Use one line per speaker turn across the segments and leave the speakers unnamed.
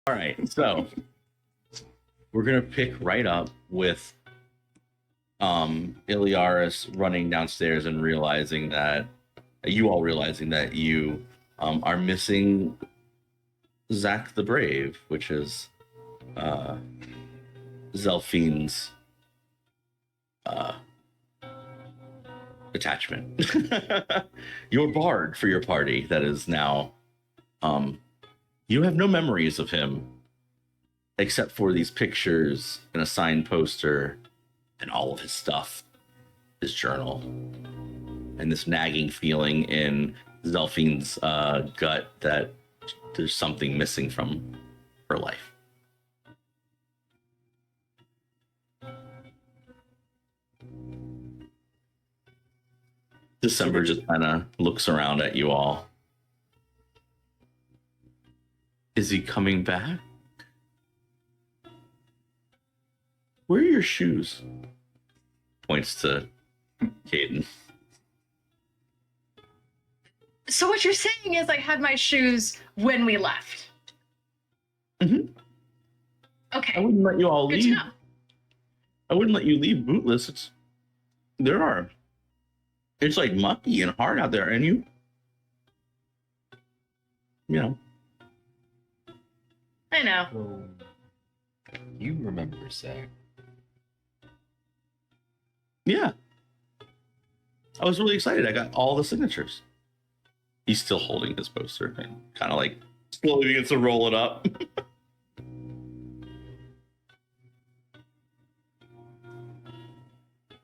All right, so we're gonna pick right up with Iliaris running downstairs and realizing that you are missing Zach the Brave, which is Zelfine's attachment. Your bard for your party that is now you have no memories of him except for these pictures and a signed poster and all of his stuff, his journal, and this nagging feeling in Zelfine's gut that there's something missing from her life. December just kind of looks around at you all. Is he coming back? Where are your shoes? Points to Caden.
So what you're saying is I had my shoes when we left?
Mm-hmm.
Okay.
I wouldn't let you all
Good
leave.
to know.
I wouldn't let you leave bootless. It's like mucky and hard out there, and you know.
I know.
So, you remember Zach?
Yeah. I was really excited. I got all the signatures. He's still holding his poster and kind of like slowly begins to roll it up.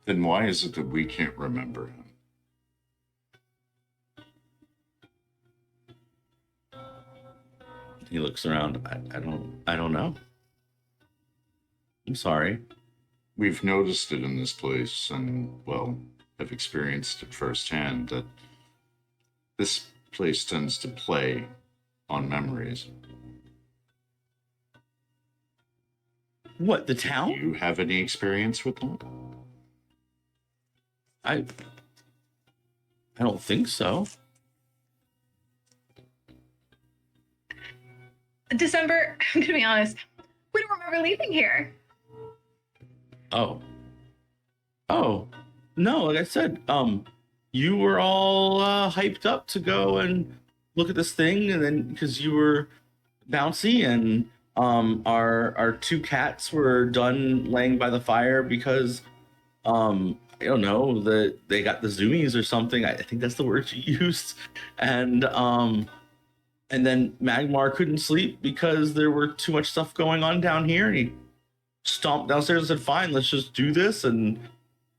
Then why is it that we can't remember him?
He looks around. I don't know. I'm sorry.
We've noticed it in this place and, well, have experienced it firsthand that this place tends to play on memories.
What, the
Do
town?
you have any experience with that?
I don't think so.
December, I'm gonna be honest, we don't remember leaving here.
Oh, no, like I said, you were all hyped up to go and look at this thing, and then because you were bouncy, and our two cats were done laying by the fire because I don't know, that they got the zoomies or something. I think that's the word you used. And then Magmar couldn't sleep because there were too much stuff going on down here, and he stomped downstairs and said, fine, let's just do this. And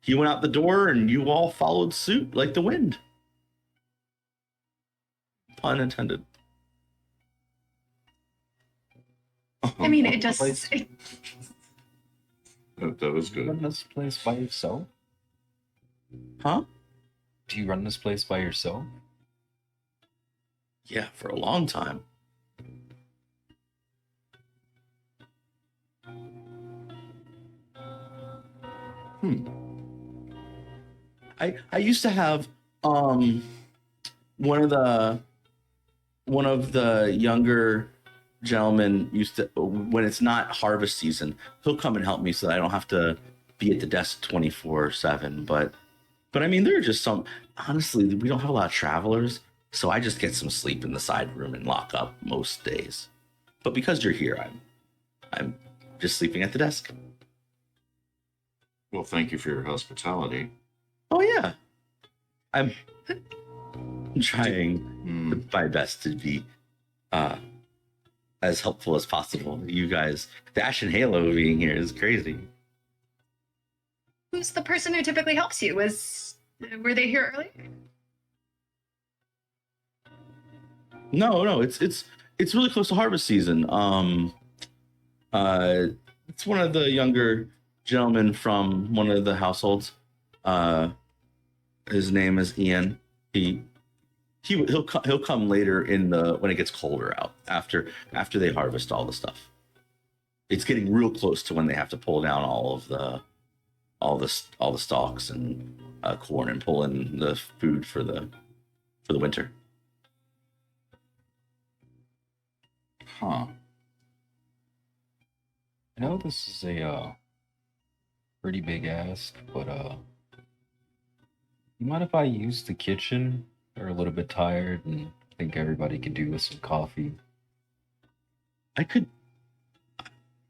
he went out the door and you all followed suit like the wind. Pun intended.
I mean, it just...
That was
Do you run
good.
this place by yourself?
Huh?
Do you run this place by yourself?
Yeah, for a long time. I used to have one of the younger gentlemen used to, when it's not harvest season, he'll come and help me so that I don't have to be at the desk 24/7. But I mean, there are just some, honestly, we don't have a lot of travelers, so I just get some sleep in the side room and lock up most days. But because you're here, I'm just sleeping at the desk.
Well, thank you for your hospitality.
Oh yeah, I'm trying
Hmm.
my best to be as helpful as possible. You guys, the Ashen Halo being here is crazy.
Who's the person who typically helps you? Were they here earlier?
No, it's really close to harvest season. It's one of the younger gentlemen from one of the households. His name is Ian. He'll come later in when it gets colder out, after they harvest all the stuff. It's getting real close to when they have to pull down all the stalks and corn and pull in the food for the winter.
Huh.
I know this is a pretty big ask, but you mind if I use the kitchen? They're a little bit tired and think everybody could do with some coffee.
I could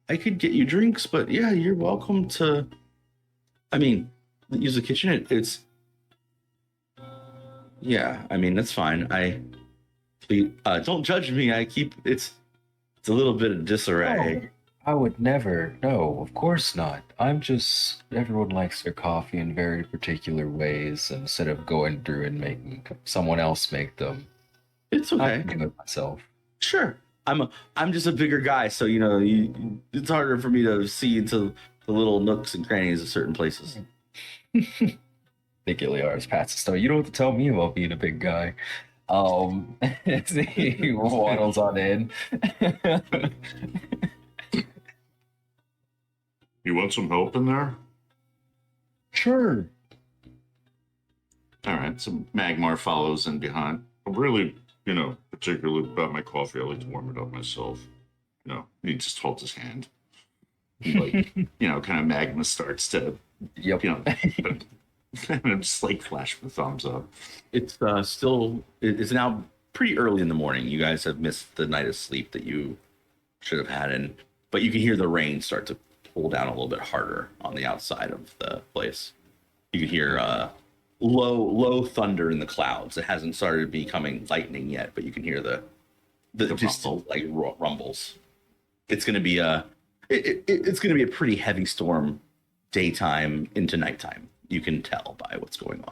get you drinks, but yeah, you're welcome to. I mean, use the kitchen. It's yeah. I mean, that's fine. Don't judge me. It's a little bit of disarray.
Oh, I would never. No, of course not. I'm just everyone likes their coffee in very particular ways, and instead of going through and making someone else make them,
It's
I
okay.
can do it myself.
Sure. I'm just a bigger guy, so it's harder for me to see into the little nooks and crannies of certain places.
Think Iliar's pats the star. You don't have to tell me about being a big guy. As he waddles on in.
You want some help in there?
Sure.
All right, so Magmar follows in behind. I'm really, particularly about my coffee. I like to warm it up myself. He just holds his hand. Like, kind of Magma starts to,
Yep.
and just like flash the thumbs up.
It's it's now pretty early in the morning. You guys have missed the night of sleep that you should have had, but you can hear the rain start to pull down a little bit harder on the outside of the place. You can hear low thunder in the clouds. It hasn't started becoming lightning yet, but you can hear the distant rumbles. It's gonna be it's gonna be a pretty heavy storm, daytime into nighttime. You can tell by what's going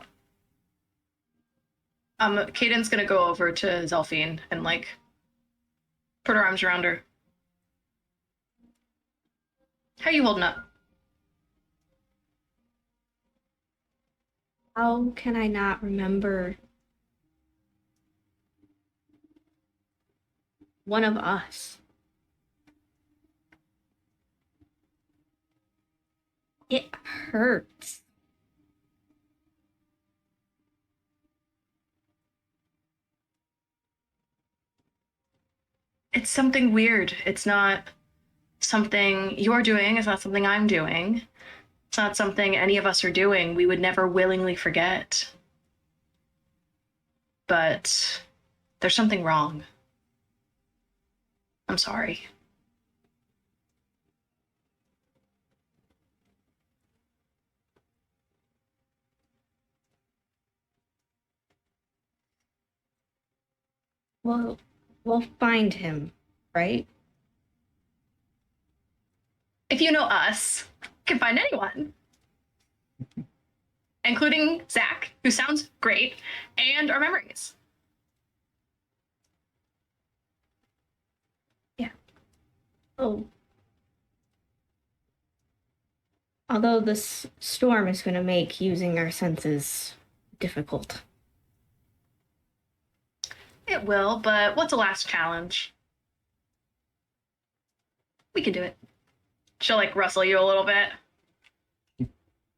on.
Caden's gonna go over to Zelphine and put her arms around her. How you holding up?
How can I not remember one of us? It hurts.
It's something weird. It's not something you're doing. It's not something I'm doing. It's not something any of us are doing. We would never willingly forget. But there's something wrong. I'm sorry.
Well, we'll find him, right?
If you know us, you can find anyone. Including Zach, who sounds great, and our memories.
Yeah. Oh. Although this storm is going to make using our senses difficult.
It will, but what's the last challenge? We can do it. She'll rustle you a little bit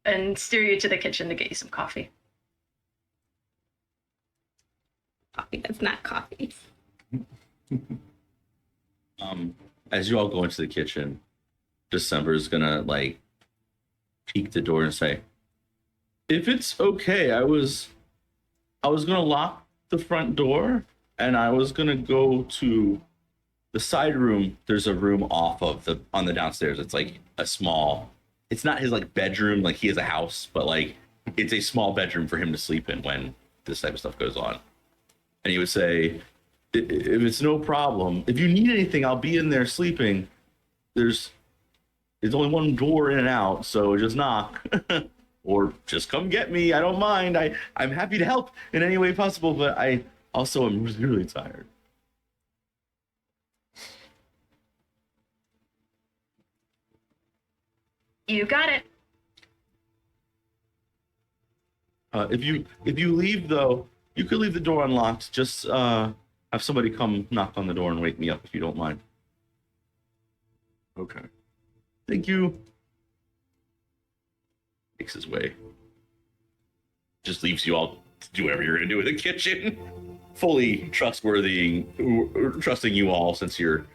and steer you to the kitchen to get you some coffee.
Coffee that's not coffee.
As you all go into the kitchen, December's gonna peek the door and say, "If it's okay, I was gonna lock the front door and I was gonna go to the side room. There's a room off of on the downstairs. It's a small. It's not his bedroom. He has a house, but it's a small bedroom for him to sleep in when this type of stuff goes on." And he would say, "If it's no problem, if you need anything, I'll be in there sleeping. There's only one door in and out, so just knock." Or just come get me. I don't mind. I'm happy to help in any way possible, but I also am really, really tired.
You got it.
If you leave though, you could leave the door unlocked. Just have somebody come knock on the door and wake me up if you don't mind.
Okay.
Thank you. Makes his way. Just leaves you all to do whatever you're gonna do in the kitchen. Fully trusting you all since you're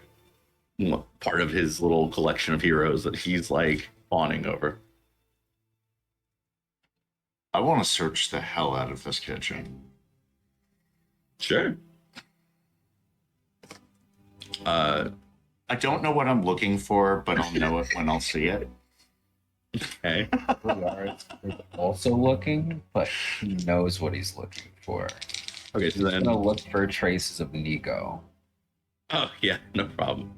part of his little collection of heroes that he's like fawning over.
I want to search the hell out of this kitchen.
Sure.
I don't know what I'm looking for, but I'll know it when I'll see it.
Okay.
Lars is also looking, but he knows what he's looking for.
Okay, so
He's
then.
gonna look for traces of Nico.
Oh yeah, no problem.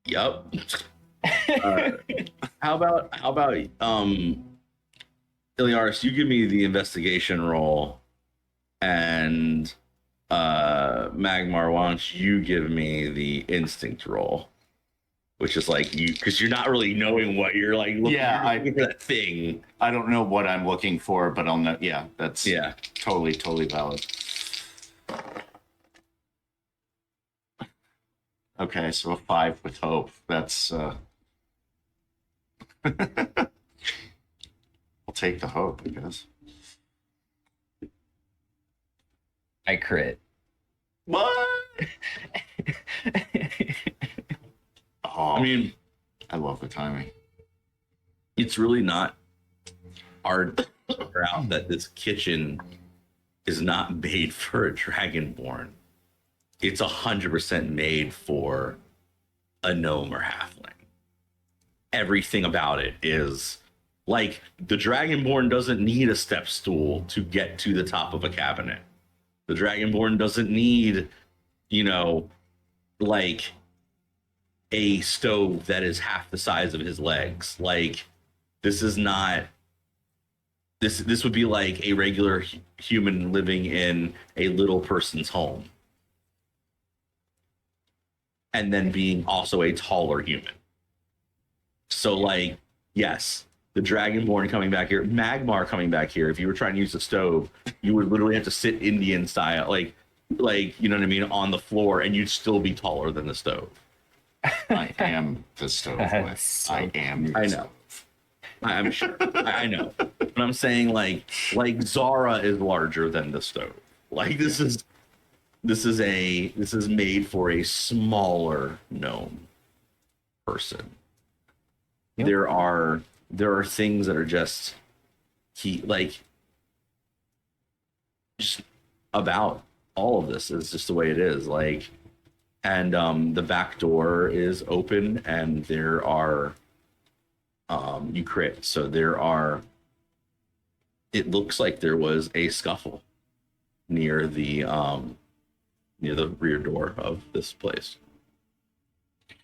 Yep. How about Iliaris, you give me the investigation roll, and Magmar, why don't you give me the instinct roll, which is like you, because you're not really knowing what you're like looking,
Yeah,
you're looking for that thing.
I don't know what I'm looking for, but I'll know. Yeah, that's totally valid. Okay, so a 5 with hope. That's I'll take the hope, I guess.
I crit.
What?
Oh,
I mean,
I love the timing.
it's really not hard to figure out that this kitchen is not made for a dragonborn. It's 100% made for a gnome or halfling. Everything about it is like the dragonborn doesn't need a step stool to get to the top of a cabinet. The dragonborn doesn't need, like a stove that is half the size of his legs. Like this is not this would be like a regular human living in a little person's home. And then being also a taller human. So like, yes, the dragonborn coming back here, Magmar coming back here, if you were trying to use a stove, you would literally have to sit Indian style, like you know what I mean, on the floor, and you'd still be taller than the stove.
I am the stove.
That's
I am. The
I know.
stove.
I'm sure. I know. But I'm saying like Zara is larger than the stove. Like this is made for a smaller gnome person.
Yep.
There are things that are just just about all of this is just the way it is. Like, and the back door is open, and there are you crit, so there are. It looks like there was a scuffle near the rear door of this place.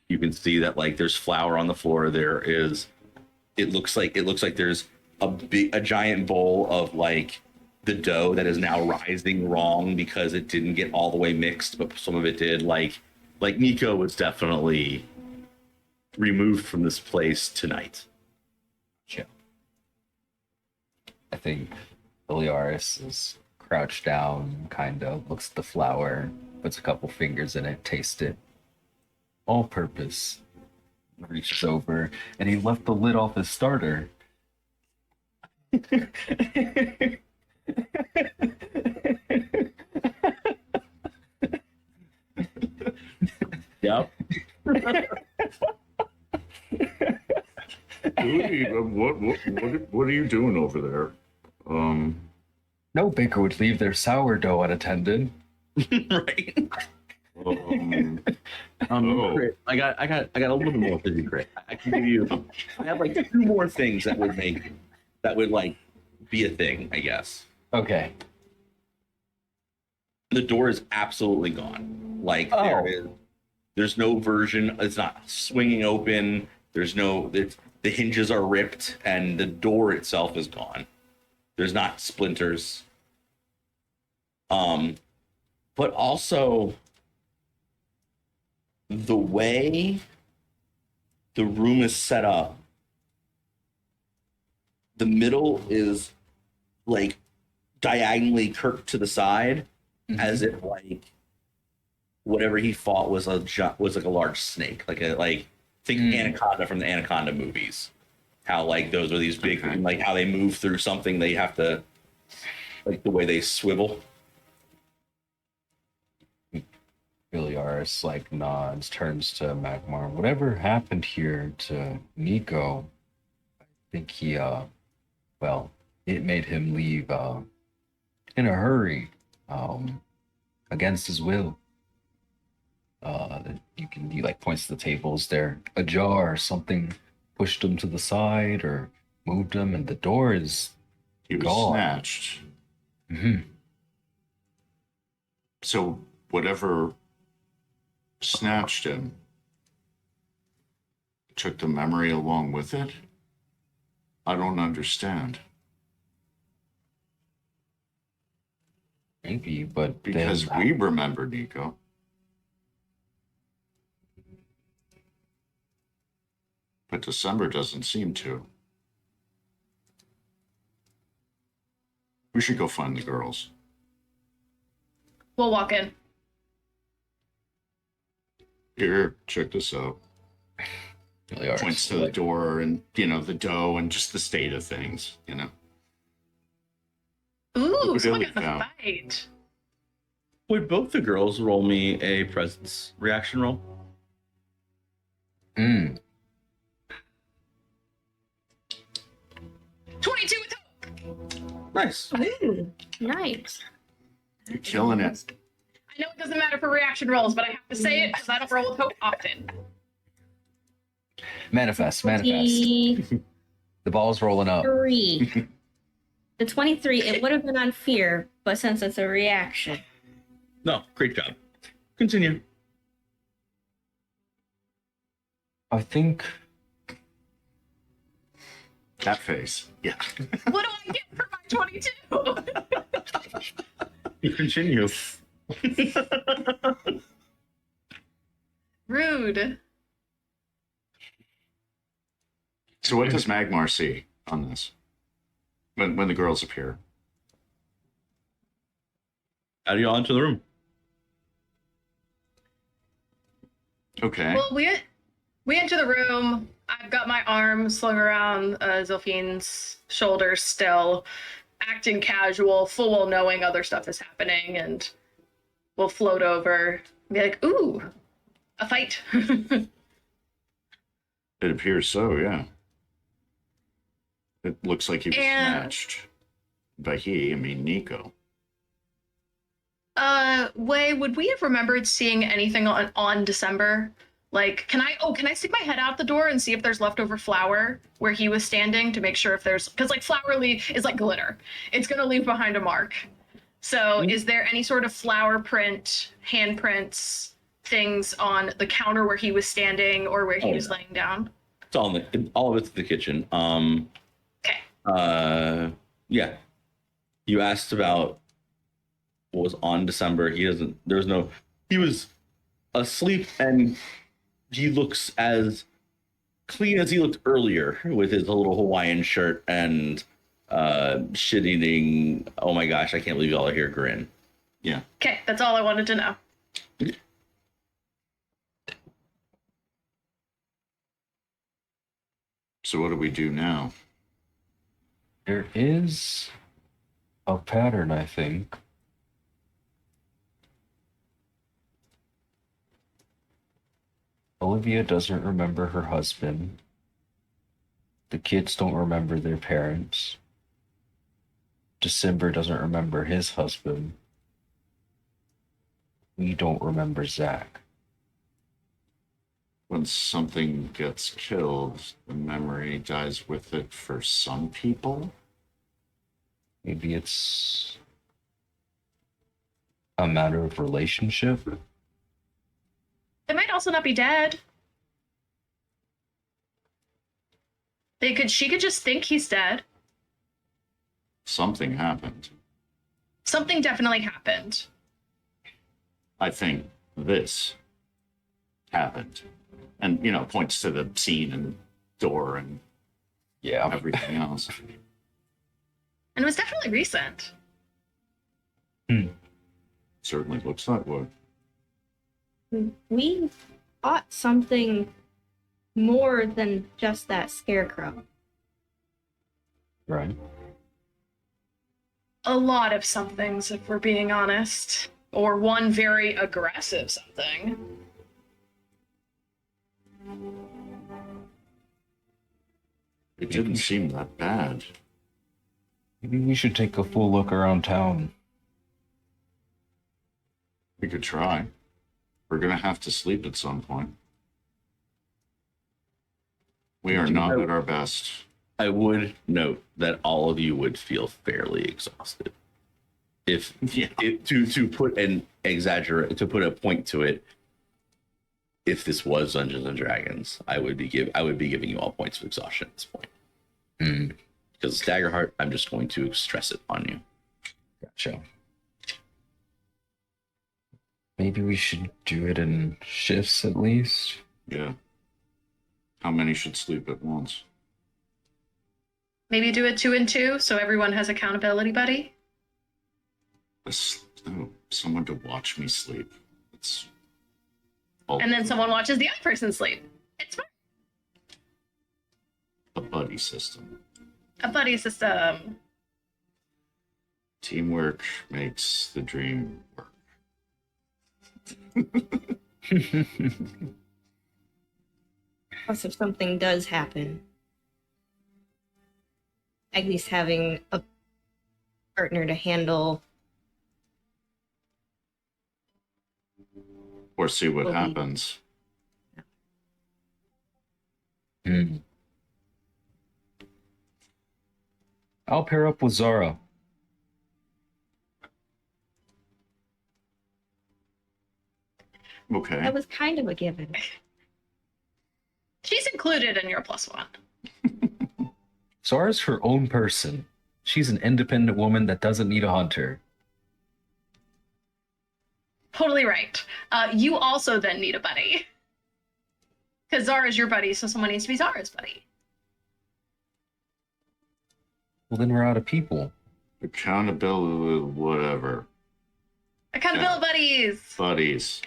You can see that like there's flour on the floor. It looks like there's a giant bowl of like the dough that is now rising wrong because it didn't get all the way mixed, but some of it did. Like Nico was definitely removed from this place tonight.
Yeah. I think Iliaris is crouched down, kind of looks at the flour, puts a couple fingers in it, tastes it. All purpose. Reaches over, and he left the lid off his starter.
Yep.
What are you doing over there?
No baker would leave their sourdough unattended.
Right.
Oh.
Crit. I got a little bit more for you, Crit. I can give you. I have like 2 more things that would like be a thing, I guess.
Okay.
The door is absolutely gone. Like there's no version. It's not swinging open. The hinges are ripped, and the door itself is gone. There's not splinters. But also the way the room is set up, the middle is like diagonally curved to the side, as if like whatever he fought was like a large snake, think Anaconda from the Anaconda movies. How like those are these big, like how they move through something, they have to, like the way they swivel.
Beliaris like nods, turns to Magmar. Whatever happened here to Nico, I think he well, it made him leave in a hurry, against his will. He like points to the tables there, ajar, something pushed him to the side or moved him, and the door is
He was
gone.
snatched.
Mhm.
So whatever snatched him took the memory along with it? I don't understand.
Maybe, but
Because
then,
we remember Nico. But December doesn't seem to. We should go find the girls.
We'll walk in.
Here, check this out.
Beliaris
Points to the door and, the dough and just the state of things,
Ooh,
What
someone
did
got
we
in a
found?
fight.
Would both the girls roll me a presence reaction roll?
Mm.
22 with hope.
Nice.
Ooh, nice.
You're killing it.
I know it doesn't matter for reaction rolls, but I have to say it because I don't roll with hope often.
Manifest.
23.
The ball's rolling up.
The 23, it would have been on fear, but since it's a reaction.
No, great job. Continue.
I think
That face. Yeah.
What do I get for my 22?
You continue.
Rude.
So what does Magmar see on this? When the girls appear?
Add you all into the room.
Okay.
Well, we enter the room. I've got my arm slung around Zilphine's shoulders still, acting casual, full well knowing other stuff is happening, and we'll float over and be like, ooh, a fight.
It appears so, yeah. It looks like he was
And-
snatched. By he, I mean Nico.
Way, would we have remembered seeing anything on December? Like, can I stick my head out the door and see if there's leftover flour where he was standing to make sure if there's, because like flour is like glitter. It's gonna leave behind a mark. So is there any sort of flour print, handprints, things on the counter where he was standing or where he
Oh,
was
yeah.
laying down?
It's all of it's in the kitchen.
Okay.
Yeah. You asked about what was on December. He was asleep, and he looks as clean as he looked earlier with his little Hawaiian shirt and shit-eating, oh my gosh, I can't believe y'all are here grin.
Yeah.
Okay, that's all I wanted to know.
So what do we do now?
there is a pattern, I think. Olivia doesn't remember her husband. The kids don't remember their parents. December doesn't remember his husband. We don't remember Zach.
When something gets killed, the memory dies with it for some people?
Maybe it's a matter of relationship.
They might also not be dead. She could just think he's dead.
Something happened.
Something definitely happened.
I think this happened. And, points to the scene and door and
Yeah.
everything else.
And it was definitely recent.
Certainly looks that way.
We fought something more than just that scarecrow.
Right.
A lot of somethings, if we're being honest. Or one very aggressive something.
It didn't seem that bad.
Maybe we should take a full look around town.
We could try. We're gonna have to sleep at some point. We are not at our best.
I would note that all of you would feel fairly exhausted. If to put a point to it, if this was Dungeons and Dragons, I would be giving you all points of exhaustion at this point. Because Staggerheart, I'm just going to stress it on you.
Gotcha. Maybe we should do it in shifts at least.
Yeah. How many should sleep at once?
Maybe do it 2 and 2 so everyone has accountability buddy.
Someone to watch me sleep. It's
And then someone watches the other person sleep. It's fine.
a buddy system.
A buddy system.
Teamwork makes the dream work.
Plus, if something does happen, at least having a partner to handle.
Or see what
Will be-
happens.
I'll pair up with Zara.
Okay.
That was kind of a given.
She's included in your +1.
Zara's her own person. She's an independent woman that doesn't need a hunter.
Totally right. You also then need a buddy. Because Zara's your buddy, so someone needs to be Zara's buddy.
Well, then we're out of people.
Accountability, whatever.
Accountability buddies!
Buddies.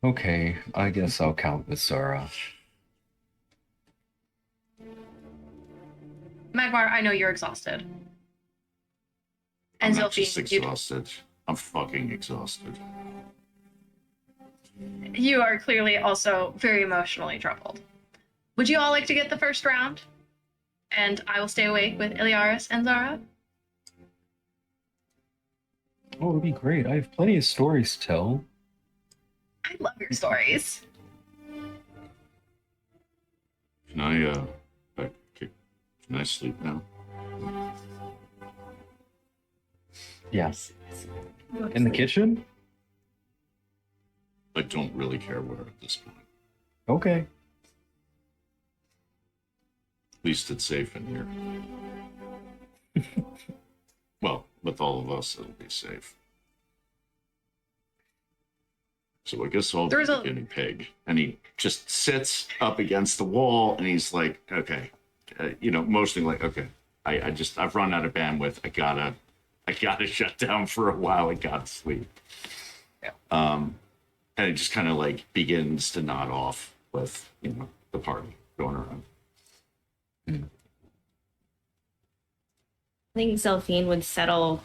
Okay, I guess I'll count with Zara.
Magmar, I know you're exhausted. And
I'm not just
Zilphine,
exhausted. I'm fucking exhausted.
you are clearly also very emotionally troubled. Would you all like to get the first round? And I will stay awake with Iliaris and Zara?
Oh, it'd be great. I have plenty of stories to tell.
I love your stories.
Can I sleep now?
Yes. In the kitchen?
I don't really care where at this point.
Okay.
At least it's safe in here. Well, with all of us, it'll be safe. So I guess I'll be the guinea pig. And he just sits up against the wall and he's like, okay, motioning like, okay, I've run out of bandwidth. I gotta shut down for a while. I gotta sleep.
Yeah.
And it just kind of like begins to nod off with, the party going around.
I think Zelphine would settle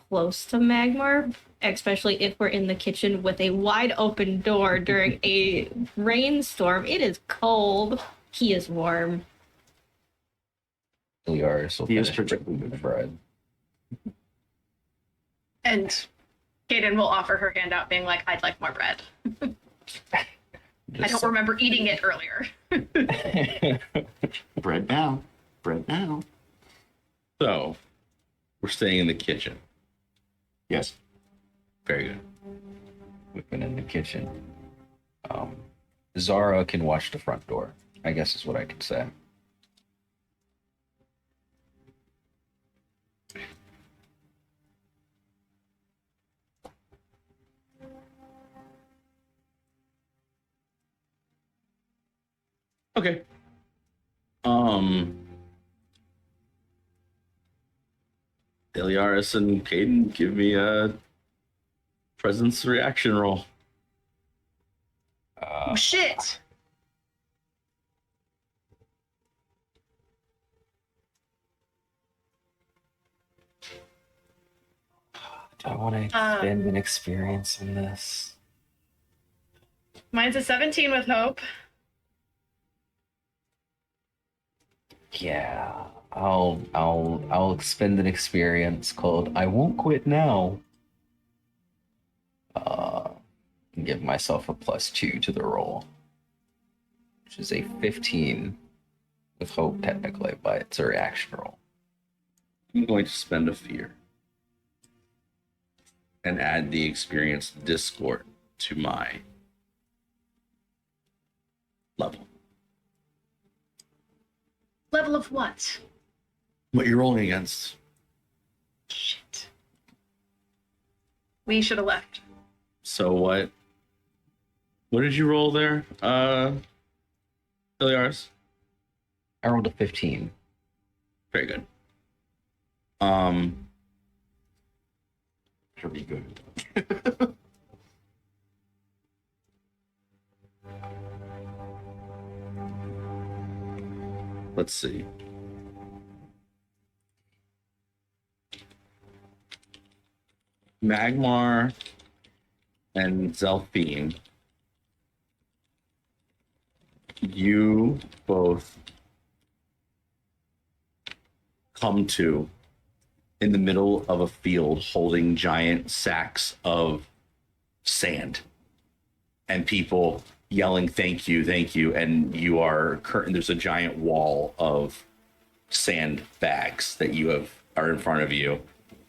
close to Magmar, especially if we're in the kitchen with a wide open door during a rainstorm. It is cold. He is warm.
Iliaris will
He is
finish
particularly
breaking the
good.
bread.
And Kaden will offer her hand out, being like, I'd like more bread. I don't remember eating it earlier.
Bread now. Bread now.
So, we're staying in the kitchen.
Yes.
Very good.
We've been in the kitchen. Zara can watch the front door, I guess is what I could say.
Okay. Iliaris and Caden, give me a presence reaction roll.
Oh, shit!
Do I want to spend an experience in this?
Mine's a 17 with hope.
Yeah. I'll expend an experience called I Won't Quit Now. And give myself a +2 to the roll, which is a 15 with hope technically, but it's a reaction roll.
I'm going to spend a fear and add the experience Discord to my level.
Level of what?
What you're rolling against?
Shit. We should have left.
So what? What did you roll there, Iliaris?
I rolled a 15.
Very good.
Pretty good.
Let's see. Magmar and Zelfine, you both come to in the middle of a field holding giant sacks of sand and people yelling thank you, and you are current. There's a giant wall of sand bags that are in front of you.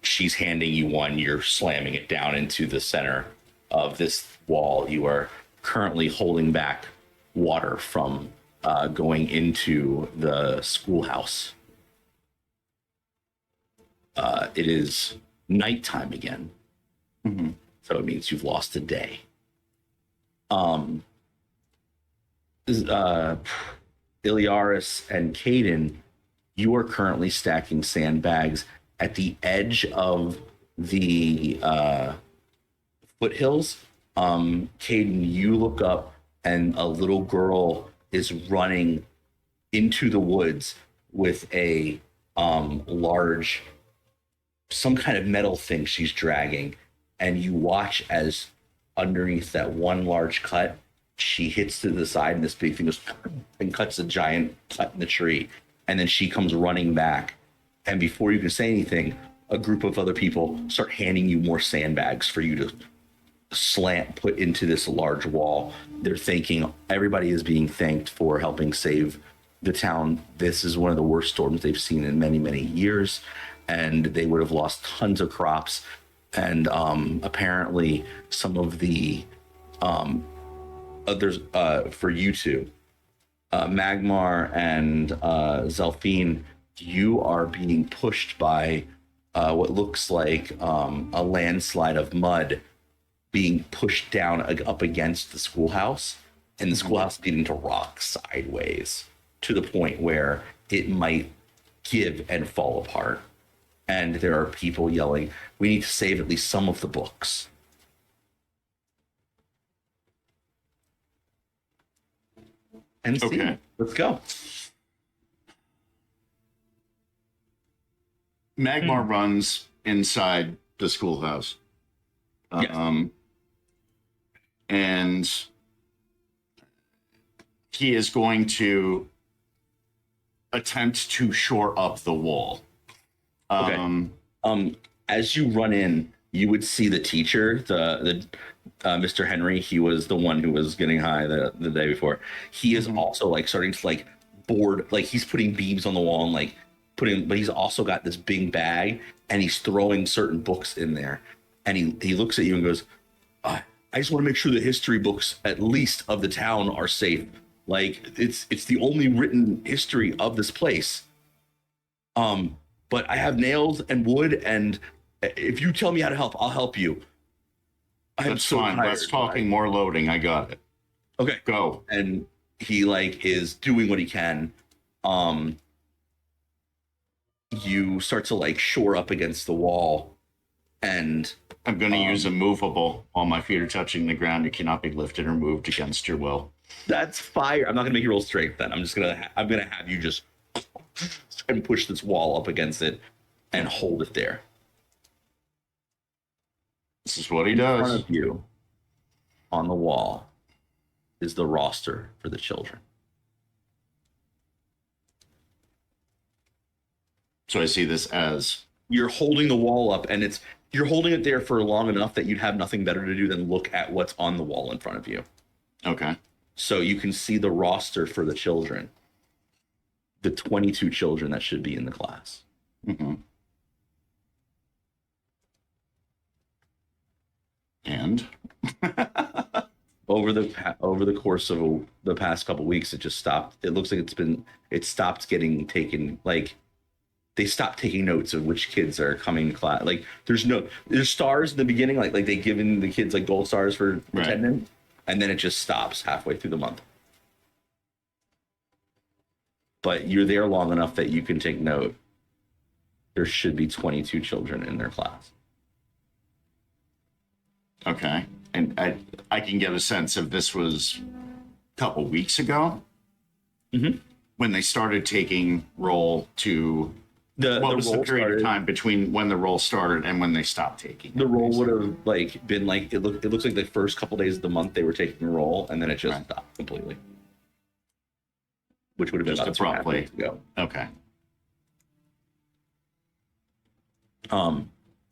She's handing you one, you're slamming it down into the center of this wall. You are currently holding back water from going into the schoolhouse. It is nighttime again.
Mm-hmm.
So it means you've lost a day. Iliaris and Caden, you are currently stacking sandbags at the edge of the foothills. Caden, you look up and a little girl is running into the woods with a large, some kind of metal thing she's dragging, and you watch as underneath that one large cut, she hits to the side and this big thing goes and cuts a giant cut in the tree. And then she comes running back. And before you can say anything, a group of other people start handing you more sandbags for you to put into this large wall. They're thanking, everybody is being thanked for helping save the town. This is one of the worst storms they've seen in many, many years. And they would have lost tons of crops. And apparently some of the others, for you two, Magmar and Zelfine, you are being pushed by what looks like a landslide of mud being pushed down up against the schoolhouse, and the schoolhouse beginning to rock sideways to the point where it might give and fall apart. And there are people yelling, we need to save at least some of the books. And see,
Okay.
Let's go.
Magmar runs inside the schoolhouse.
Yes.
And he is going to attempt to shore up the wall.
Okay. As you run in, you would see the teacher, the Mr. Henry. He was the one who was getting high the day before. He is also like starting to like board, like he's putting beams on the wall and like but he's also got this big bag and he's throwing certain books in there. And he looks at you and goes, I just want to make sure the history books, at least of the town, are safe. Like it's the only written history of this place. But I have nails and wood, and if you tell me how to help, I'll help you.
That's so fine. Let's talking more loading. I got it.
Okay,
go.
And he like is doing what he can. You start to like shore up against the wall, and
I'm going to use a movable. All my feet are touching the ground. It cannot be lifted or moved against your will.
That's fire. I'm not going to make you roll strength then. I'm going to have you just and push this wall up against it and hold it there.
This is what he
In
does.
front of you on the wall is the roster for the children.
So I see this as
You're holding the wall up, and you're holding it there for long enough that you'd have nothing better to do than look at what's on the wall in front of you.
okay.
So you can see the roster for the children, the 22 children that should be in the class.
Mm-hmm. And
Over the course of the past couple weeks, it just stopped. It looks like it stopped getting taken. Like they stopped taking notes of which kids are coming to class. Like there's stars in the beginning, like they given the kids like gold stars for
Right.
attendance, and then it just stops halfway through the month. But you're there long enough that you can take note. There should be 22 children in their class.
okay. And I can get a sense if this was a couple weeks ago
Mm-hmm.
when they started taking roll to what was the
roll
period
started-
of time between when the roll started and when they stopped taking
The
it?
roll would have like been like it looks like the first couple days of the month they were taking a roll, and then it just
Right.
stopped completely. Which would have been
Just
about 2.5
abruptly.
weeks ago.
Okay.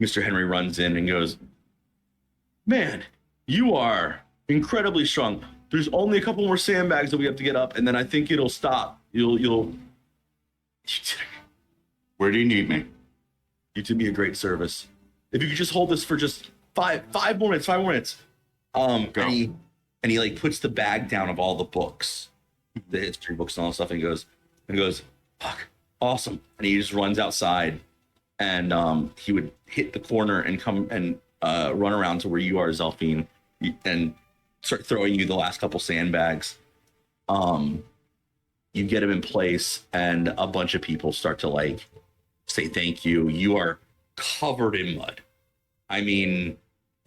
Mr. Henry runs in and goes, "Man, you are incredibly strong. There's only a couple more sandbags that we have to get up, and then I think it'll stop. You
Where do you need me?
did me a great service. If you could just hold this for just five more minutes, 5 more minutes."
Go.
And he like puts the bag down of all the books, the history books and all that stuff, and he goes, "Fuck, awesome!" And he just runs outside, and he would hit the corner and come and run around to where you are, Zelfine, and start throwing you the last couple sandbags. You get him in place, and a bunch of people start to like say thank you. You are covered in mud. I mean,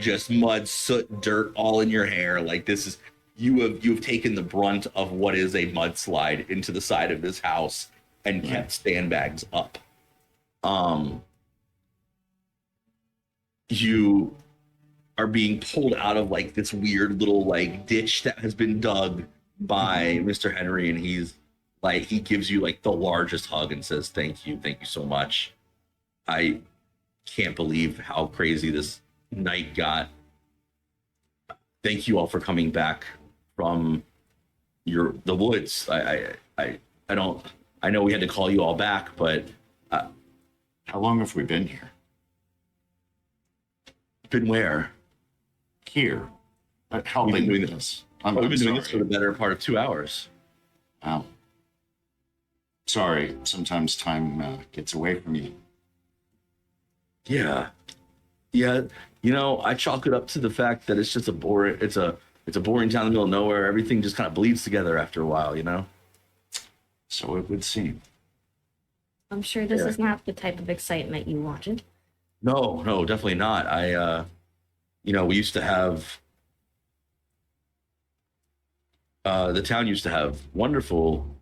just mud, soot, dirt all in your hair. Like this is you've taken the brunt of what is a mudslide into the side of this house and kept sandbags up. You are being pulled out of like this weird little like ditch that has been dug by Mr. Henry, and he's like he gives you like the largest hug and says thank you so much. I can't believe how crazy this night got. Thank you all for coming back from the woods. I know we had to call you all back, but
How long have we been here?
been where?
Here. Helping
We've been
with
doing
this.
We've been doing this for
sorry.
the better part of 2 hours.
Wow. Sorry, sometimes time gets away from you.
Yeah. You know, I chalk it up to the fact that it's just a boring town in the middle of nowhere. Everything just kind of bleeds together after a while, you know?
So it would seem.
I'm sure this
Yeah.
is not the type of excitement you wanted.
No, definitely not. We used to have the town used to have wonderful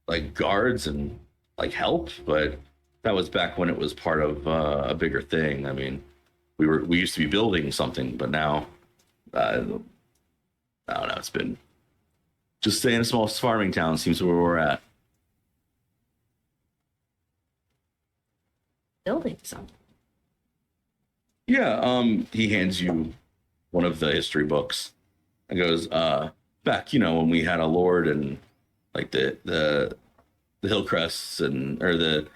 like guards and like help, but that was back when it was part of a bigger thing. I mean, we used to be building something, but now I don't know, it's been just staying in a small farming town seems where we're at.
Building something.
Yeah, he hands you one of the history books and goes, back, when we had a lord and like the Hillcrests or the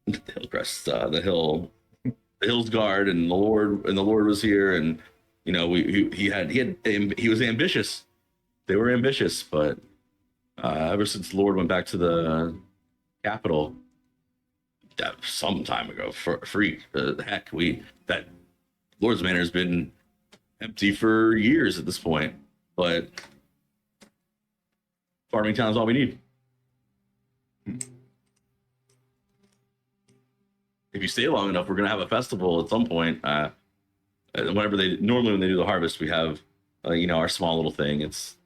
Hillcrests, the Hills Guard and the Lord was here, and he was ambitious. They were ambitious, but ever since the Lord went back to the capital, that some time ago, that Lord's Manor has been empty for years at this point, but farming town is all we need. If you stay long enough, we're gonna have a festival at some point. When they do the harvest, we have our small little thing. It's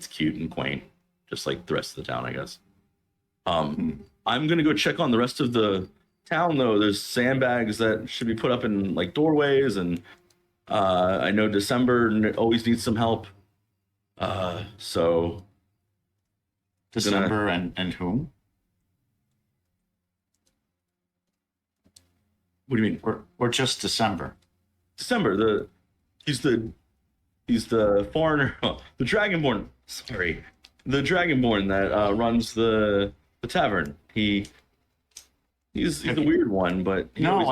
cute and quaint, just like the rest of the town, I guess. I'm gonna go check on the rest of the town, though. There's sandbags that should be put up in like doorways, and I know December always needs some help. So
December and whom?
What do you mean?
Or just December?
December. He's the foreigner, the Dragonborn. Sorry, the Dragonborn that runs the tavern. He's a weird one, but
No,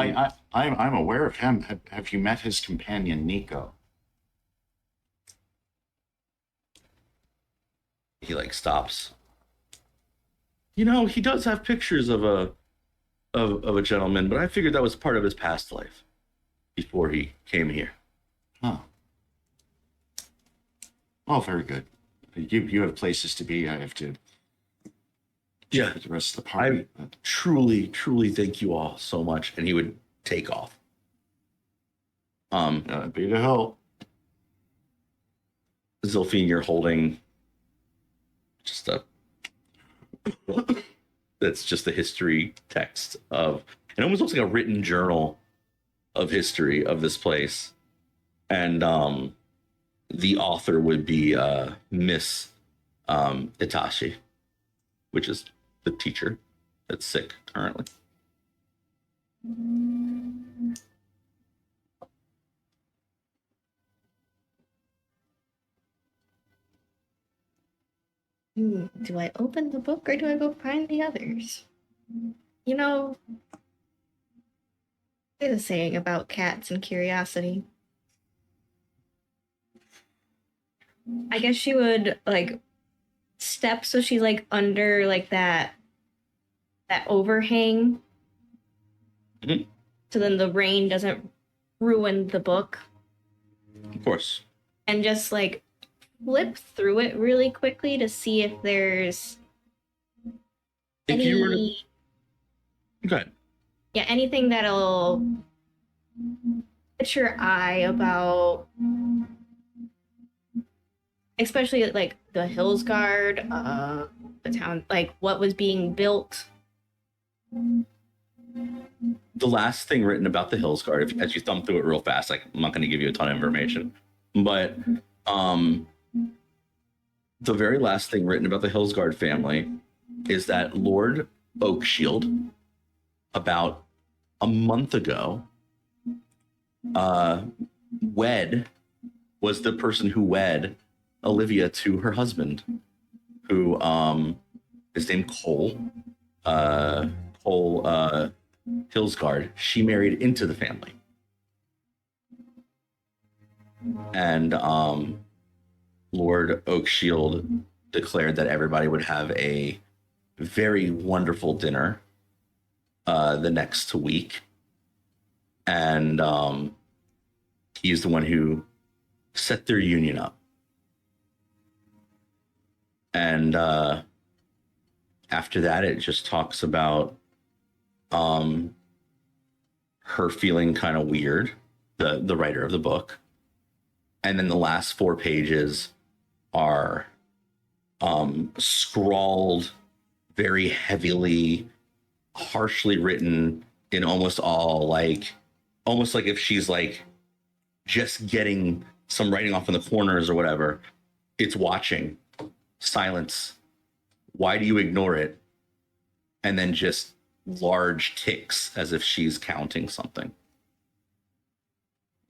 I'm aware of him. Have you met his companion Nico?
He like stops. You know, he does have pictures of a gentleman, but I figured that was part of his past life before he came here.
Huh. Oh, very good. You have places to be. I have to.
Yeah,
With the rest of the party.
truly thank you all so much. And he would take off.
Be to help.
Zilphine, you're holding just a that's just the history text of, it almost looks like a written journal of history of this place. And the author would be Miss Itachi, which is the teacher that's sick currently.
Do I open the book or do I go find the others? You know, there's a saying about cats and curiosity. I guess she would like step so she's like under like that overhang.
Mhm.
So then the rain doesn't ruin the book.
Of course.
And just like flip through it really quickly to see if there's
If you were to, go ahead.
yeah, anything that'll catch your eye about, especially like the Hills Guard, the town, like what was being built.
The last thing written about the Hills Guard, as you thumb through it real fast, like I'm not going to give you a ton of information, but the very last thing written about the Hills Guard family is that Lord Oakshield, about a month ago, was the person who wed Olivia to her husband, who is named Cole. Cole Hillsguard. She married into the family, and Lord Oakshield declared that everybody would have a very wonderful dinner the next week, and he's the one who set their union up. And after that, it just talks about her feeling kind of weird, the writer of the book. And then the last 4 pages are scrawled very heavily, harshly written in almost like if she's like just getting some writing off in the corners or whatever. It's watching, silence, why do you ignore it? And then just large ticks as if she's counting something.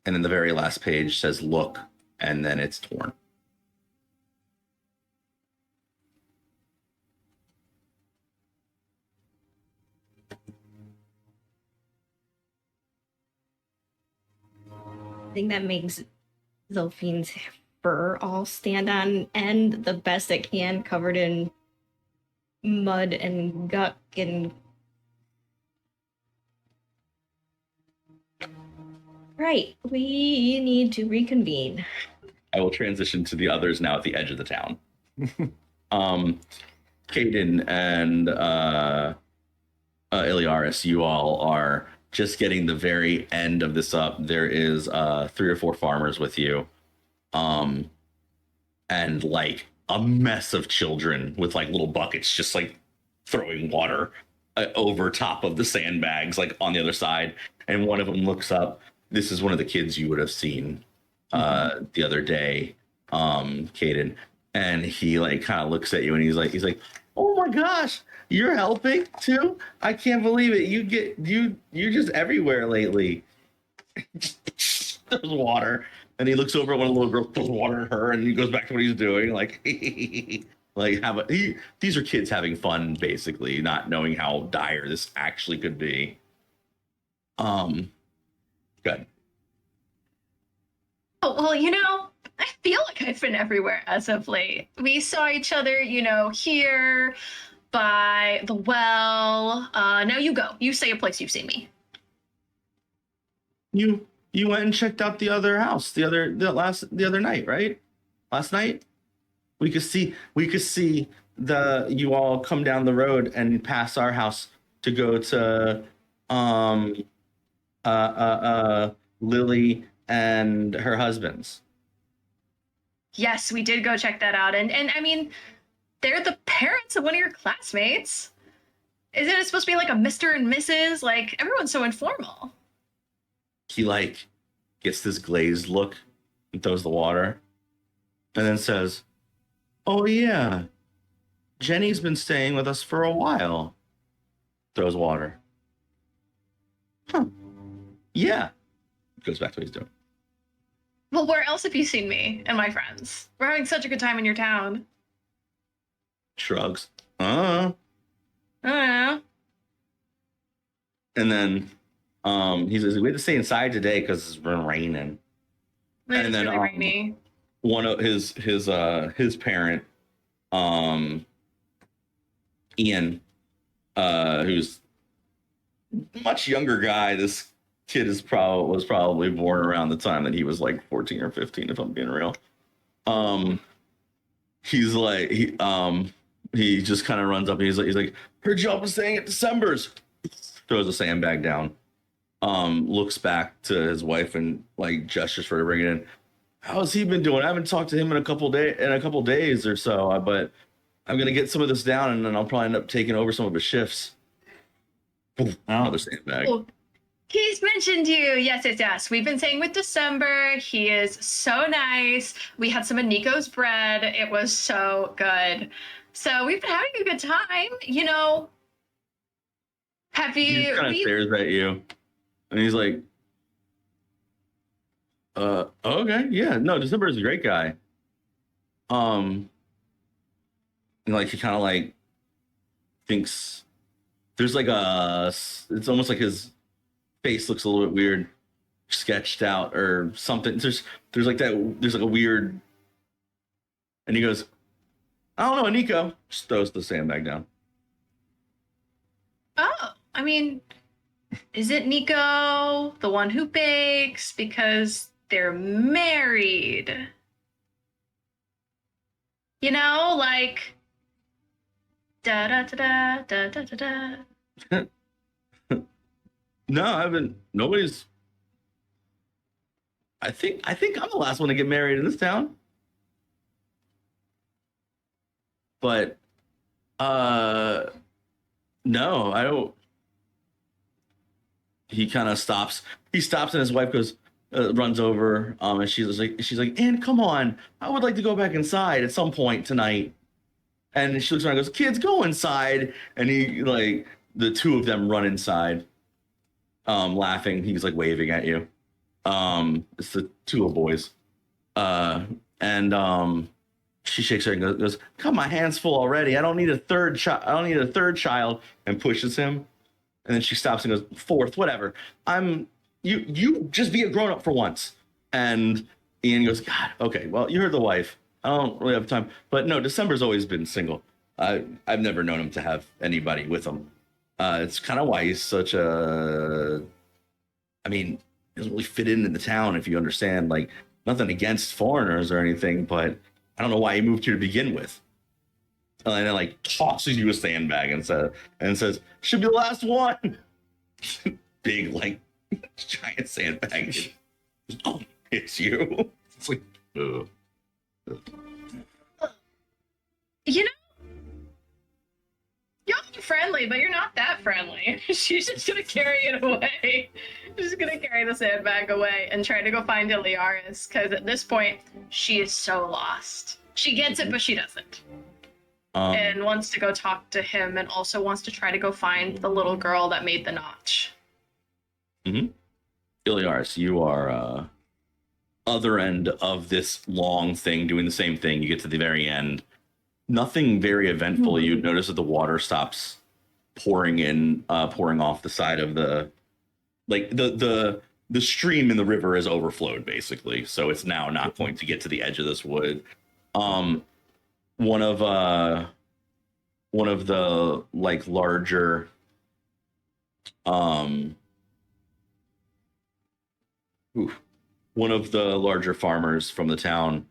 And then the very last page says look, and then it's torn.
I think that makes Zilphine's fur all stand on end the best it can, covered in mud and guck and right. We need to reconvene.
I will transition to the others now at the edge of the town. Caden and Iliaris, you all are just getting the very end of this up. There is 3 or 4 farmers with you, and like a mess of children with like little buckets just like throwing water over top of the sandbags like on the other side. And one of them looks up. This is one of the kids you would have seen the other day, Caden, and he like kind of looks at you and he's like, Oh my gosh, you're helping too? I can't believe it. You're just everywhere lately. There's water. And he looks over at one of the little girls, throws water at her, and he goes back to what he's doing. Like, these are kids having fun, basically, not knowing how dire this actually could be. Good.
Oh, well, I feel like I've been everywhere as of late. We saw each other, here by the well. Now you go. You say a place you've seen me.
You went and checked out the other house the other night, right? Last night? We could see you all come down the road and pass our house to go to Lily and her husband's.
Yes, we did go check that out. And I mean, they're the parents of one of your classmates. Isn't it supposed to be like a Mr. and Mrs.? Like, everyone's so informal.
He gets this glazed look and throws the water and then says, "Oh yeah, Jenny's been staying with us for a while." Throws water. Huh. Yeah. Goes back to what he's doing.
Well, where else have you seen me and my friends? We're having such a good time in your town.
Shrugs.
I don't know.
And then he says, "We had to stay inside today because it's been raining."
It's
And then,
really rainy.
One of his parent, Ian, who's a much younger guy. This kid was probably born around the time that he was like 14 or 15, if I'm being real. He's like he just kind of runs up and he's like, "Heard y'all been staying at December's." Throws a sandbag down. Looks back to his wife and gestures for her to bring it in. "How's he been doing? I haven't talked to him in a couple days or so, but I'm gonna get some of this down and then I'll probably end up taking over some of his shifts." Another sandbag.
Oh, he's mentioned you. Yes. We've been staying with December. He is so nice. We had some of Nico's bread. It was so good. So we've been having a good time. Have
He
you?
kind of stares at you, and he's like, okay, yeah, no, December is a great guy." And he kind of thinks there's it's almost like his face looks a little bit weird, sketched out or something. There's a weird, and he goes, "I don't know, Nico." Just throws the sandbag down.
Oh, I mean, is it Nico, the one who bakes? Because they're married. Da da da da da da da.
No, I haven't. Nobody's. I think I'm the last one to get married in this town. But no, I don't. He kind of stops. He stops and his wife runs over, and she's like, "And come on, I would like to go back inside at some point tonight." And she looks around and goes, "Kids, go inside." And he the two of them run inside, laughing. He's waving at you. It's the two little boys. And she shakes her and goes, "Come, my hand's full already. I don't need a third child. I don't need a third child," and pushes him. And then she stops and goes, "Fourth, whatever. You just be a grown up for once." And Ian goes, "God, okay, well, you heard the wife. I don't really have time." But no, December's always been single. I've never known him to have anybody with him. It's kind of why he's such a. I mean, he doesn't really fit into the town, if you understand. Nothing against foreigners or anything, but I don't know why he moved here to begin with. And then tosses you a sandbag and says, "Should be the last one." Big giant sandbag. Oh, it's you. It's ugh.
Y'all are friendly, but you're not that friendly. She's just gonna carry it away. She's gonna carry the sandbag away and try to go find Iliaris, because at this point, she is so lost. She gets it, but she doesn't. and wants to go talk to him, and also wants to try to go find the little girl that made the notch.
Iliaris, you are other end of this long thing, doing the same thing. You get to the very end. Nothing very eventful. You notice that the water stops pouring in, pouring off the side of the, like the stream in the river is overflowed basically. So it's now not going to get to the edge of this wood. One of the like larger one of the larger farmers from the town,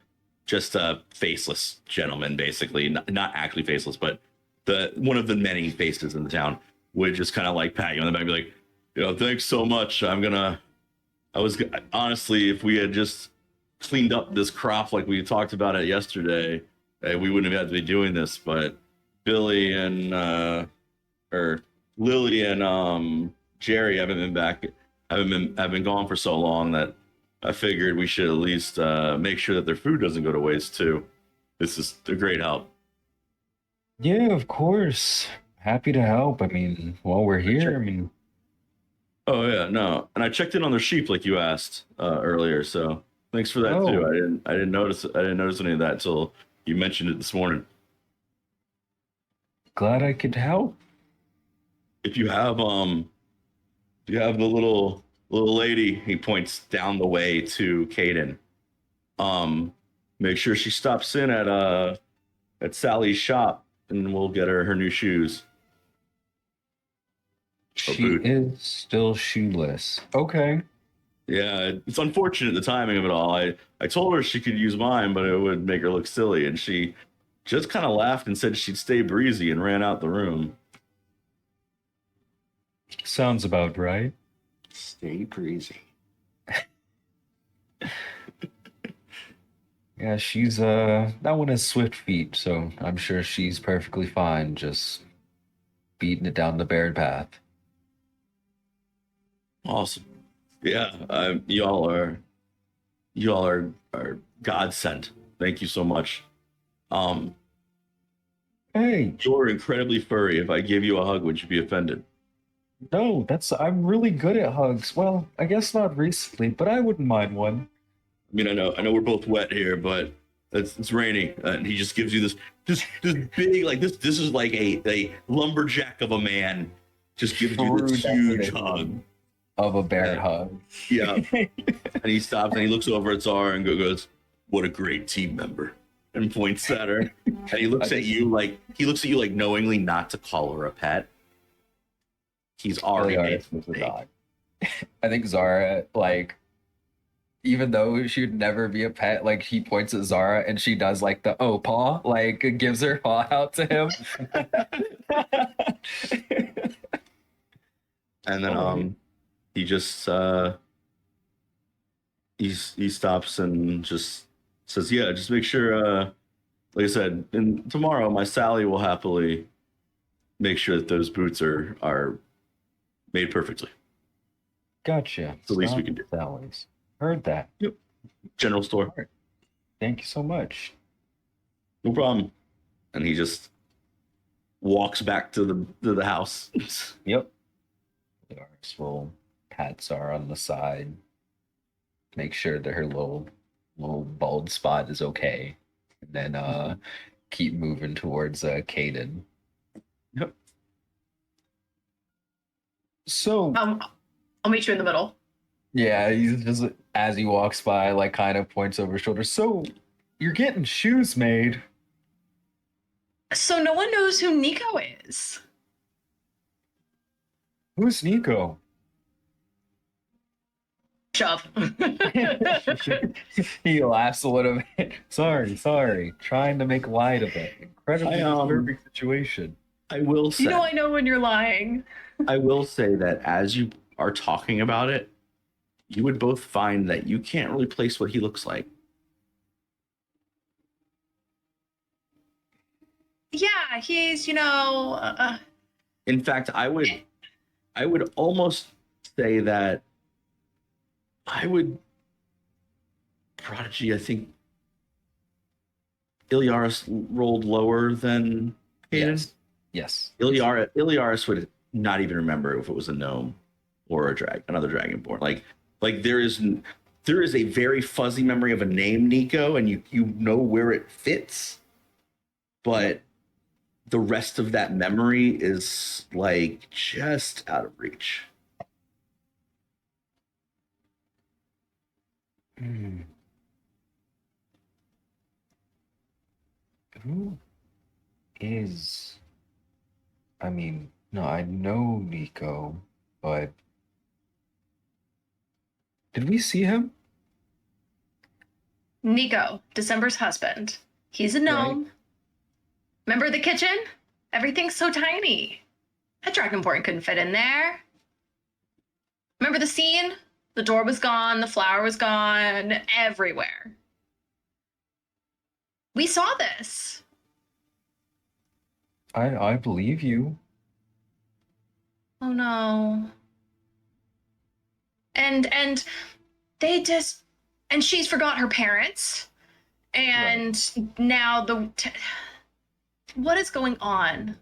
just a faceless gentleman, basically, not actually faceless, but one of the many faces in the town, would just kind of like pat you on the back and be like, thanks so much. Honestly, if we had just cleaned up this crop like we talked about it yesterday, we wouldn't have had to be doing this. But Billy and or Lily and Jerry haven't been gone for so long that I figured we should at least make sure that their food doesn't go to waste too. This is a great help.
Yeah, of course. Happy to help. I mean, while we're here, I mean.
Oh yeah, no. And I checked in on their sheep like you asked earlier, so thanks for that too. I didn't notice any of that until you mentioned it this morning.
Glad I could help.
If you have the little lady, he points down the way to Caden. Make sure she stops in at Sally's shop, and we'll get her new shoes.
She is still shoeless. Okay.
Yeah, it's unfortunate the timing of it all. I told her she could use mine, but it would make her look silly, and she just kind of laughed and said she'd stay breezy and ran out the room.
Sounds about right.
Stay breezy.
Yeah, she's that one has swift feet, so I'm sure she's perfectly fine just beating it down the bared path.
Awesome. Yeah, y'all are God sent. Thank you so much.
Hey,
You're incredibly furry. If I give you a hug, would you be offended?
no, I'm really good at hugs. Well, I guess not recently, but I wouldn't mind one.
I mean, I know we're both wet here, but it's raining, and he just gives you this big, like this is like a lumberjack of a man, just gives you this huge hug.
Of a bear hug.
Yeah. And he stops and he looks over at Zara and goes, "What a great team member," and points at her. And he looks at you like knowingly not to call her a pet. He's already made a mistake.
I think Zara, like, even though she would never be a pet, like, he points at Zara and she does like the paw, like gives her paw out to him.
And then he just he stops and just says, "Yeah, just make sure like I said, and tomorrow my Sally will happily make sure that those boots are made perfectly."
Gotcha.
It's the least we can do.
Sally's. Heard that.
Yep. General store.
Right. Thank you so much.
No problem. And he just walks back to the house.
Yep. Will pat Zara on the side, make sure that her little bald spot is okay, and then keep moving towards Caden.
Yep.
So
I'll meet you in the middle.
yeah, he's just, as he walks by, like, kind of points over his shoulder. So you're getting shoes made.
So no one knows who Nico is.
Who's Nico?
Shove.
He laughs a little bit. Sorry. Trying to make light of it. Incredibly disturbing situation.
I will say,
I know when you're lying.
I will say that as you are talking about it, you would both find that you can't really place what he looks like.
Yeah, he's,
In fact, I would almost say that Prodigy, I think Iliaris rolled lower than Hayden?
Yes.
Iliaris would not even remember if it was a gnome or another dragonborn. Like there is a very fuzzy memory of a name, Nico, and you know where it fits, but the rest of that memory is like just out of reach.
Who is? I mean, no, I know Nico, but did we see him?
Nico, December's husband. He's a gnome. Remember the kitchen? Everything's so tiny. That dragonborn couldn't fit in there. Remember the scene? The door was gone, the flower was gone, everywhere. We saw this.
I believe you.
Oh no. And they just, and she's forgot her parents. And now what is going on?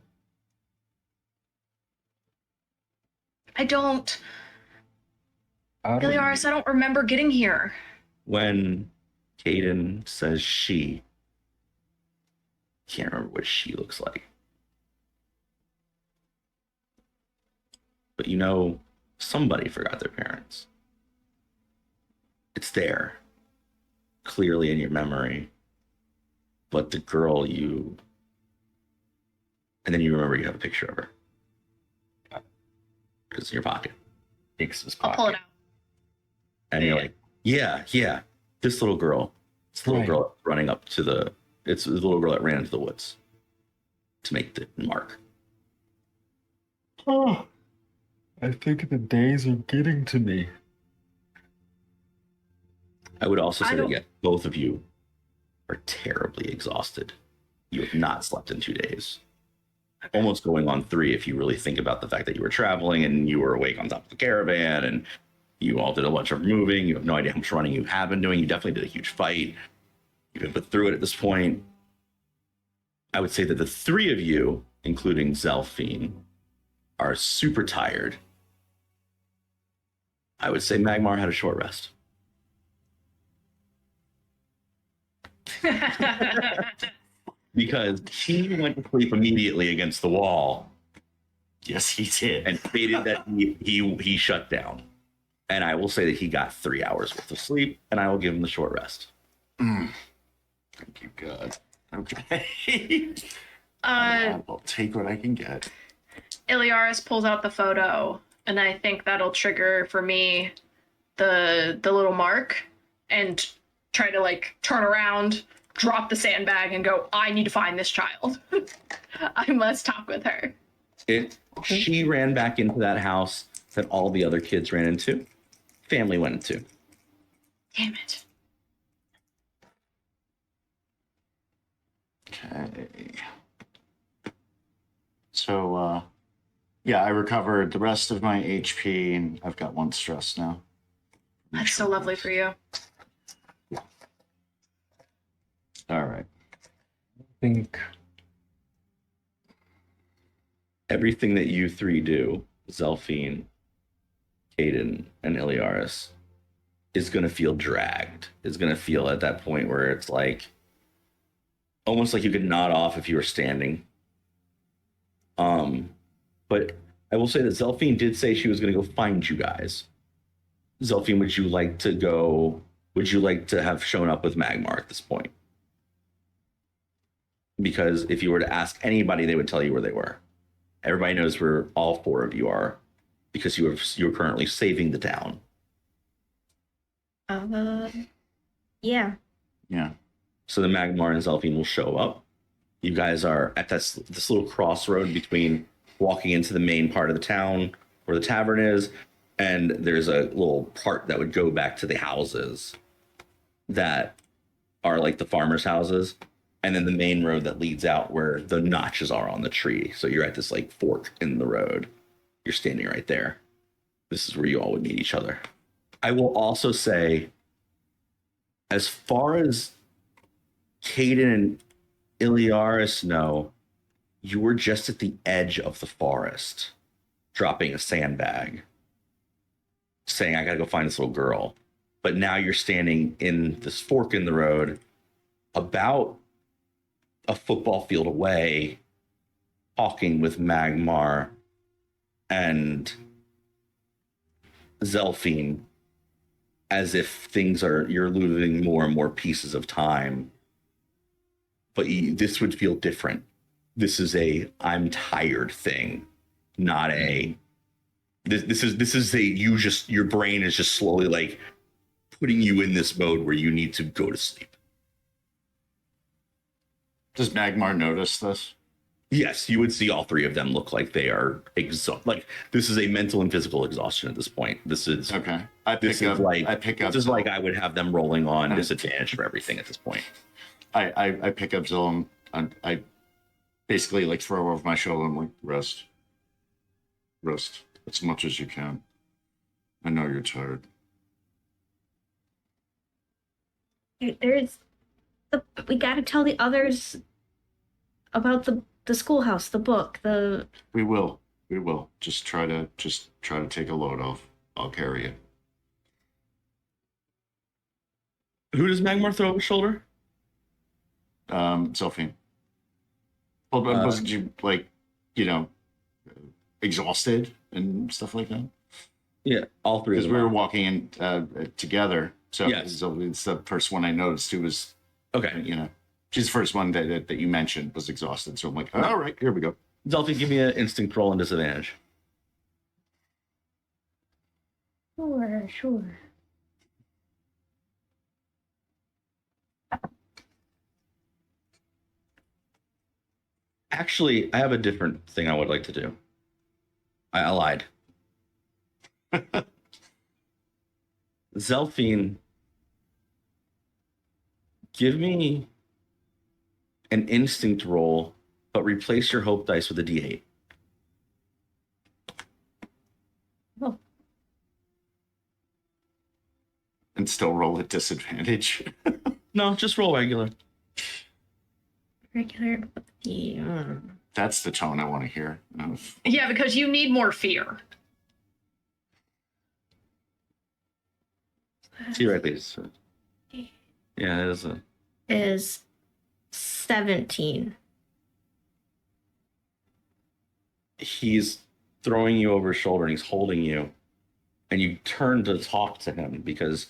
Iliaris, I don't remember getting here.
When Caden says she, can't remember what she looks like. But you know, somebody forgot their parents. It's there, clearly in your memory. But the girl and then you remember you have a picture of her. It's in your pocket.
Takes his
I'll
pocket.
pull it out.
And you're like, yeah, this little girl. It's the little girl running up to it's the little girl that ran into the woods to make the mark.
Oh, I think the days are getting to me.
I would also say that both of you are terribly exhausted. You have not slept in 2 days. Almost going on 3 if you really think about the fact that you were traveling and you were awake on top of the caravan and you all did a bunch of moving. You have no idea how much running you have been doing. You definitely did a huge fight. You've been put through it at this point. I would say that the 3 of you, including Zelfine, are super tired. I would say Magmar had a short rest. Because he went to sleep immediately against the wall.
Yes, he did.
And stated that he shut down. And I will say that he got 3 hours worth of sleep, and I will give him the short rest.
Thank you, God. Okay. I'll take what I can get.
Iliaris pulls out the photo, and I think that'll trigger for me the little mark and try to like turn around, drop the sandbag, and go, I need to find this child. I must talk with her.
She ran back into that house that all the other kids ran into. Family went into.
Damn it.
Okay. So, I recovered the rest of my HP, and I've got 1 stress now.
That's so lovely for you.
All right.
I think
Everything that you 3 do, Zelfine, Caden, and Iliaris, is going to feel dragged. Is going to feel at that point where it's like almost like you could nod off if you were standing. But I will say that Zelfine did say she was going to go find you guys. Zelfine, would you like to have shown up with Magmar at this point? Because if you were to ask anybody, they would tell you where they were. Everybody knows where all 4 of you are because you're currently saving the town.
Yeah.
Yeah.
So the Magmar and Zelfine will show up. You guys are at this little crossroad between walking into the main part of the town where the tavern is, and there's a little part that would go back to the houses that are like the farmers' houses, and then the main road that leads out where the notches are on the tree. So you're at this like fork in the road. You're standing right there. This is where you all would meet each other. I will also say, as far as Caden Iliaris, no. You were just at the edge of the forest, dropping a sandbag, saying, I gotta go find this little girl. But now you're standing in this fork in the road, about a football field away, talking with Magmar and Zelfine, as if you're losing more and more pieces of time. But this would feel different. This is a I'm tired thing, not a this is a your brain is just slowly like putting you in this mode where you need to go to sleep.
Does Magmar notice this?
Yes, you would see all three of them look like they are exhausted. Like this is a mental and physical exhaustion at this point. This is
okay.
I pick up. This is
Zil.
like I would have them rolling on disadvantage for everything at this point.
I pick up Zil and I basically like throw over my shoulder and like rest as much as you can. I know you're tired.
We gotta tell the others about the schoolhouse, the book,
We will. Just try to take a load off. I'll carry it.
Who does Magmar throw over his shoulder?
Zelfine. Well, wasn't you like, exhausted and stuff like that?
Yeah, all three.
Because we were walking in together. So
yes.
It's the first one I noticed who was
okay.
She's the first one that you mentioned was exhausted. So I'm like, all right, here we go.
Zelfine, give me an instinct roll and disadvantage.
Sure.
Actually, I have a different thing I would like to do. I lied. Zelfine, give me an instinct roll, but replace your hope dice with a D8.
Oh.
And still roll at disadvantage.
No, just roll regular.
Regular. Yeah.
That's the tone I want to hear.
Yeah, because you need more fear.
Theoretically, yeah, it is
Is 17.
He's throwing you over his shoulder and he's holding you, and you turn to talk to him because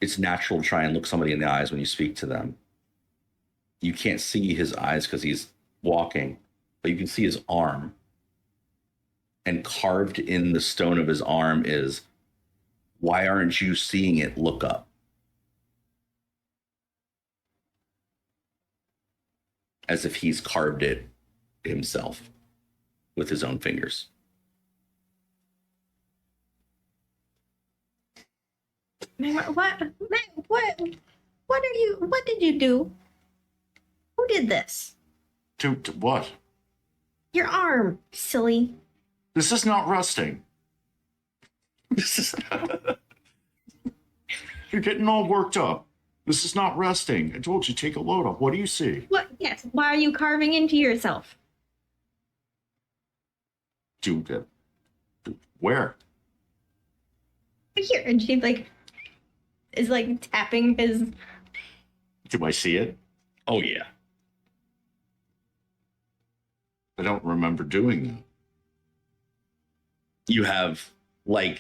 it's natural to try and look somebody in the eyes when you speak to them. You can't see his eyes because he's walking, but you can see his arm. And carved in the stone of his arm is, why aren't you seeing it? Look up. As if he's carved it himself with his own fingers.
What did you do? Who did this?
To what?
Your arm, silly.
This is not rusting. You're getting all worked up. This is not resting. I told you, take a load off. What do you see?
What? Yes. Why are you carving into yourself?
Dude, where?
Here, and she is tapping his.
Do I see it?
Oh, yeah.
I don't remember doing that.
You have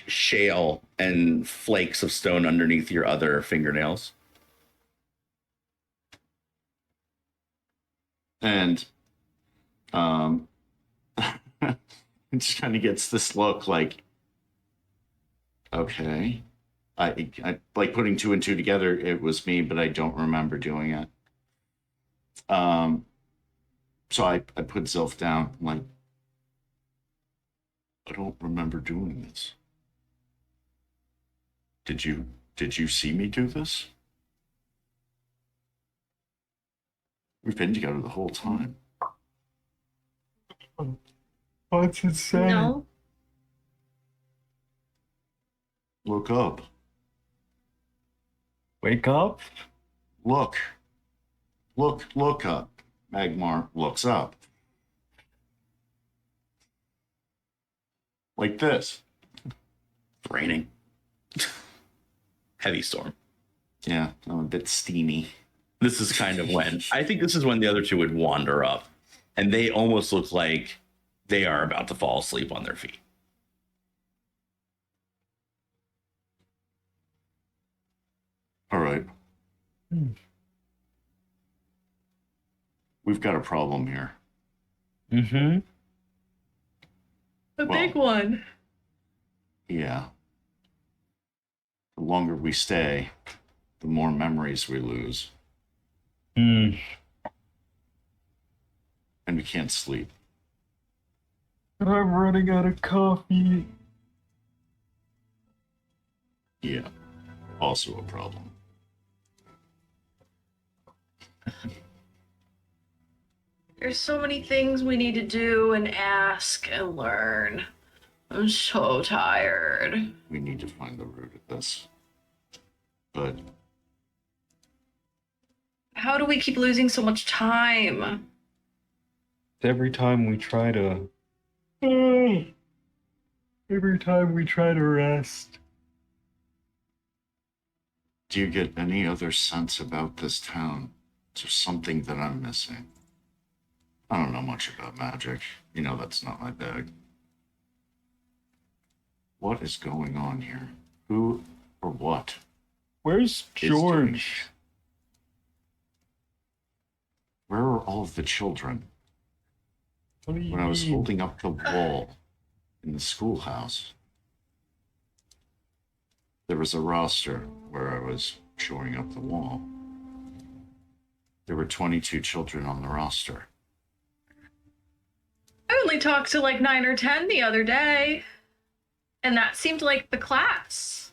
shale and flakes of stone underneath your other fingernails.
And it just kind of gets this look like, okay, I like putting two and two together. It was me, but I don't remember doing it. So I put Zilf down. I'm like, I don't remember doing this. Did you see me do this? We've been together the whole time. What's it say?
No.
Look up.
Wake up.
Look up. Magmar looks up. Like this.
Raining. Heavy storm.
Yeah, I'm a bit steamy.
This is kind of when I think this is when the other two would wander up, and they almost look like they are about to fall asleep on their feet.
All right. We've got a problem here.
Mm-hmm.
A
Well-
big one.
Yeah. The longer we stay, the more memories we lose,
Mm.
and we can't sleep.
I'm running out of coffee.
Yeah. Also a problem.
There's so many things we need to do and ask and learn. I'm so tired.
We need to find the root of this. But
How do we keep losing so much time?
Every time we try to rest.
do you get any other sense about this town? Is there something that I'm missing? I don't know much about magic. You know, that's not my bag. What is going on here? Who or what?
Where's
is doing
George?
it? Where are all of the children?
What do you
When I was
mean?
holding up the wall in the schoolhouse, there was a roster where I was shoring up the wall. There were 22 children on the roster.
I only talked to like 9 or 10 the other day. And that seemed like the class.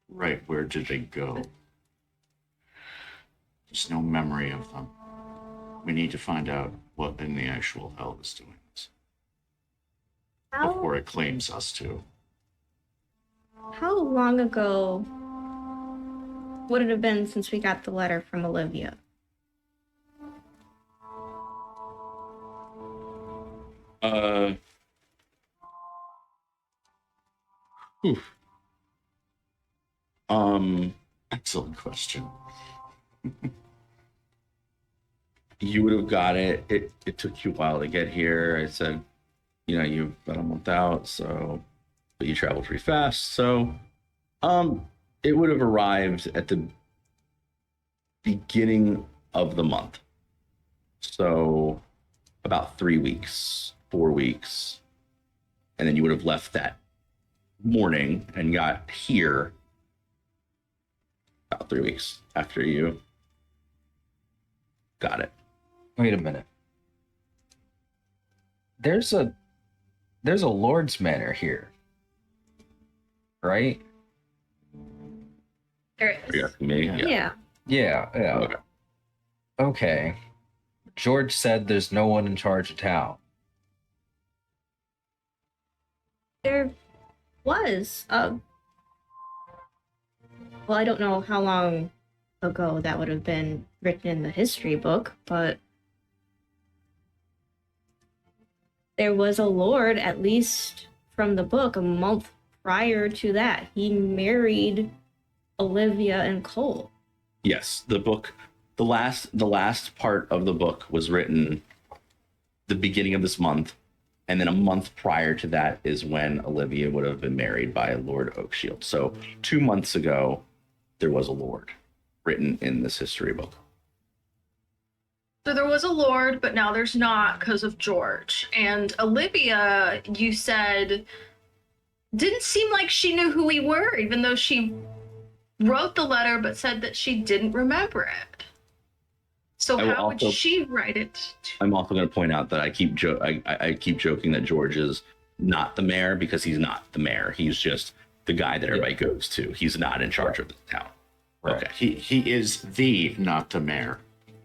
Right, where did they go? There's no memory of them. We need to find out what in the actual hell is doing this before it claims us to.
How long ago would it have been since we got the letter from Olivia?
Whew.
Excellent question.
You would have got it. It took you a while to get here. I said, you know, you've been a month out, so but you traveled pretty fast. So it would have arrived at the beginning of the month. So about 3 weeks, 4 weeks. And then you would have left that morning and got here about 3 weeks after you got it.
Wait a minute. There's a Lord's Manor here. Right?
There
Are you
is.
asking me?
Yeah.
Yeah.
Okay.
Okay. George said there's no one in charge of town.
There was. Well, I don't know how long ago that would have been written in the history book, but there was a lord, at least from the book, a month prior to that. He married Olivia and Cole.
Yes, the book, the last part of the book was written the beginning of this month, and then a month prior to that is when Olivia would have been married by Lord Oakshield. So 2 months ago, there was a lord written in this history book.
So there was a lord, but now there's not because of George. And Olivia, you said, didn't seem like she knew who we were, even though she wrote the letter but said that she didn't remember it. So
I will
how would
also-
she write it?
I'm also going to point out that I keep joking that George is not the mayor because he's not the mayor. He's just the guy that everybody goes to. He's not in charge of the town.
Right.
Okay.
He is the, not the mayor.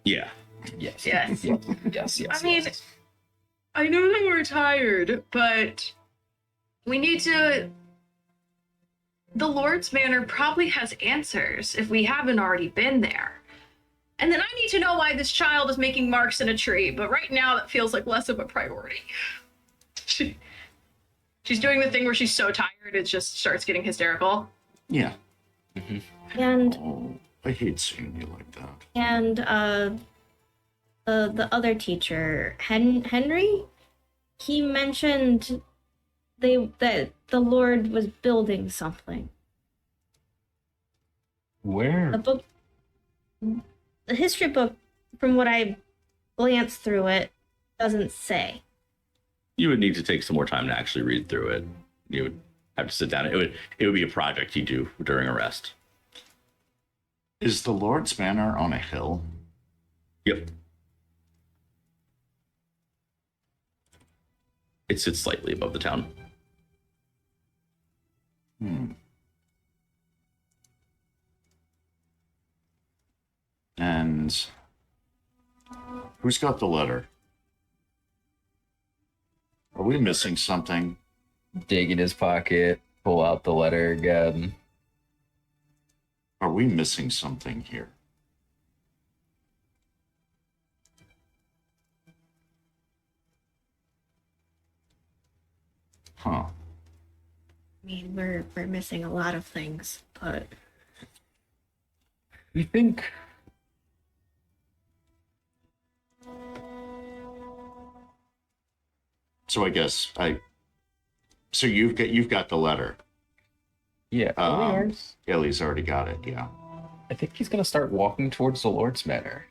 Yeah.
Yes.
Yes.
Yes.
I mean, I know that we're tired, but we need to. The Lord's Manor probably has answers if we haven't already been there. And then I need to know why this child is making marks in a tree, but right now that feels like less of a priority. She's doing the thing where she's so tired it just starts getting hysterical.
Yeah.
And
Oh, I hate seeing you like that.
and the other teacher, Henry, he mentioned that the Lord was building something.
Where?
The book, the history book, from what I glanced through it, doesn't say.
You would need to take some more time to actually read through it. You would have to sit down. It would be a project you do during a rest.
Is the Lord's Manor on a hill?
Yep. It sits slightly above the town.
And who's got the letter? Are we missing something?
Dig in his pocket, pull out the letter again.
Are we missing something here? Huh.
I mean, we're missing a lot of things, but
We think
So I guess so you've got the letter.
yeah,
Ellie's already got it, yeah.
I think he's gonna start walking towards the Lord's Manor.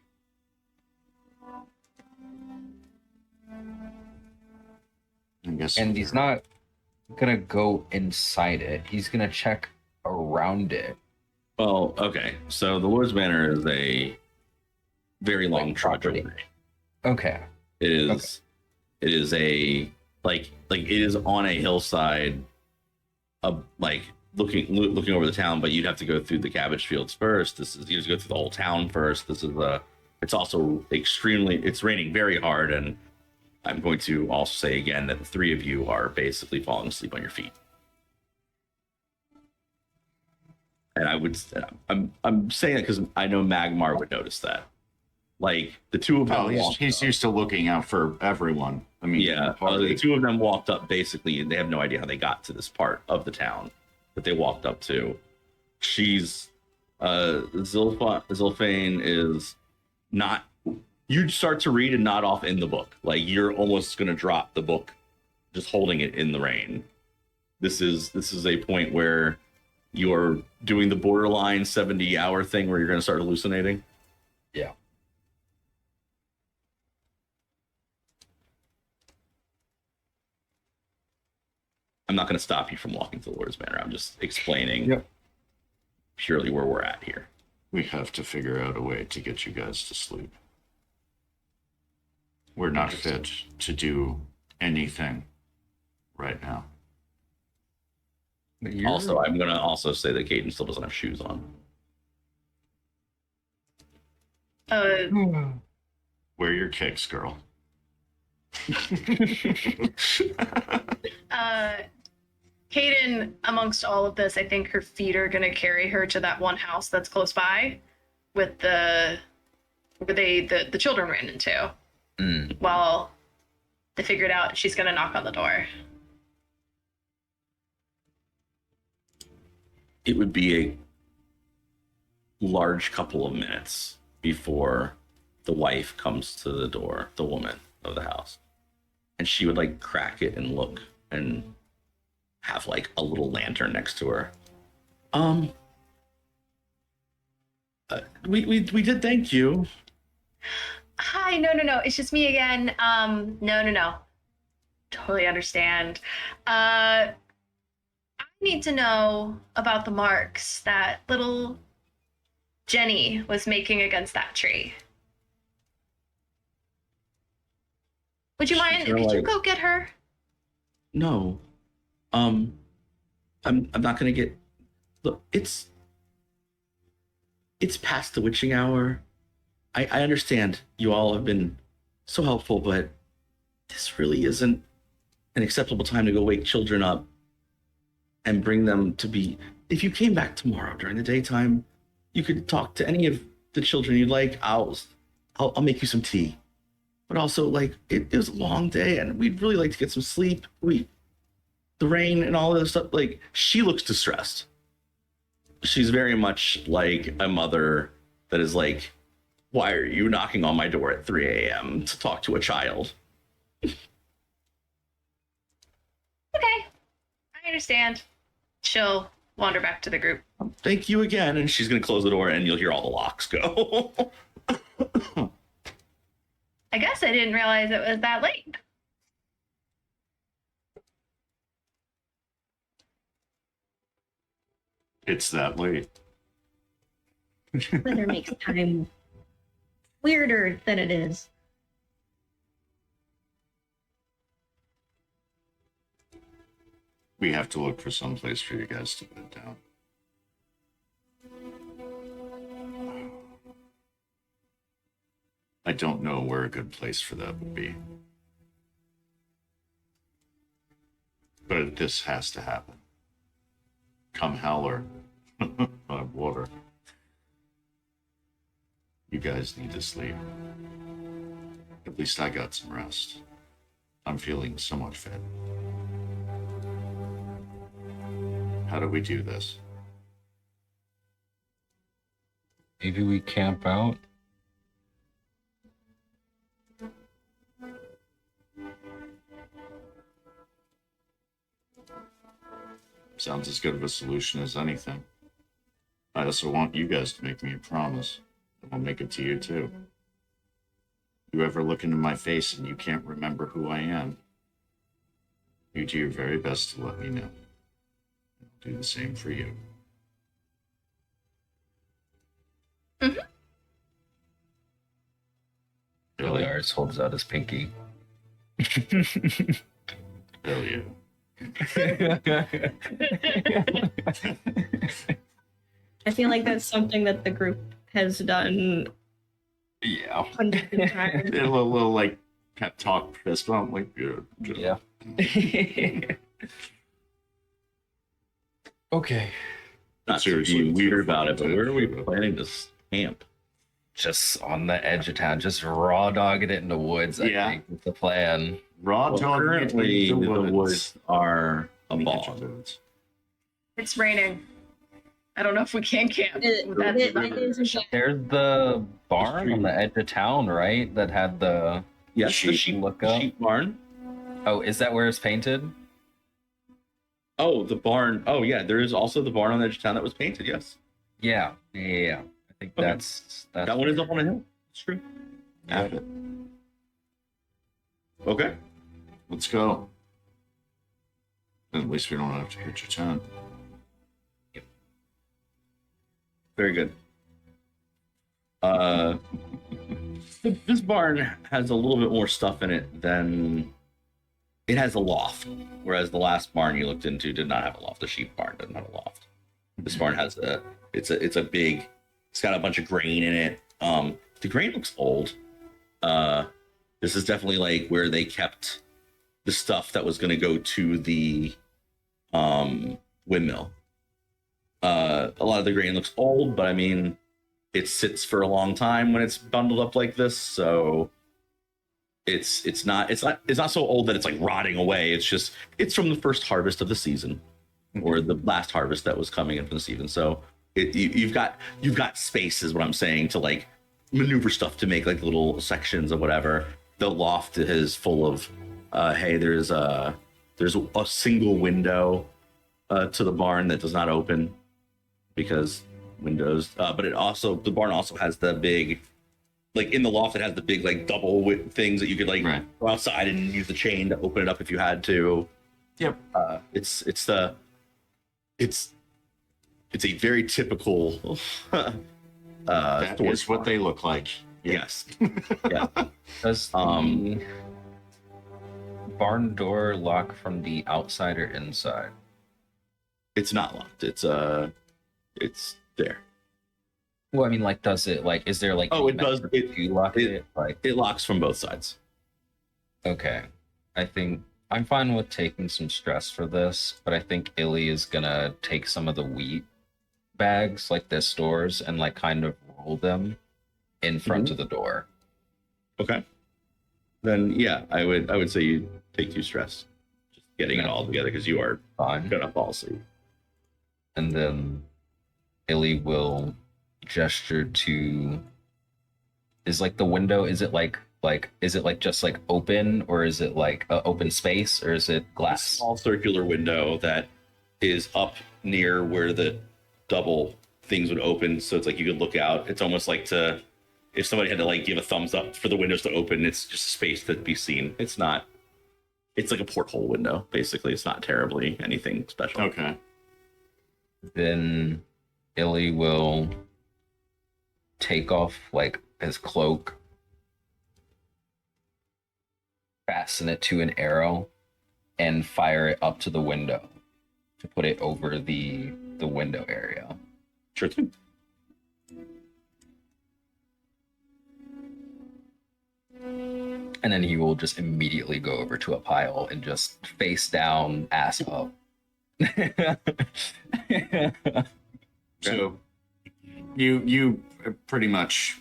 I guess
And he's not gonna go inside it. He's gonna check around it.
Well, okay. So the Lord's Manor is a very long trudge
property.
away.
Okay.
It is. It is a like it is on a hillside, like looking over the town. But you'd have to go through the cabbage fields first. You have to go through the whole town first. This is a. It's also extremely. It's raining very hard, and I'm going to also say again that the three of you are basically falling asleep on your feet. And I'm saying it because I know Magmar would notice that. Like the two of them.
Oh, he's used to looking out for everyone. I mean,
Yeah, the two of them walked up basically, and they have no idea how they got to this part of the town that they walked up to. She's Zilphane is not. You start to read and nod off in the book, like you're almost gonna drop the book, just holding it in the rain. This is a point where you're doing the borderline 70-hour thing where you're gonna start hallucinating.
Yeah.
I'm not going to stop you from walking to the Lord's Manor. I'm just explaining purely where we're at here.
We have to figure out a way to get you guys to sleep. We're not fit to do anything right now.
Also, I'm going to also say that Caden still doesn't have shoes on.
Wear your kicks, girl.
Kaden, amongst all of this, I think her feet are gonna carry her to that one house that's close by, with the children ran into. While they figured out she's gonna knock on the door.
It would be a large couple of minutes before the wife comes to the door, the woman of the house, and she would like crack it and look and have like a little lantern next to her. We did thank you.
Hi, no, it's just me again. No. Totally understand. I need to know about the marks that little Jenny was making against that tree. Would you mind? Could you go get her?
No. I'm not gonna get. Look, it's past the witching hour. I understand you all have been so helpful, but this really isn't an acceptable time to go wake children up and bring them to be. If you came back tomorrow during the daytime, you could talk to any of the children you'd like, I'll make you some tea. But also, like, it was a long day, and we'd really like to get some sleep. The rain and all this stuff. Like, she looks distressed. She's very much like a mother that is like, why are you knocking on my door at 3 a.m. to talk to a child?
Okay, I understand. She'll wander back to the group.
Thank you again. And she's going to close the door, and you'll hear all the locks go.
I guess I didn't realize it was that late.
It's that late.
Weather makes time weirder than it is.
We have to look for some place for you guys to bed down. I don't know where a good place for that would be. But this has to happen. Come hell or high water. You guys need to sleep. At least I got some rest. I'm feeling somewhat fit. How do we do this?
Maybe we camp out.
Sounds as good of a solution as anything. I also want you guys to make me a promise, and I'll make it to you too. You ever look into my face and you can't remember who I am, you do your very best to let me know. I'll do the same for you.
Mm-hmm.
Really?
Lars holds out his pinky.
Really?
I feel like that's something that the group has done
Yeah.
hundreds of times.
A little like kind of talk fist bump, like
Yeah. Okay.
Not
Seriously,
seriously
it's
weird
your
about it, but
fucking
where are we
shit.
planning to camp?
Just on the edge of town, just raw dogging it in the woods.
Yeah.
I think is the plan.
raw
Well,
dog.
currently, the woods are a
We get
bog.
your woods.
It's raining. I don't know if we can camp.
It-
That's
it- it is a-
There's the barn on the edge of town, right? That had the.
Yes, the
Sheep
sheep,
look
the
up.
sheep barn.
Oh, is that where it's painted?
Oh, the barn. Oh, yeah, there is also the barn on the edge of town that was painted. Yes,
Yeah. Yeah. I think
Okay.
that's
that one is up on a hill. It's true.
Have it.
Okay.
Let's go. At least we don't have to pitch a tent.
Very good. This barn has a little bit more stuff in it than it has a loft, whereas the last barn you looked into did not have a loft. The sheep barn didn't have a loft. This barn has it's a big. It's got a bunch of grain in it. The grain looks old. This is definitely like where they kept the stuff that was going to go to the windmill. A lot of the grain looks old, but I mean, it sits for a long time when it's bundled up like this, so it's not so old that it's like rotting away. It's from the first harvest of the season, or the last harvest that was coming in from the season. So you've got space, is what I'm saying, to like maneuver stuff to make like little sections of whatever. The loft is full of hey, there's a single window to the barn that does not open because windows, but the barn also has the big, like in the loft, it has the big like double things that you could like
Right.
go outside and use the chain to open it up if you had to.
Yep.
It's a very typical
That
storage
is what
barn.
they look like.
Yes. Yeah.
Does the
Um,
barn door lock from the outside or inside?
It's not locked. It's there.
Well, I mean, like, does it like? Is there like?
Oh,
a
it does.
method to lock
it-
it. Like,
It locks from both sides.
okay, I think I'm fine with taking some stress for this, but I think Illy is gonna take some of the wheat bags, like the stores, and like kind of roll them in front of the door.
Okay. Then yeah, I would say you take 2 stress, just getting it all together because you are
Fine.
gonna fall asleep.
And then Illy will gesture to. Is like the window? Is it like is it like just like open, or is it like open space, or is it
A
glass?
small circular window that is up near where the double things would open, so it's like you could look out. It's almost like if somebody had to like give a thumbs up for the windows to open, it's just a space to be seen. It's like a porthole window, basically. It's not terribly anything special.
Okay.
Then Illy will take off like his cloak, fasten it to an arrow, and fire it up to the window to put it over the window area.
Sure thing.
And then he will just immediately go over to a pile and just face down, ass up.
So you pretty much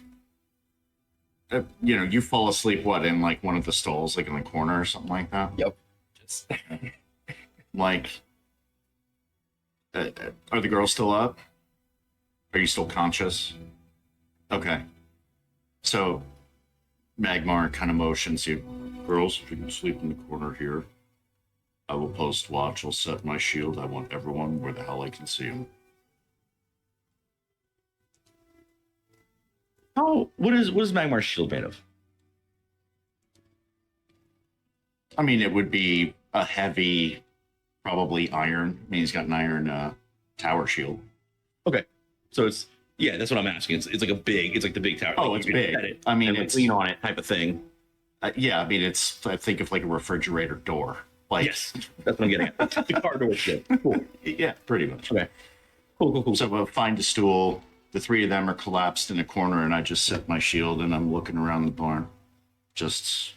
you fall asleep in like one of the stalls, like in the corner or something like that.
Yep. Just
Like are the girls still up? Are you still conscious? Okay. So Magmar kind of motions you, girls, if you can sleep in the corner here. I will post watch. I'll set my shield. I want everyone where the hell I can see them.
Oh, what is Magmar's shield made of?
I mean, it would be a heavy, probably iron. I mean, he's got an iron tower shield.
So it's that's what I'm asking. It's like the big tower.
Oh,
Like,
it's
you can
big.
set it
I mean,
and, like,
it's
lean on it type of thing.
yeah. I mean, I think of like a refrigerator door. Like,
Yes, that's what I'm getting at. The car door shit. Cool.
yeah, pretty much.
Okay. Cool.
So we'll find a stool. The 3 of them are collapsed in a corner, and I just set my shield and I'm looking around the barn. Just,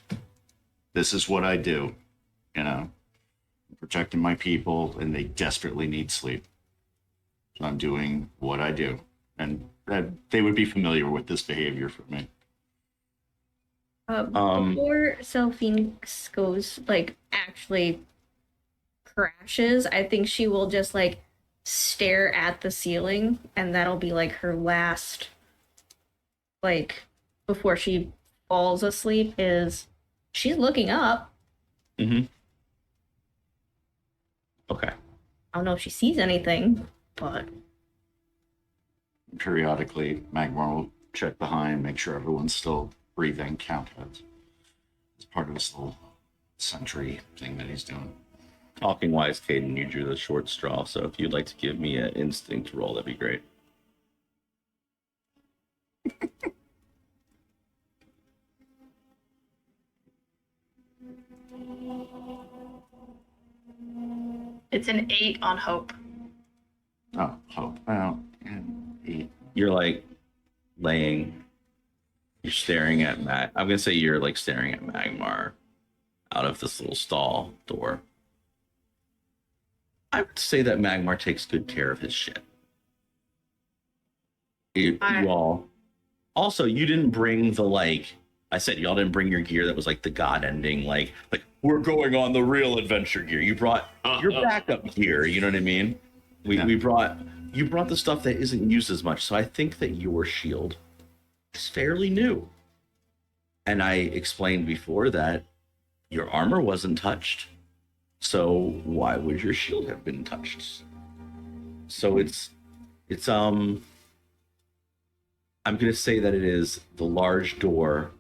this is what I do, protecting my people, and they desperately need sleep. So I'm doing what I do, and they would be familiar with this behavior for me.
Before Selphine goes, like, actually crashes, I think she will just, like, stare at the ceiling, and that'll be, like, her last, like, before she falls asleep, is she's looking up.
Mm-hmm. Okay.
I don't know if she sees anything, but...
Periodically, Magmar will check behind, make sure everyone's still breathing, count heads. It's part of this little sentry thing that he's doing.
Talking wise, Caden, you drew the short straw, so if you'd like to give me an instinct roll, that'd be great.
It's an 8 on hope.
Oh, hope. Well, and 8.
You're like you're staring at I'm gonna say you're like staring at Magmar out of this little stall door. I would say that Magmar takes good care of his shit. You all also, you didn't bring I said, y'all didn't bring your gear that was like the god ending, like we're going on the real adventure gear. You brought your backup gear, you know what I mean? You brought the stuff that isn't used as much. So I think that your shield is fairly new. And I explained before that your armor wasn't touched. So why would your shield have been touched? So it's I'm going to say that it is the large door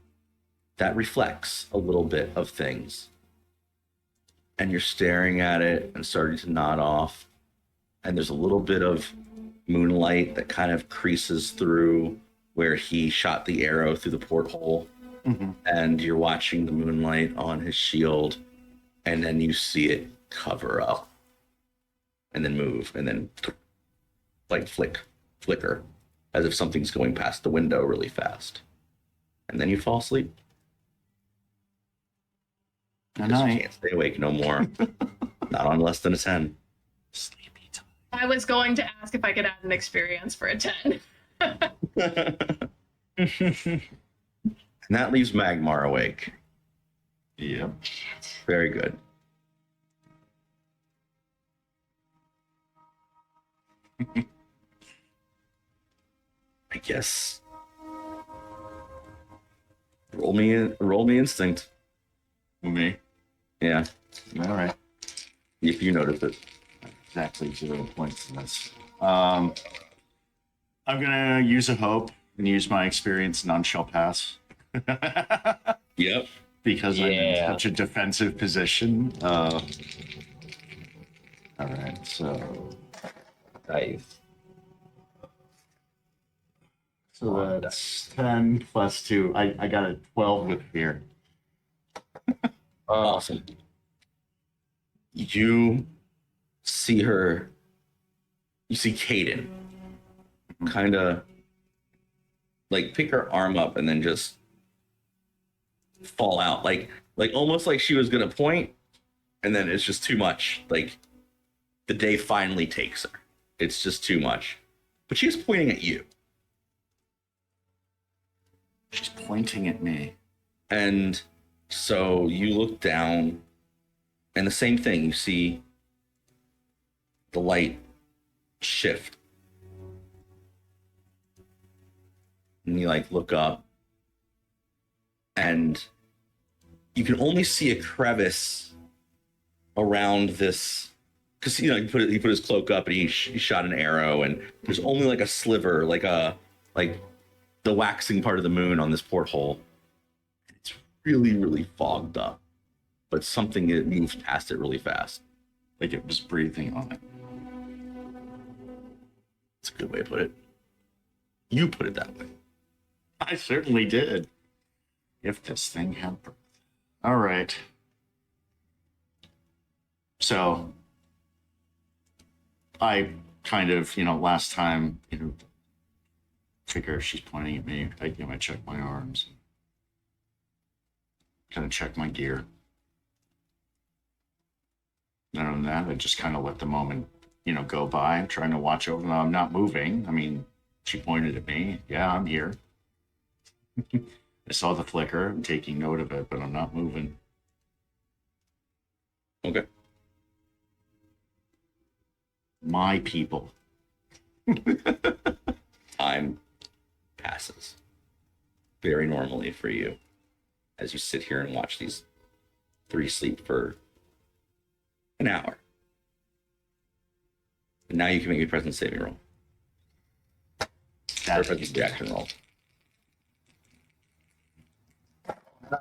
that reflects a little bit of things. And you're staring at it and starting to nod off. And there's a little bit of moonlight that kind of creases through where he shot the arrow through the porthole.
Mm-hmm.
And you're watching the moonlight on his shield. And then you see it cover up. And then move. And then like flicker. As if something's going past the window really fast. And then you fall asleep.
Good
Because you
night.
can't stay awake no more. Not on less than a 10.
Sleepy time.
I was going to ask if I could add an experience for a 10.
And that leaves Magmar awake.
Yep.
Very good. I guess. Roll me instinct.
Me.
Yeah,
All right.
if you notice it.
Exactly 0 points in this. I'm gonna use a hope and use my experience. None shall pass.
Yep.
Because I'm in
Yeah.
such a defensive position. All right, so
Nice.
that's 10 plus 2. I got a 12 with fear.
Awesome. You see her. You see Kaden kind of like pick her arm up and then just fall out, like almost like she was gonna point, and then it's just too much. Like the day finally takes her. It's just too much. But she's pointing at you,
She's pointing at me.
and so you look down, and the same thing. You see the light shift, and you like look up, and you can only see a crevice around this, because you know he put his cloak up and he shot an arrow, and there's only like a sliver, like the waxing part of the moon on this porthole. It's really fogged up, but something that moves past it really fast.
Like it was breathing on it.
It's a good way to put it. You put it that way.
I certainly did. If this thing had breath. All right. So I kind of, last time, figure if she's pointing at me, I check my arms, kind of check my gear. Other than that, I just kind of let the moment, go by. I'm trying to watch over them. I'm not moving. I mean, she pointed at me. Yeah, I'm here. I saw the flicker. I'm taking note of it, but I'm not moving.
Okay.
My people.
Time passes very normally for you as you sit here and watch these three sleep for an hour. And now you can make a presence saving roll. Or a presence reaction roll.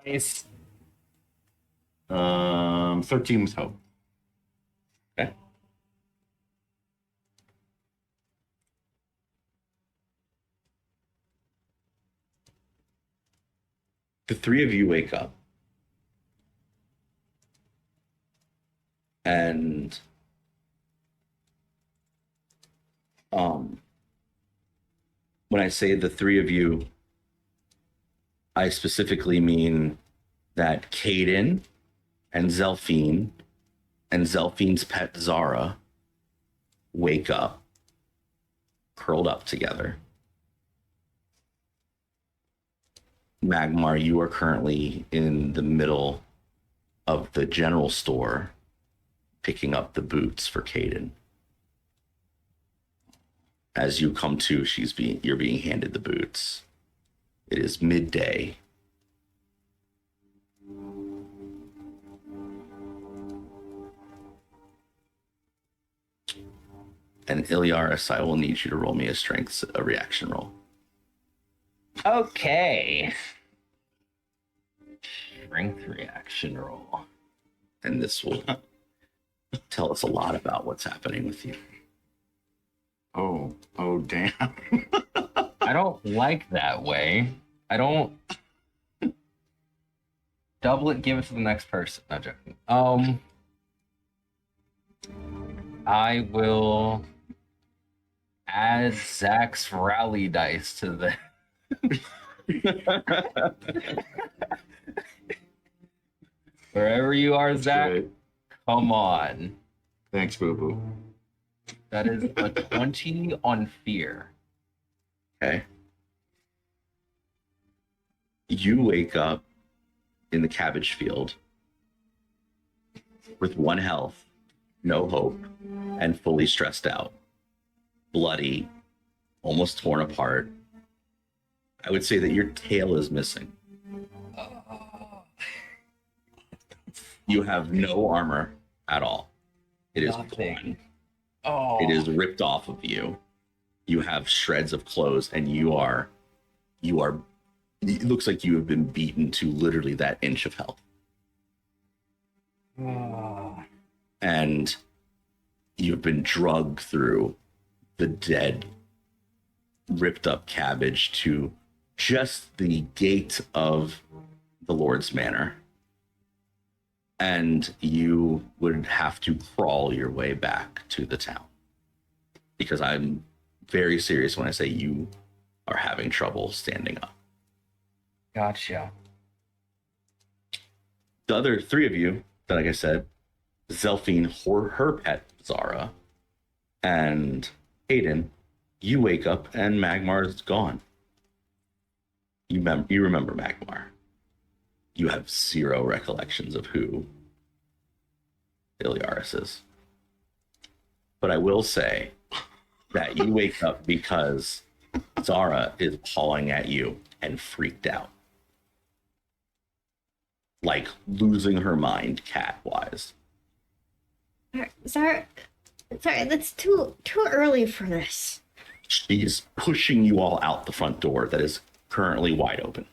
Nice.
13 with hope.
Okay. The three of you wake up. And when I say the three of you, I specifically mean that Kaden and Zelphine and Zelphine's pet Zara wake up, curled up together. Magmar, you are currently in the middle of the general store picking up the boots for Kaden. As you come to, you're being handed the boots. It is midday. And Iliaris, I will need you to roll me a reaction roll.
Okay. Strength reaction roll.
And this will tell us a lot about what's happening with you.
Oh, damn.
I don't like that way. I don't double it, give it to the next person. Not joking. I will add Zach's rally dice to the wherever you are, Zach.
Great.
Come on.
Thanks, Boo Boo.
That is a 20 on fear.
Okay. You wake up in the cabbage field with 1 health, no hope, and fully stressed out, bloody, almost torn apart. I would say that your tail is missing. You have no armor at all. It is torn.
Oh.
It is ripped off of you. You have shreds of clothes, and you are. It looks like you have been beaten to literally that inch of health. And you've been drugged through the dead, ripped up cabbage to just the gate of the Lord's Manor. And you would have to crawl your way back to the town. Because I'm very serious when I say you are having trouble standing up.
Gotcha.
The other 3 of you, like I said, Zelphine, her pet, Zara, and Aiden, you wake up and Magmar is gone. You remember Magmar. You have 0 recollections of who Iliaris is. But I will say that you wake up because Zara is pawing at you and freaked out. Like losing her mind cat-wise.
Sorry, that's too early for this.
She is pushing you all out the front door that is currently wide open.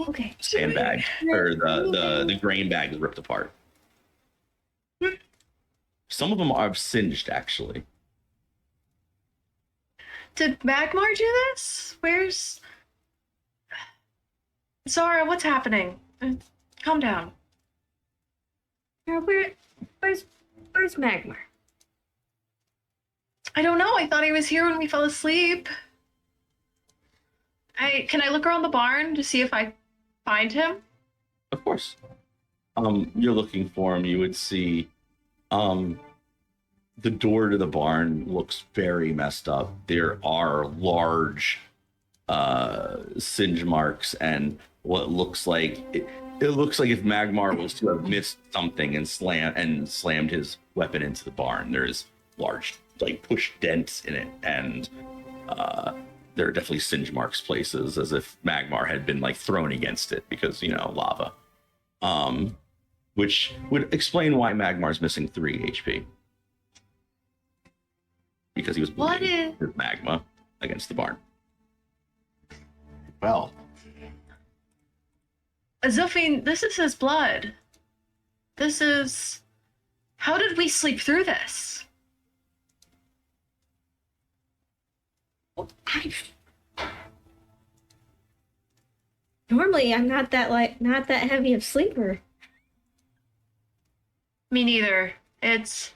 Okay.
Sandbag, or the grain bag is ripped apart. Some of them are singed, actually.
Did Magmar do this? Where's Zara? What's happening? Calm down.
Where's Magmar?
I don't know. I thought he was here when we fell asleep. Can I look around the barn to see if I find him?
Of course. You're looking for him. You would see the door to the barn looks very messed up. There are large singe marks and what looks like it looks like if Magmar was to have missed something and slammed his weapon into the barn. There's large like push dents in it, and there are definitely singe marks places as if Magmar had been like thrown against it because, you know, lava. Which would explain why Magmar's missing 3 HP. Because he was bleeding with magma against the barn.
Well,
Zelphine, this is his blood. This is... How did we sleep through this?
Normally, I'm not that heavy of sleeper.
Me neither. It's...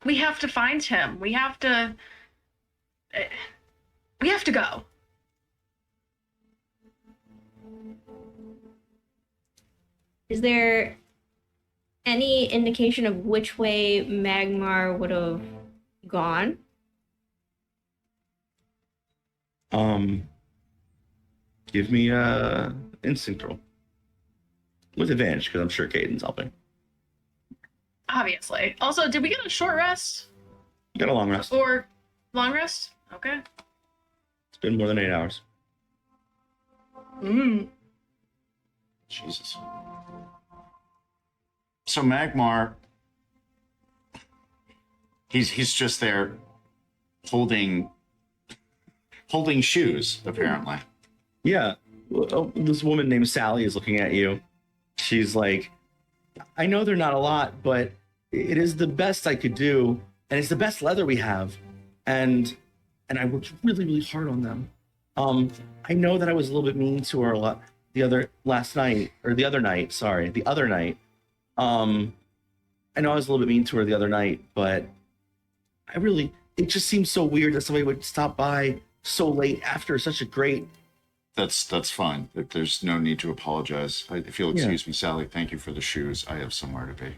We have to find him. We have to go.
Is there any indication of which way Magmar would have gone?
Give me a instinct roll. With advantage, because I'm sure Caden's helping.
Obviously. Also, did we get a short rest?
You got a long rest.
Or long rest? Okay.
It's been more than 8 hours.
Jesus. So Magmar, he's just there holding shoes, apparently.
Yeah. This woman named Sally is looking at you. She's like, I know they're not a lot, but it is the best I could do, and it's the best leather we have. And I worked really, really hard on them. I know that I was a little bit mean to her the other night. I know I was a little bit mean to her the other night, but it just seems so weird that somebody would stop by so late after such a great...
That's fine. There's no need to apologize. If you'll excuse me, Sally, thank you for the shoes. I have somewhere to be.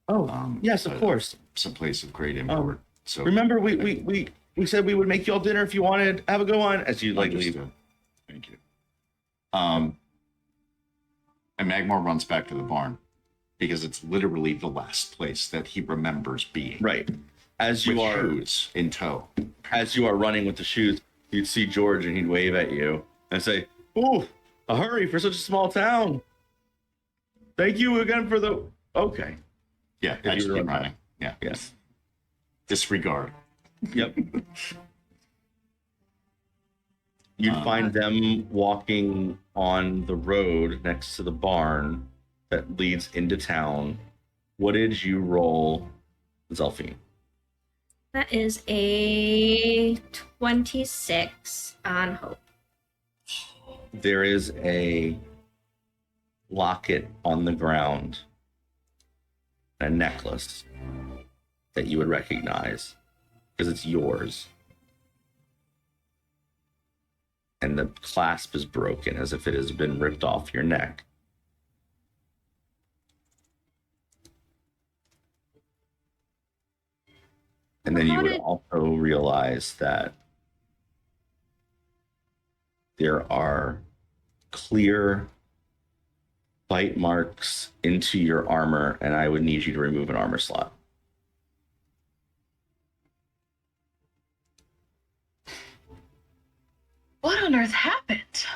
Oh, yes, of course.
Some place of great import. So
remember, we we said we would make you all dinner if you wanted. Have a good one. As you like leave.
Understood. Thank you. And Magmar runs back to the barn because it's literally the last place that he remembers being.
Right. As you
With
are
shoes in tow.
as you are running with the shoes, you'd see George and he'd wave at you and say, "Ooh, a hurry for such a small town. Thank you again for the." Okay.
Yeah,
you
I just
were
keep
running.
running. Yeah.
Yes.
Disregard.
Yep. You'd find them walking on the road next to the barn that leads into town. What did you roll, Zelfine?
That is a 26 on hope.
There is a locket on the ground, a necklace that you would recognize because it's yours. And the clasp is broken as if it has been ripped off your neck. And then you would also realize that there are clear bite marks into your armor, and I would need you to remove an armor slot.
What on earth happened?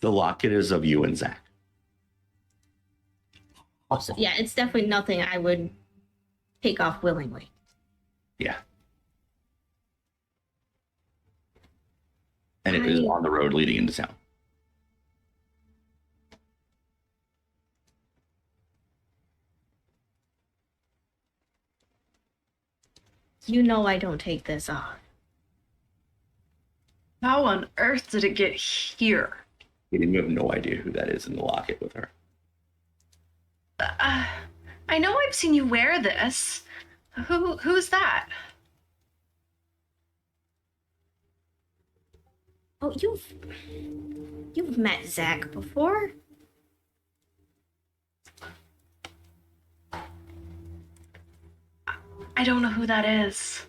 The locket is of you and Zach.
So, yeah, it's definitely nothing I would take off willingly.
Yeah. And it is on the road leading into town.
You know I don't take this off.
How on earth did it get here?
You have no idea who that is in the locket with her.
I know I've seen you wear this. Who's that?
Oh, you've met Zach before?
I don't know who that is.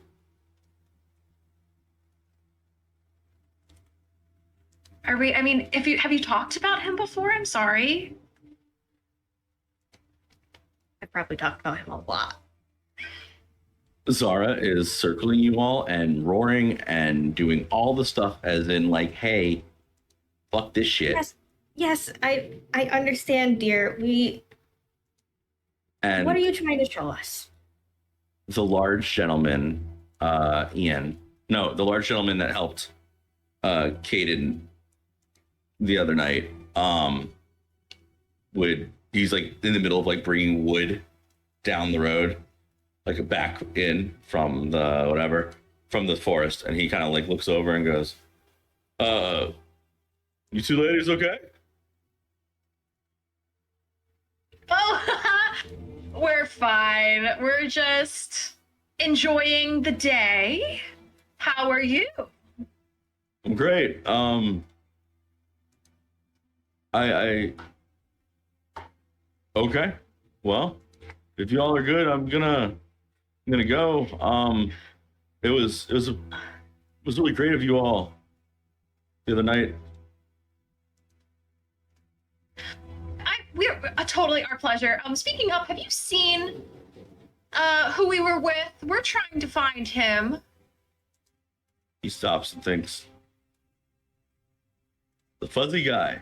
I mean, have you talked about him before? I'm sorry.
I probably talked about him a lot.
Zara is circling you all and roaring and doing all the stuff as in like, hey, fuck this shit.
Yes, I understand, dear.
And
what are you trying to show us?
the large gentleman, Ian. No, the large gentleman that helped Caden the other night. He's like in the middle of like bringing wood down the road, like a back in from the forest, and he kind of like looks over and goes, "You two ladies okay?"
Oh, we're fine. We're just enjoying the day. How are you?
I'm great. I okay. Well, if y'all are good, I'm gonna go. It was really great of you all the other night.
We're totally our pleasure. Speaking of, have you seen who we were with? We're trying to find him.
He stops and thinks. The fuzzy guy.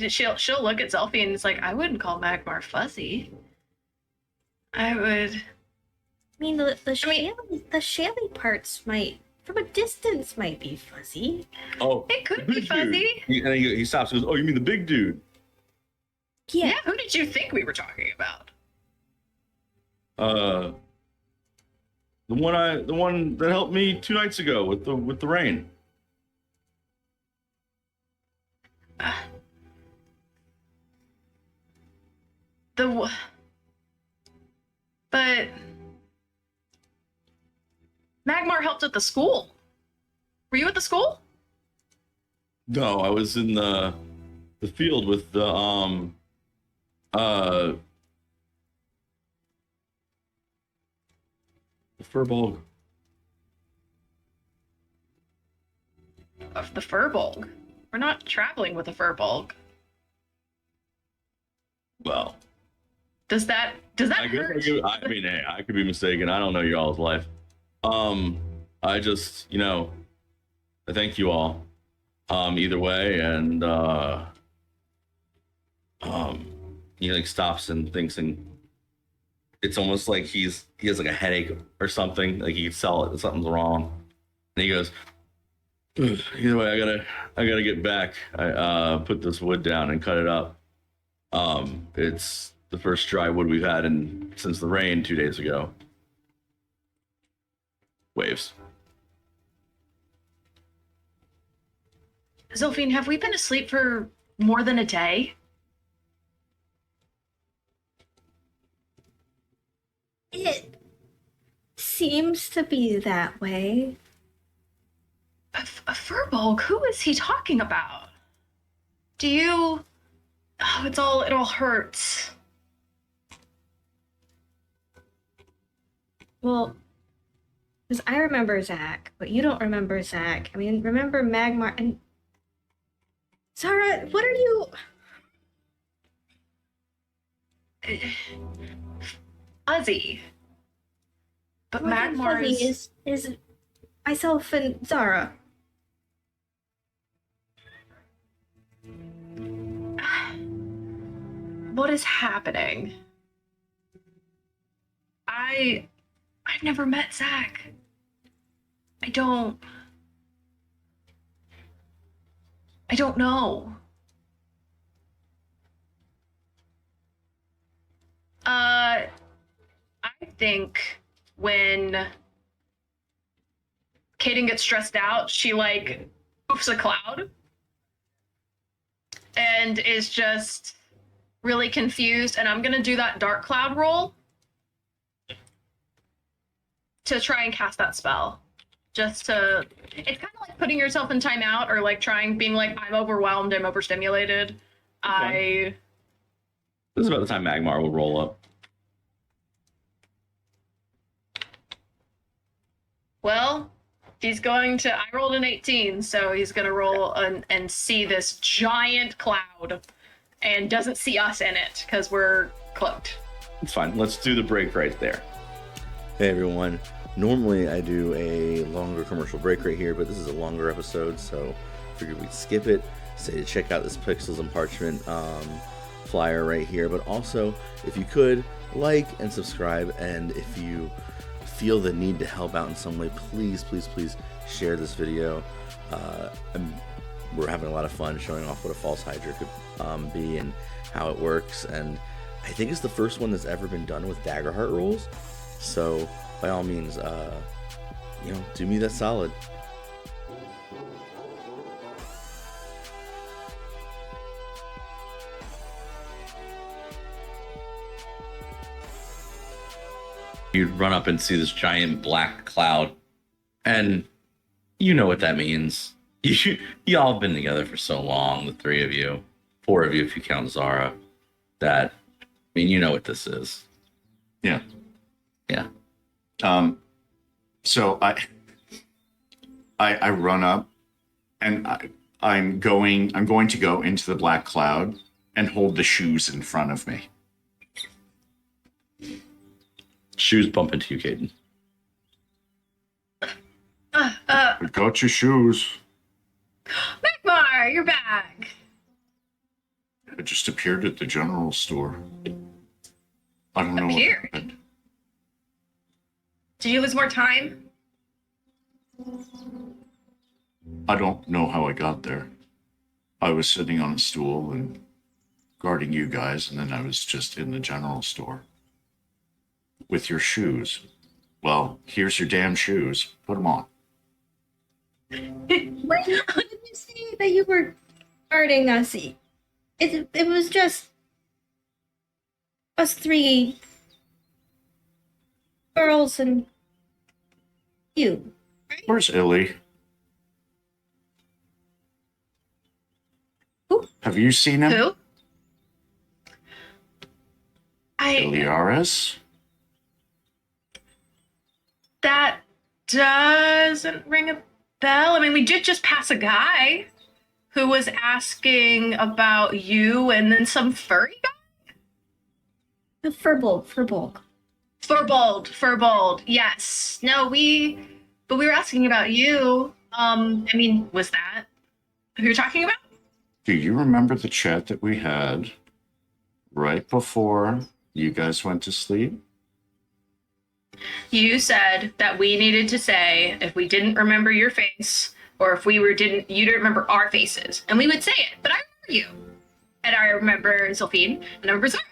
She'll look at Zelfie and it's like, I wouldn't call Magmar fuzzy. I would.
I mean, the shaly parts might, from a distance, might be fuzzy.
Oh,
It could
the
be
big
fuzzy.
dude. He stops and goes, "Oh, you mean the big dude?"
Yeah.
Who did you think we were talking about?
The one that helped me 2 nights ago with the rain.
But Magmar helped at the school. Were you at the school?
No, I was in the field with the Furbolg.
Of the Furbolg. We're not traveling with a Furbolg.
Well,
Does that hurt?
I mean, hey, I could be mistaken. I don't know y'all's life. I just, I thank you all. Either way, and he like stops and thinks, and it's almost like he has like a headache or something. Like he can sell it, something's wrong. And he goes, "Ugh, either way, I gotta get back. I put this wood down and cut it up. It's the first dry wood we've had since the rain 2 days ago. Waves.
Zolfine, have we been asleep for more than a day?
It seems to be that way.
A Furbolg? Who is he talking about? Do you... Oh, it all hurts.
Well, because I remember Zach, but you don't remember Zach. I mean, remember Magmar and Zara, what are you?
Fuzzy. But
Morgan
Magmar
Fuzzy is myself and Zara.
What is happening? I've never met Zach. I don't know. I think when Kaden gets stressed out, she like poofs a cloud and is just really confused, and I'm gonna do that dark cloud roll to try and cast that spell. It's kind of like putting yourself in timeout or like being like, I'm overwhelmed, I'm overstimulated.
Okay. This is about the time Magmar will roll up.
Well, I rolled an 18, so he's gonna roll and see this giant cloud and doesn't see us in it because we're cloaked.
It's fine. Let's do the break right there.
Hey everyone. Normally I do a longer commercial break right here, but this is a longer episode, so I figured we'd skip it. Say to check out this Pixels and Parchment flyer right here, but also if you could like and subscribe, and if you feel the need to help out in some way, please share this video. We're having a lot of fun showing off what a False Hydra could be and how it works, and I think it's the first one that's ever been done with Daggerheart rules, so by all means, do me that solid.
You run up and see this giant black cloud, and you know what that means. Y'all have been together for so long, the three of you, four of you if you count Zara, that, I mean, you know what this is.
Yeah.
Yeah.
So I run up, and I'm going to go into the black cloud and hold the shoes in front of me.
Shoes bump into you, Caden.
I got your shoes.
Magmar, you're back.
I just appeared at the general store. I don't know
Appeared?
what happened.
Did you lose more time?
I don't know how I got there. I was sitting on a stool and guarding you guys, and then I was just in the general store. With your shoes. Well, here's your damn shoes. Put them on.
When did you say that you were guarding us? It was just us three girls and you.
Where's Illy?
Who?
Have you seen him?
Who?
Iliaris?
That doesn't ring a bell. I mean, we did just pass a guy who was asking about you and then some furry guy.
Furbolg.
Furbold. Yes. No, but we were asking about you. I mean, was that who you're talking about?
Do you remember the chat that we had right before you guys went to sleep?
You said that we needed to say if we didn't remember your face or if you didn't remember our faces, and we would say it. But I remember you, and I remember Zilphine, and I remember Zara.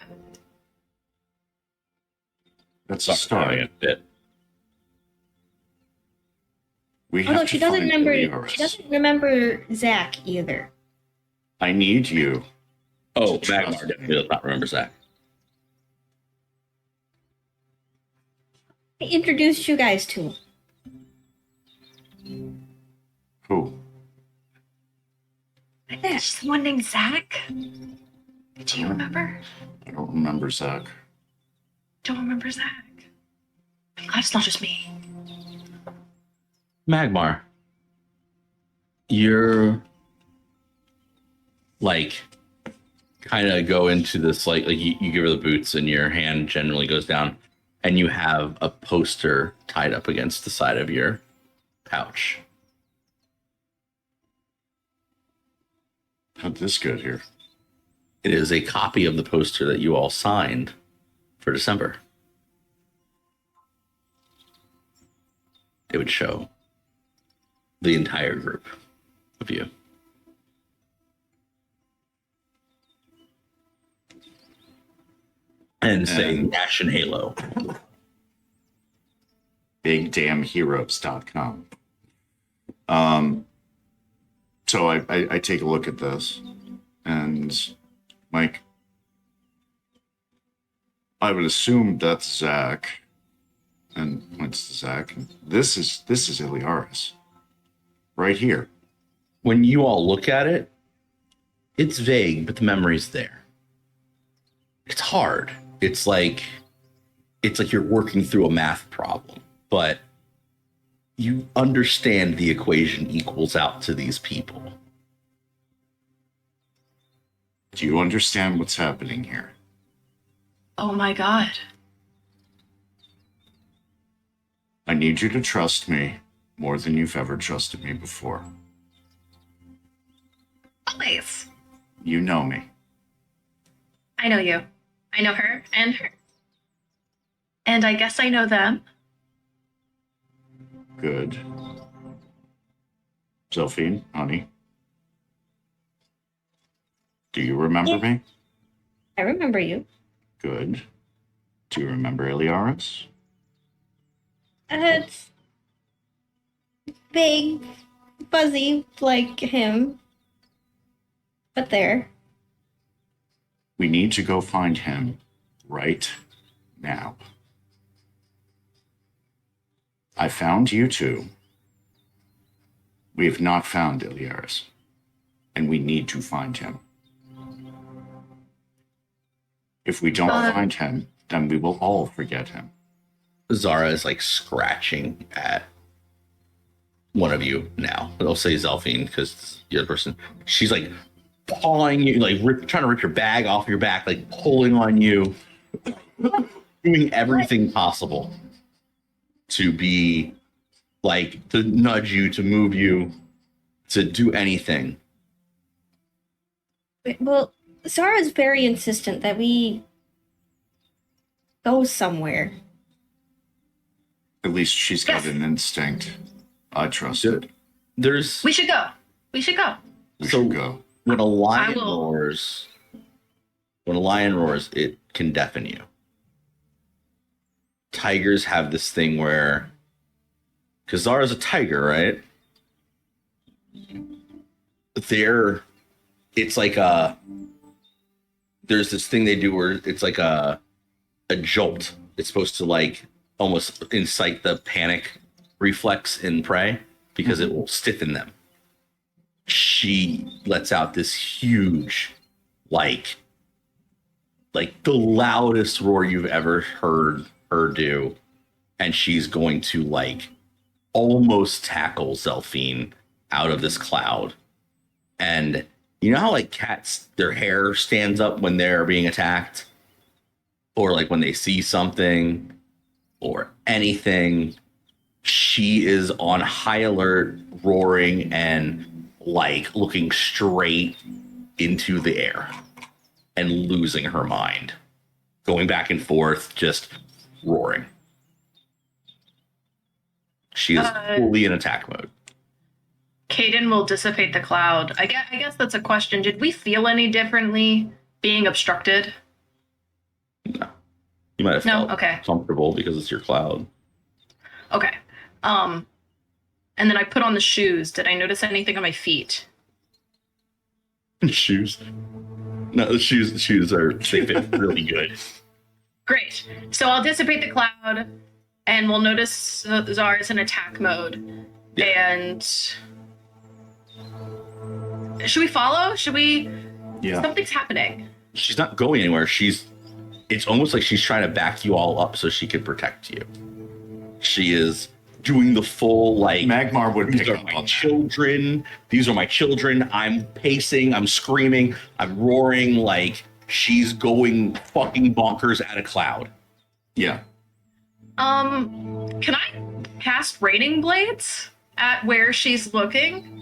That's a start.
a bit.
We
Oh
have
no,
to
she doesn't
find
remember.
Ilioris.
She doesn't remember Zach either.
I need you.
Oh,
to
Magmar
trust
definitely
me.
does not remember Zach.
I introduced you guys to him.
Who?
There's someone named Zach. Do you remember?
I don't remember Zach.
Don't remember Zach. I'm glad it's not just me.
Magmar, you're like kind of go into this like you give her the boots and your hand generally goes down and you have a poster tied up against the side of your pouch.
How'd this get here?
It is a copy of the poster that you all signed for December. It would show the entire group of you. And say Nash and Halo.
BigDamnHeroes.com. So I take a look at this, and Mike, I would assume that's Zach, and points to Zach. This is Ilioris, right here.
When you all look at it, it's vague, but the memory's there. It's hard. It's like you're working through a math problem, but you understand the equation equals out to these people.
Do you understand what's happening here?
Oh my god.
I need you to trust me more than you've ever trusted me before.
Always.
You know me.
I know you. I know her and her. And I guess I know them.
Good. Zilphine, honey. Do you remember me?
I remember you.
Good. Do you remember Ilioris?
It's big, fuzzy like him, but there.
We need to go find him right now. I found you two. We have not found Ilioris, and we need to find him. If we don't find him, then we will all forget him.
Zara is like scratching at one of you now. I'll say Zelphine because the other person, she's like pawing you, like trying to rip your bag off your back, like pulling on you, doing everything possible to be like to nudge you, to move you, to do anything.
Well, Zara's very insistent that we go somewhere.
At least she's got
Yes.
an instinct. I trust it.
There's
We should go. We should go.
We
So-
should go.
when a lion
I will-
roars, it can deafen you. Tigers have this thing where, because Zara's a tiger, right? It's like there's this thing they do where it's like a jolt. It's supposed to like almost incite the panic reflex in prey because it will stiffen them. She lets out this huge, like the loudest roar you've ever heard her do. and she's going to like almost tackle Zelfine out of this cloud. And you know how like cats, their hair stands up when they're being attacked, or like when they see something or anything? She is on high alert, roaring and like looking straight into the air and losing her mind, going back and forth, just roaring. She is fully in attack mode.
Caden will dissipate the cloud. I guess that's a question. Did we feel any differently being obstructed?
No. You might have felt comfortable because it's your cloud.
Okay. And then I put on the shoes. Did I notice anything on my feet?
Shoes? No, the shoes are, they fit really good.
Great. So I'll dissipate the cloud, and we'll notice Zara's in attack mode. Yeah. And should we follow? Should we? Yeah. Something's happening.
She's not going anywhere. It's almost like she's trying to back you all up so she can protect you. She is doing the full like
Magmar would
these are my children. These are my children. I'm pacing, I'm screaming, I'm roaring, like she's going fucking bonkers at a cloud.
Yeah.
Can I cast Raining Blades at where she's looking?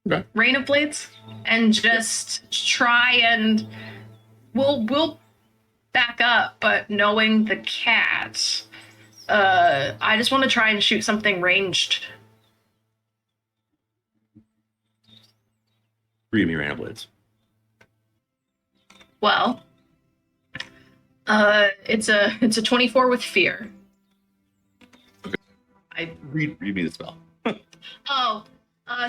Okay.
Rain of Blades, and just try and we'll back up, but knowing the cat, I just want to try and shoot something ranged.
Read me Rain of Blades.
Well, it's a 24 with fear.
Okay. Read me the spell.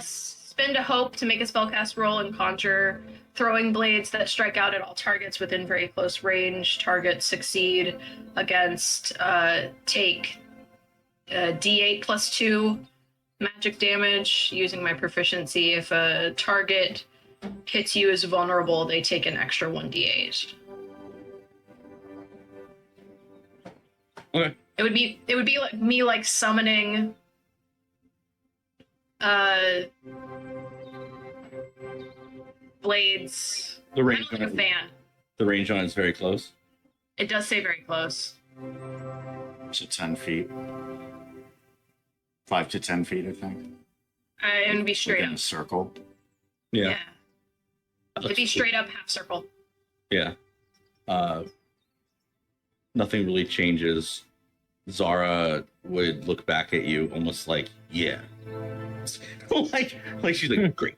Spend a hope to make a spellcast roll and conjure throwing blades that strike out at all targets within very close range. Targets succeed against take D8 plus 2 magic damage using my proficiency. If a target hits you as vulnerable, they take an extra 1d8.
Okay.
It would be like me like summoning blades.
The range
kind of like a fan.
The range on it is very close.
It does say very close.
To 10 feet. 5 to 10 feet, I think.
It would be straight
in
up.
a circle.
Yeah.
It'd be straight up half circle.
Yeah. Nothing really changes. Zara would look back at you almost like, yeah. like she's like, great.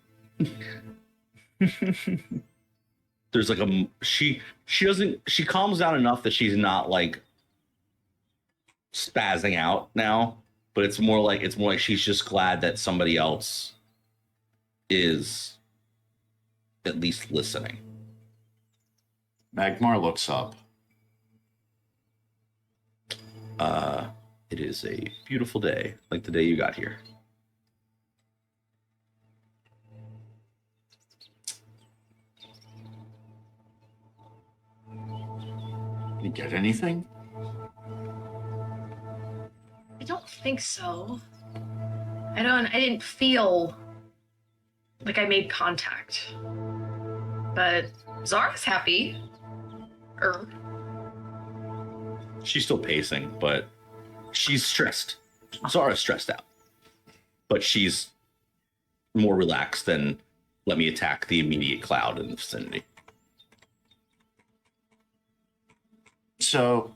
There's like she calms down enough that she's not like spazzing out now, but it's more like she's just glad that somebody else is at least listening.
Magmar looks up.
It is a beautiful day, like the day you got here.
You get anything?
I don't think so. I didn't feel like I made contact. But Zara's happy.
She's still pacing, but she's stressed. Zara's stressed out. But she's more relaxed than let me attack the immediate cloud in the vicinity.
So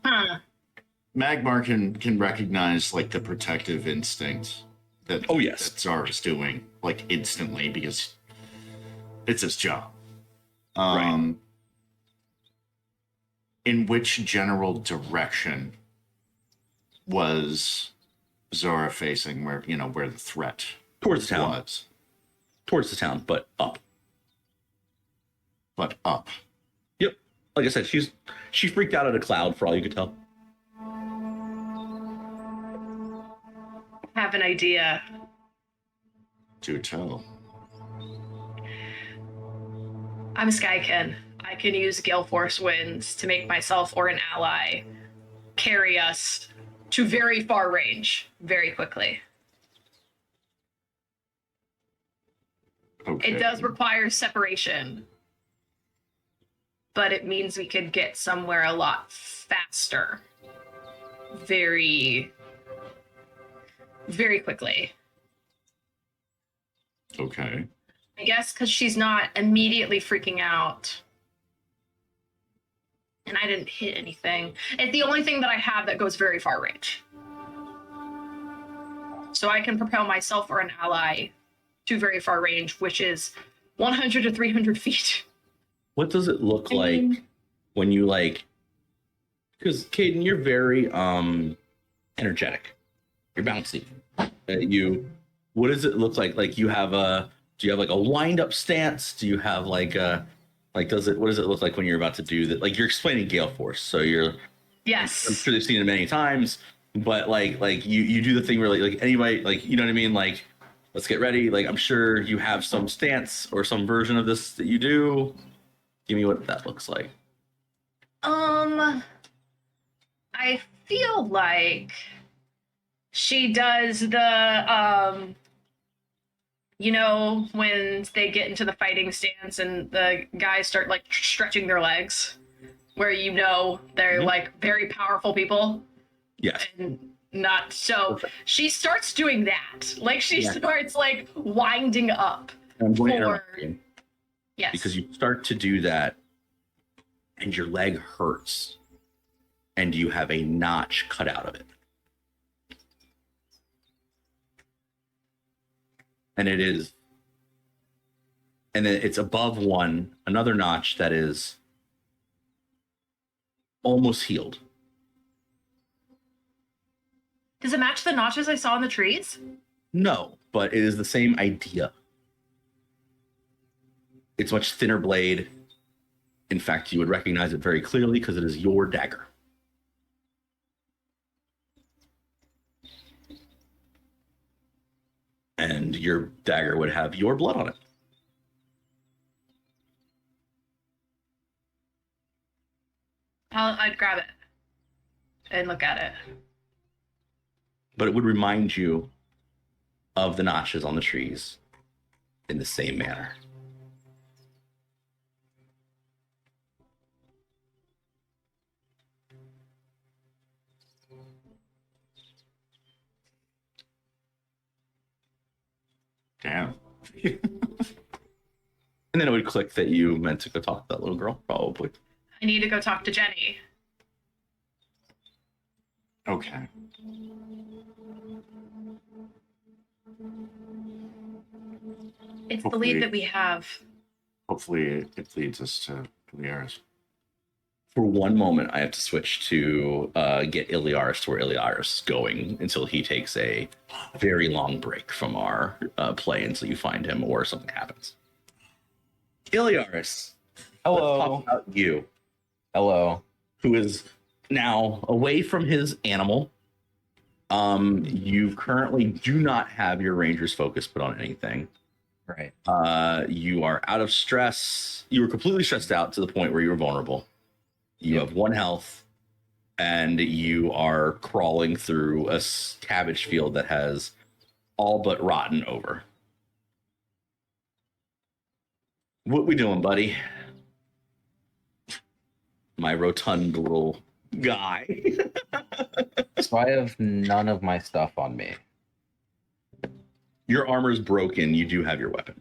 Magmar can recognize like the protective instinct that that Zara's doing like instantly because it's his job.
Right.
In which general direction was Zara facing where the threat
Towards the town.
was?
Towards the town, but up.
But up.
Yep. Like I said, she freaked out at a cloud for all you could tell.
Have an idea.
Do tell.
I'm Skykin. I can use Gale Force winds to make myself or an ally carry us to very far range very quickly.
Okay.
It does require separation, but it means we could get somewhere a lot faster. Very, very quickly.
Okay.
I guess because she's not immediately freaking out. And I didn't hit anything. It's the only thing that I have that goes very far range. So I can propel myself or an ally to very far range, which is 100 to 300 feet.
What does it look like when you like? Because Caden, you're very energetic. You're bouncy. What does it look like? Like you have a? Do you have like a wind up stance? Do you have like a? Like what does it look like when you're about to do that? Like you're explaining Gale Force, so you're.
Yes.
I'm sure they've seen it many times, but like you do the thing where like anybody like you know what I mean like. Let's get ready. Like I'm sure you have some stance or some version of this that you do. Give me what that looks like.
I feel like she does the you know, when they get into the fighting stance and the guys start like stretching their legs, where you know they're like very powerful people.
Yes.
And not so.
Perfect.
She starts doing that. Like she starts like winding up.
I'm going to
For-
interrupt you
Yes.
because you start to do that and your leg hurts and you have a notch cut out of it. And it is, and then it's above another notch that is almost healed.
Does it match the notches I saw in the trees?
No, but it is the same idea. It's much thinner blade. In fact, you would recognize it very clearly because it is your dagger. And your dagger would have your blood on it.
I'd grab it and look at it.
But it would remind you of the notches on the trees in the same manner.
Damn.
And then it would click that you meant to go talk to that little girl, probably.
I need to go talk to Jenny.
Okay.
It's the lead that we have.
Hopefully it leads us to Iliaris.
For one moment, I have to switch to get Iliaris to where Iliaris is going until he takes a very long break from our play until you find him or something happens. Iliaris,
Hello.
let's talk about you,
Hello.
who is now away from his animal. You currently do not have your ranger's focus put on anything.
Right.
You are out of stress. You were completely stressed out to the point where you were vulnerable. You have 1 health, and you are crawling through a cabbage field that has all but rotten over. What we doing, buddy? My rotund little guy.
So I have none of my stuff on me.
Your armor's broken. You do have your weapon.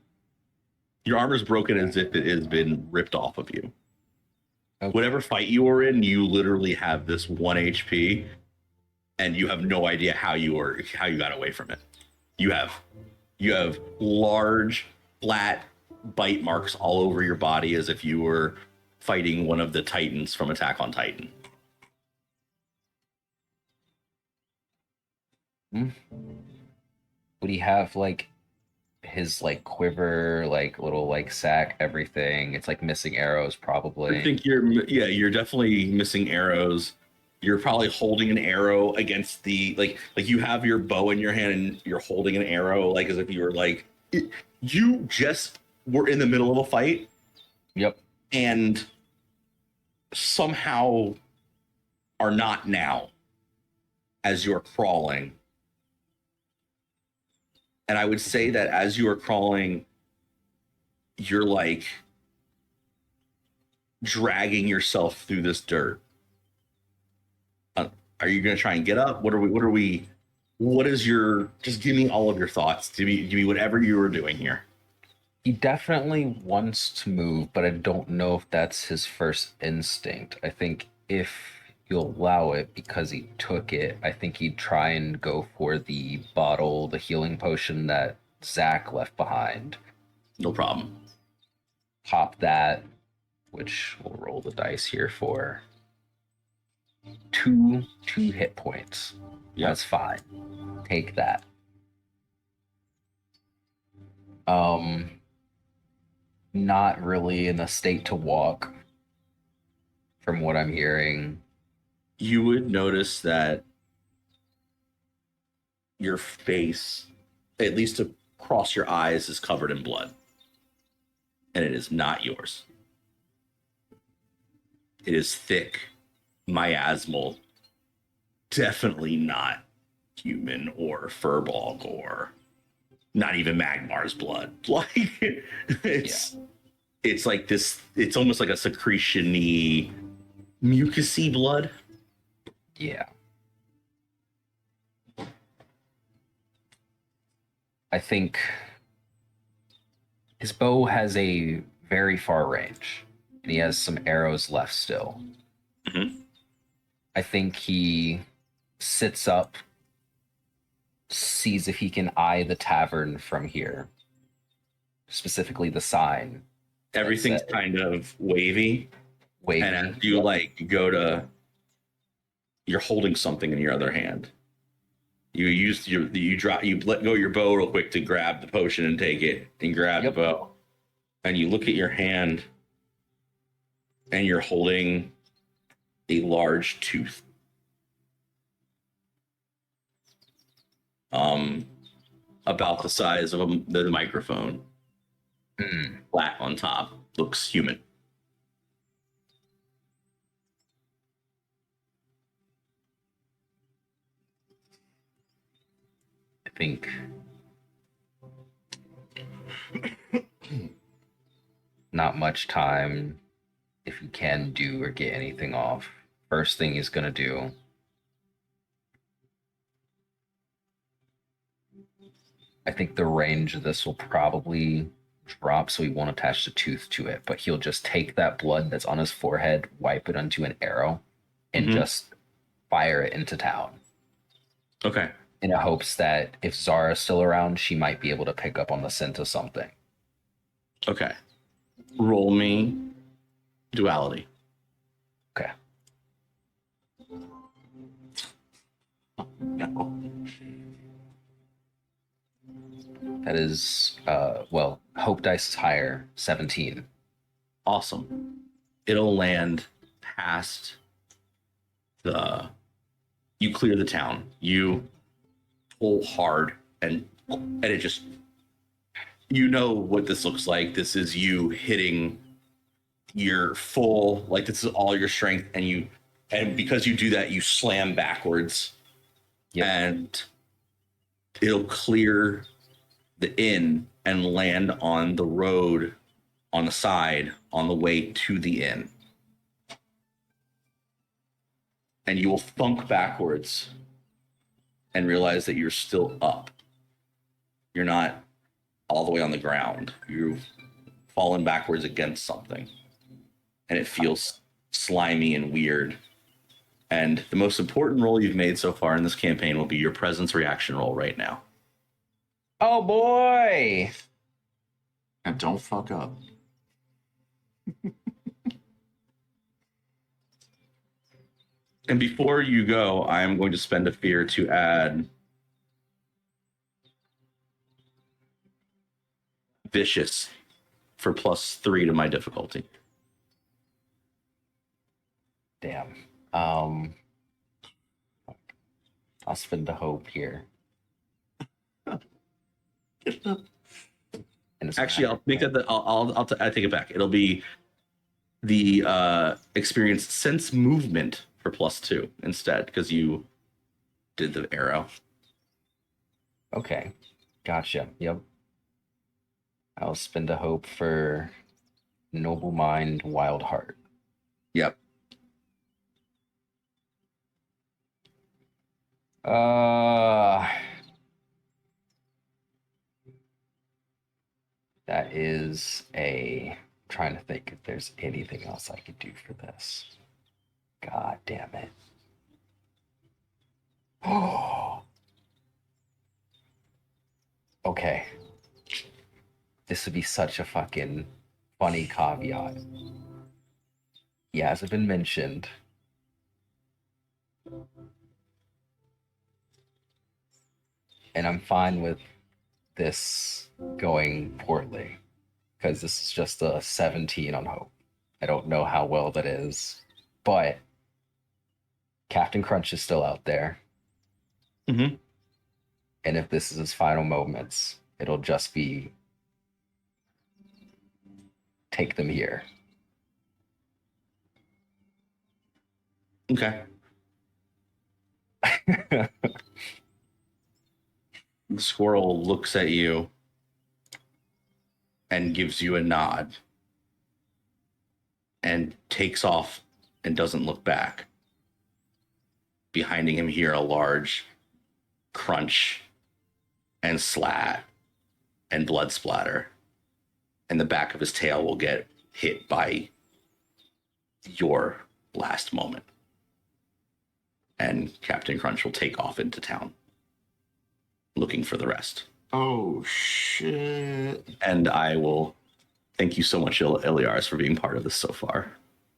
Your armor's broken as if it has been ripped off of you.
Okay.
Whatever fight you were in, you literally have this 1 HP, and you have no idea how you got away from it. You have large, flat bite marks all over your body as if you were fighting one of the Titans from Attack on Titan.
Would he have like his like quiver, like little like sack, everything? It's like missing arrows, probably.
I think you're definitely missing arrows. You're probably holding an arrow against the like you have your bow in your hand and you're holding an arrow like as if you were like you just were in the middle of a fight.
Yep.
And somehow are not now as you're crawling. And I would say that as you are crawling, you're like dragging yourself through this dirt. Are you going to try and get up? What is your, just give me all of your thoughts. Give me whatever you were doing here.
He definitely wants to move, but I don't know if that's his first instinct. I think if you'll allow it, because he took it, I think he'd try and go for the bottle, the healing potion that Zach left behind.
No problem.
Pop that, which we'll roll the dice here for two hit points.
Yep.
That's fine. Take that. Not really in a state to walk, from what I'm hearing.
You would notice that your face, at least across your eyes, is covered in blood. And it is not yours. It is thick, miasmal, definitely not human or Furbolg or not even Magmar's blood. Like it's like this, it's almost like a secretion-y, mucusy blood.
Yeah. I think his bow has a very far range, and he has some arrows left still.
Mm-hmm.
I think he sits up, sees if he can eye the tavern from here, specifically the sign.
Everything's kind of wavy. And as you you're holding something in your other hand. You let go your bow real quick to grab the potion and take it, and grab the bow. And you look at your hand, and you're holding a large tooth. About the size of the microphone. Flat on top. Looks human.
I think not much time if you can do or get anything off. First thing he's gonna do, I think the range of this will probably drop, so he won't attach the tooth to it, but he'll just take that blood that's on his forehead, wipe it onto an arrow, and just fire it into town.
Okay.
In hopes that if Zara's still around, she might be able to pick up on the scent of something.
Okay. Roll me duality.
Okay.
No.
That is, hope dice is higher, 17.
Awesome. It'll land past you clear the town. You pull hard and it just, you know what this looks like. This is you hitting your full, like this is all your strength, and because you do that, you slam backwards.
Yep.
And it'll clear the inn and land on the road on the side on the way to the inn. And you will thunk backwards and realize that you're still up. You're not all the way on the ground. You've fallen backwards against something. And it feels slimy and weird. And the most important roll you've made so far in this campaign will be your presence reaction roll right now.
Oh boy!
And don't fuck up.
And before you go, I am going to spend a fear to add vicious for +3 to my difficulty.
Damn. I'll spend a hope here.
Actually, I'll make that. I take it back. It'll be the experience sense movement for +2 instead because you did the arrow.
Okay. Gotcha. Yep. I'll spend a hope for Noble Mind, Wild Heart.
Yep.
That is a. I'm trying to think if there's anything else I could do for this. God damn it. Oh. Okay. This would be such a fucking funny caveat. He hasn't been mentioned. And I'm fine with this going poorly because this is just a 17 on hope. I don't know how well that is, but Captain Crunch is still out there.
Mm-hmm.
And if this is his final moments, it'll just be take them here.
Okay. The squirrel looks at you and gives you a nod and takes off and doesn't look back. Behind him here, a large crunch and slat and blood splatter. And the back of his tail will get hit by your last moment. And Captain Crunch will take off into town, looking for the rest.
Oh, shit.
And I will thank you so much, Iliaris, for being part of this so far.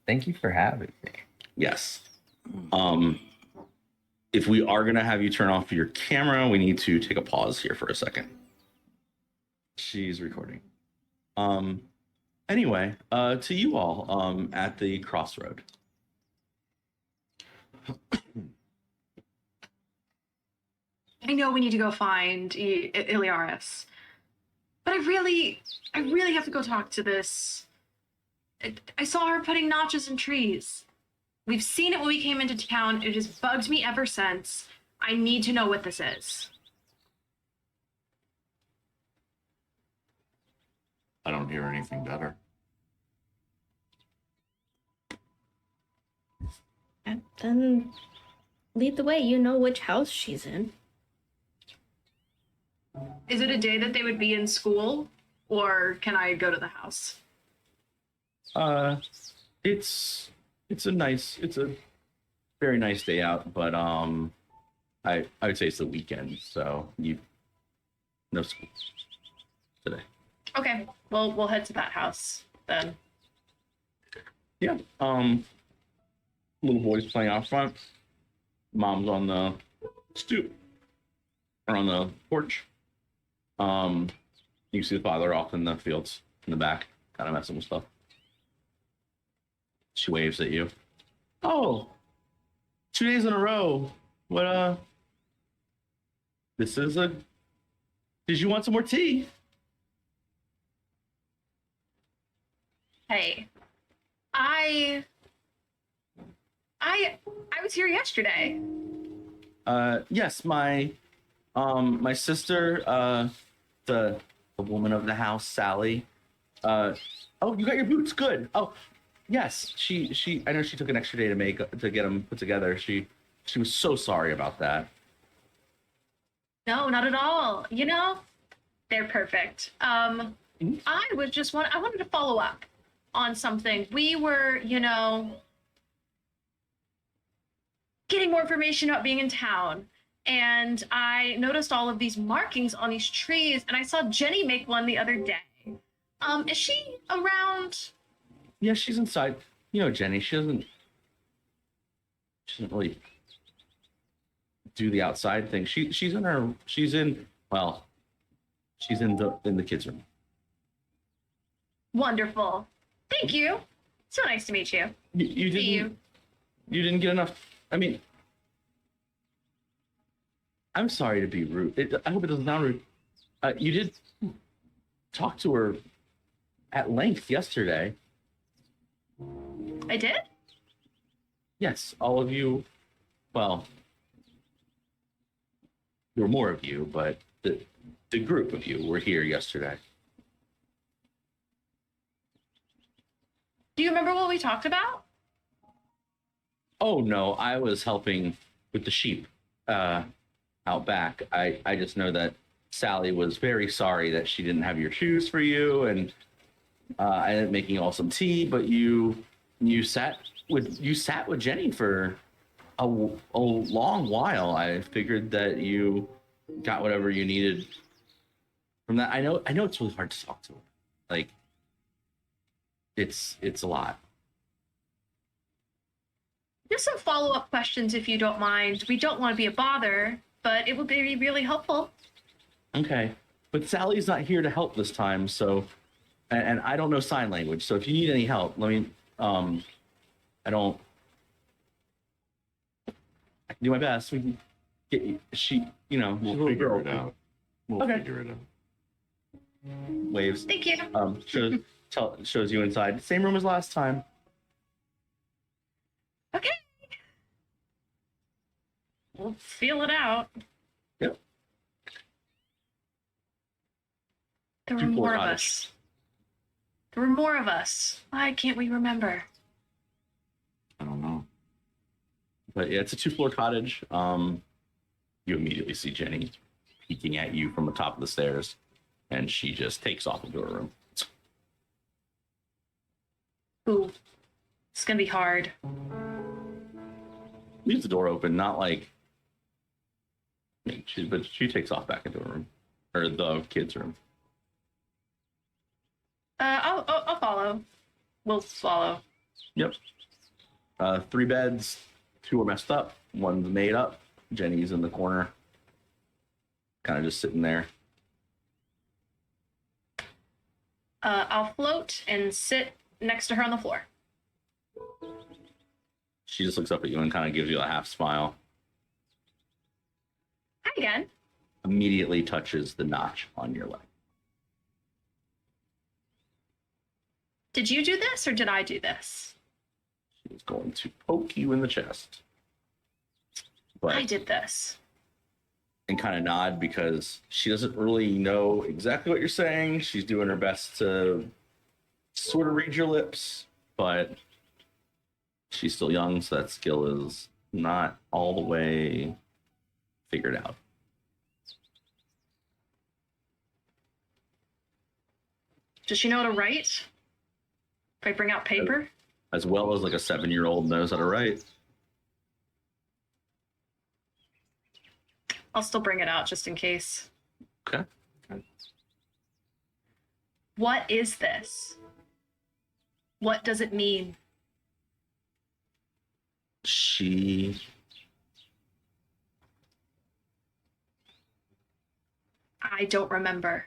Thank you for having me.
Yes. If we are going to have you turn off your camera, we need to take a pause here for a second. She's recording. Anyway, to you all at the crossroad.
I know we need to go find Iliaris, but I really have to go talk to this. I saw her putting notches in trees. We've seen it when we came into town. It has bugged me ever since. I need to know what this is.
I don't hear anything better.
And then lead the way. You know which house she's in.
Is it a day that they would be in school, or can I go to the house?
It's a very nice day out, but I would say it's the weekend, so no school today.
Okay, well, we'll head to that house then.
Yeah. Little boy's playing out front. Mom's on the stoop or on the porch. You see the father off in the fields in the back, kind of messing with stuff. She waves at you. Oh, 2 days in a row. What, did you want some more tea?
Hey, I was here yesterday.
Yes, my sister, the woman of the house, Sally. Oh, you got your boots. Good. Oh, yes. She. I know she took an extra day to get them put together. She was so sorry about that.
No, not at all. You know, they're perfect. I wanted to follow up on something. We were, getting more information about being in town. And I noticed all of these markings on these trees, and I saw Jenny make one the other day. Is she around?
Yeah, she's inside. You know, Jenny, she doesn't really do the outside thing. She's in the kids' room.
Wonderful. Thank you. So nice to meet you.
You didn't get enough. I mean, I'm sorry to be rude. I hope it doesn't sound rude. You did talk to her at length yesterday.
I did?
Yes, all of you. Well, there were more of you, but the group of you were here yesterday.
Do you remember what we talked about?
Oh no, I was helping with the sheep out back. I just know that Sally was very sorry that she didn't have your shoes for you, and I ended up making you all some tea. But you sat with Jenny for a long while. I figured that you got whatever you needed from that. I know it's really hard to talk to her. Like it's a lot.
Just some follow-up questions, if you don't mind. We don't want to be a bother, but it would be really helpful.
Okay, but Sally's not here to help this time, so and I don't know sign language. So if you need any help, let me. I don't. I can do my best. We can get you. She's a
We'll
little
figure
girl.
it out. We'll
Okay.
figure it out.
Waves.
Thank you.
Shows you inside. Same room as last time.
Okay. We'll feel it out.
Yep.
There were
Two-floor
more of
cottage.
us. There were more of us. Why can't we remember?
I don't know.
But yeah, it's a 2-floor cottage. You immediately see Jenny peeking at you from the top of the stairs, and she just takes off into her room.
Ooh. It's gonna be hard.
Leaves the door open, not like. But she takes off back into her room, or the kids' room.
I'll follow. We'll follow.
Yep. 3 beds, 2 are messed up, 1's made up. Jenny's in the corner, kind of just sitting there.
I'll float and sit next to her on the floor.
She just looks up at you and kind of gives you a half smile.
Hi again.
Immediately touches the notch on your leg.
Did you do this or did I do this?
She's going to poke you in the chest. But
I did this.
and kind of nod because she doesn't really know exactly what you're saying. She's doing her best to sort of read your lips, but she's still young, so that skill is not all the way figured out.
Does she know how to write? If I bring out paper?
As well as like a 7-year-old knows how to write.
I'll still bring it out just in case.
Okay.
What is this? What does it mean? I don't remember.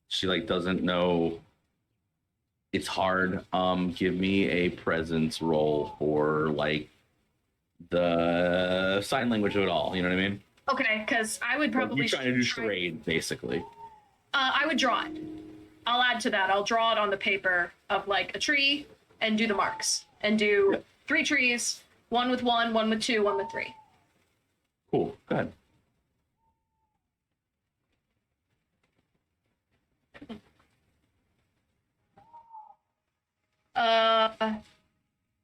She like doesn't know. It's hard. Give me a presence roll for like the sign language of it all. You know what I mean?
Okay, because I would probably
You're trying to do charade, basically.
I would draw it. I'll add to that. I'll draw it on the paper of like a tree and do the marks and do
Yep.
3 trees, 1 with 1, 1 with 2, 1 with 3.
Cool. Go ahead.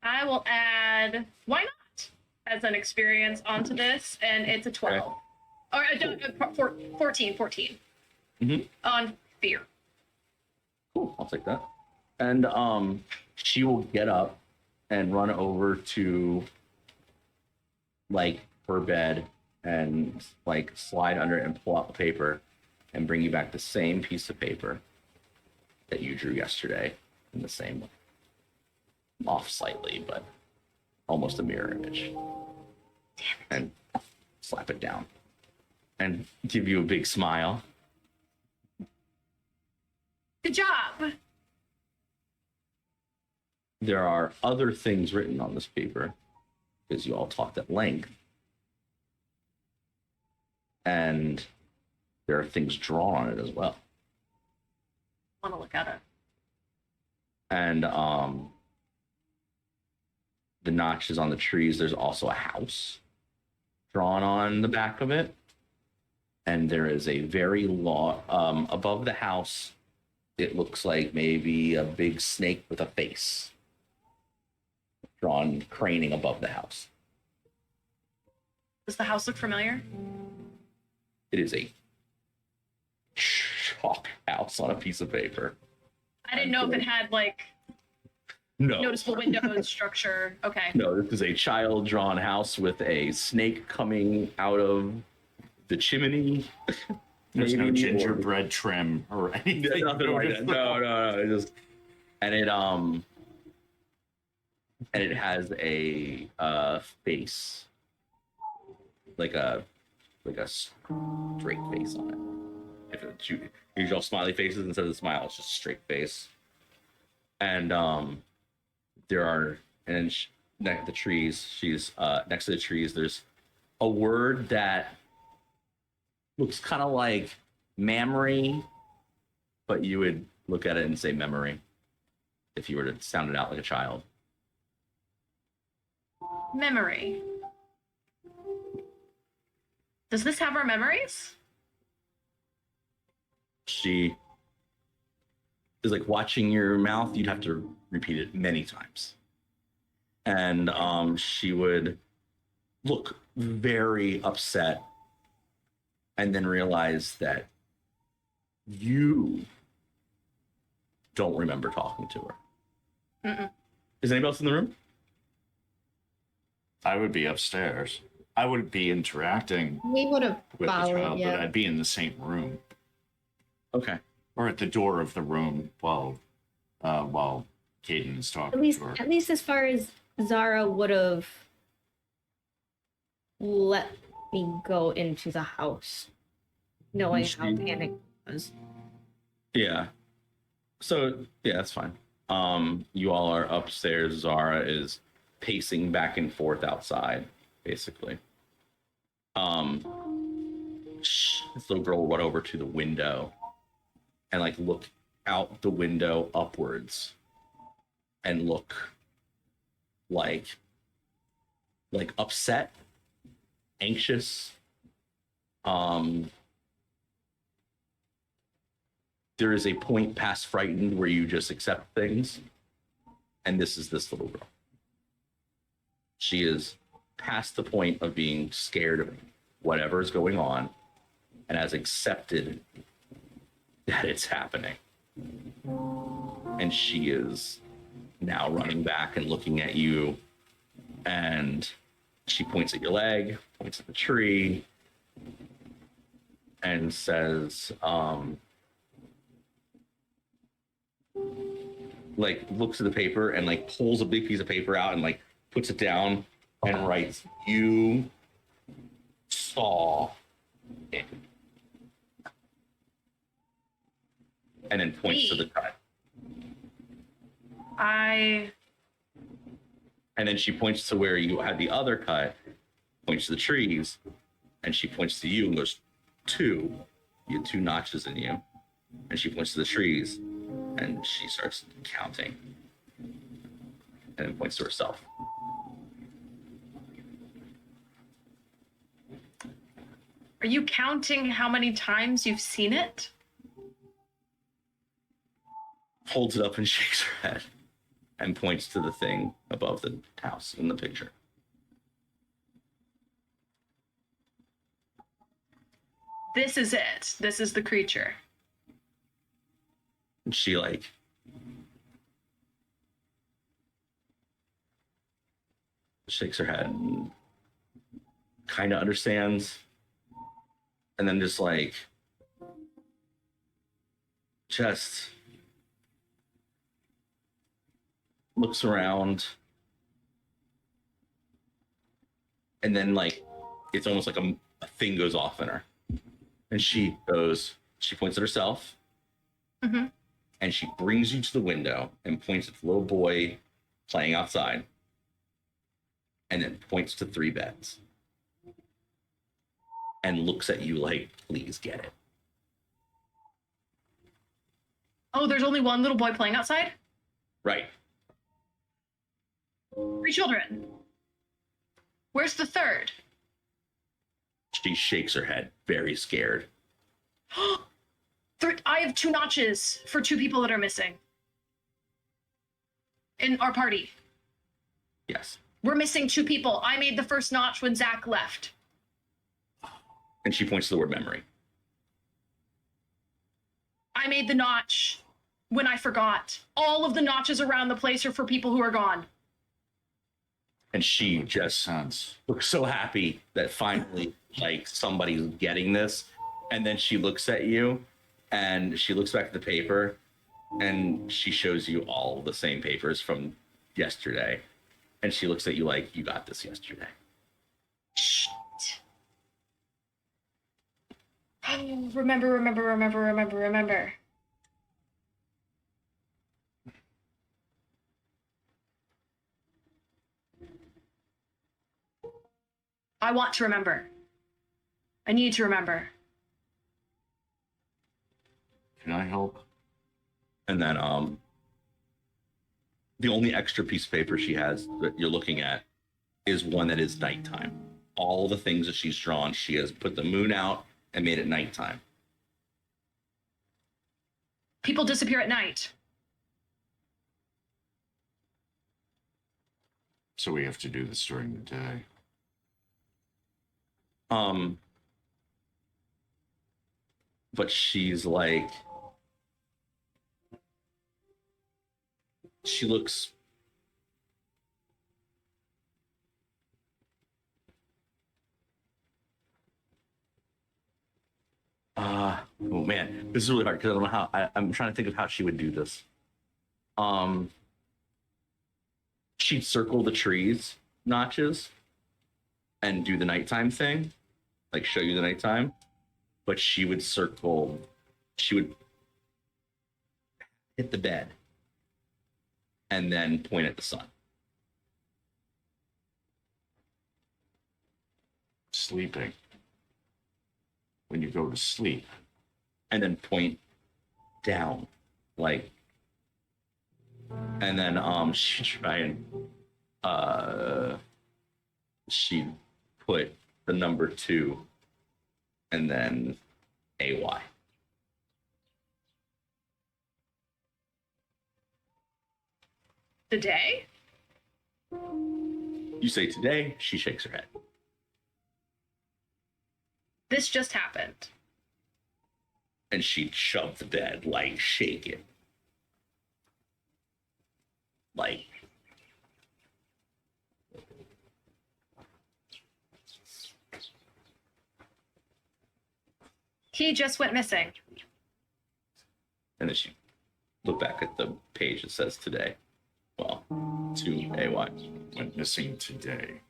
I will add why not as an experience onto this, and it's a 12.
Okay.
Or I don't, 14.
Mhm.
On fear.
Cool. I'll take that. And she will get up and run over to like her bed and like slide under it and pull out the paper and bring you back the same piece of paper that you drew yesterday in the same way. Off slightly, but almost a mirror image. And slap it down and give you a big smile.
Good job.
There are other things written on this paper because you all talked at length. And there are things drawn on it as well.
Want to look at it.
And the notches on the trees, there's also a house drawn on the back of it. And there is a very long, above the house, it looks like maybe a big snake with a face drawn, craning above the house.
Does the house look familiar?
It is a chalk house on a piece of paper.
I didn't know if it had like
No.
noticeable windows, structure. Okay.
No, this is a child drawn house with a snake coming out of the chimney.
There's no
Maybe,
gingerbread trim or anything.
Nothing like that. No. It just and it has a face, like a straight face on it. If it's usual smiley faces, instead of the smile, it's just straight face. And there are next the trees. She's next to the trees. There's a word that looks kind of like mammary, but you would look at it and say memory if you were to sound it out like a child.
Memory. Does this have our memories?
She is like watching your mouth. You'd have to repeat it many times. And she would look very upset and then realize that you don't remember talking to her.
Mm-mm.
Is anybody else in the room?
I would be upstairs. I would be interacting
We would have
with the
followed,
child, but
yeah.
I'd be in the same room
Okay.
or at the door of the room while Caden is talking to her.
At least as far as Zara would have let me go into the house, knowing how panicked I was.
Yeah. So yeah, that's fine. You all are upstairs. Zara is pacing back and forth outside, basically. This little girl will run over to the window and like look out the window upwards and look like upset, anxious. There is a point past frightened where you just accept things, and this is this little girl. She is past the point of being scared of whatever is going on and has accepted that it's happening. And she is now running back and looking at you, and she points at your leg, points at the tree, and says, like looks at the paper and like pulls a big piece of paper out and like puts it down and writes, "You saw it." And then points to the cut.
I
And then she points to where you had the other cut, points to the trees, and she points to you and goes, "Two. You had 2 notches in you." And she points to the trees and she starts counting. And then points to herself.
Are you counting how many times you've seen it?
Holds it up and shakes her head and points to the thing above the house in the picture.
This is it. This is the creature.
And she like shakes her head and kind of understands, and then just looks around, and then like it's almost like a thing goes off in her, and she points at herself.
Mm-hmm.
And she brings you to the window and points at the little boy playing outside, and then points to 3 beds and looks at you like, "Please get it."
Oh, there's only one little boy playing outside?
Right.
Creature 3 children. Where's the third?
She shakes her head, very scared.
I have 2 notches for 2 people that are missing in our party.
Yes.
We're missing 2 people. I made the first notch when Zach left.
And she points to the word memory.
I made the notch when I forgot. All of the notches around the place are for people who are gone.
And she just
Sense.
looks so happy that finally, like, somebody's getting this. And then she looks at you, and she looks back at the paper, and she shows you all the same papers from yesterday. And she looks at you like, you got this yesterday.
Shit. Oh, remember. I want to remember. I need to remember.
Can I help?
And then the only extra piece of paper she has that you're looking at is one that is nighttime. All the things that she's drawn, she has put the moon out and made it nighttime.
People disappear at night.
So we have to do this during the day.
But she's like, she looks oh man, this is really hard because I don't know how I'm trying to think of how she would do this. She'd circle the trees notches and do the nighttime thing, like show you the nighttime, but she would hit the bed and then point at the sun.
Sleeping. When you go to sleep.
And then point down, like, and then she'd try and she'd put the number 2 and then AY.
The day?
You say today, she shakes her head.
This just happened.
And she'd shove the bed, like shake it. Like,
He just went missing.
and then she look back at the page that says today. Well, to AY.
Went missing today.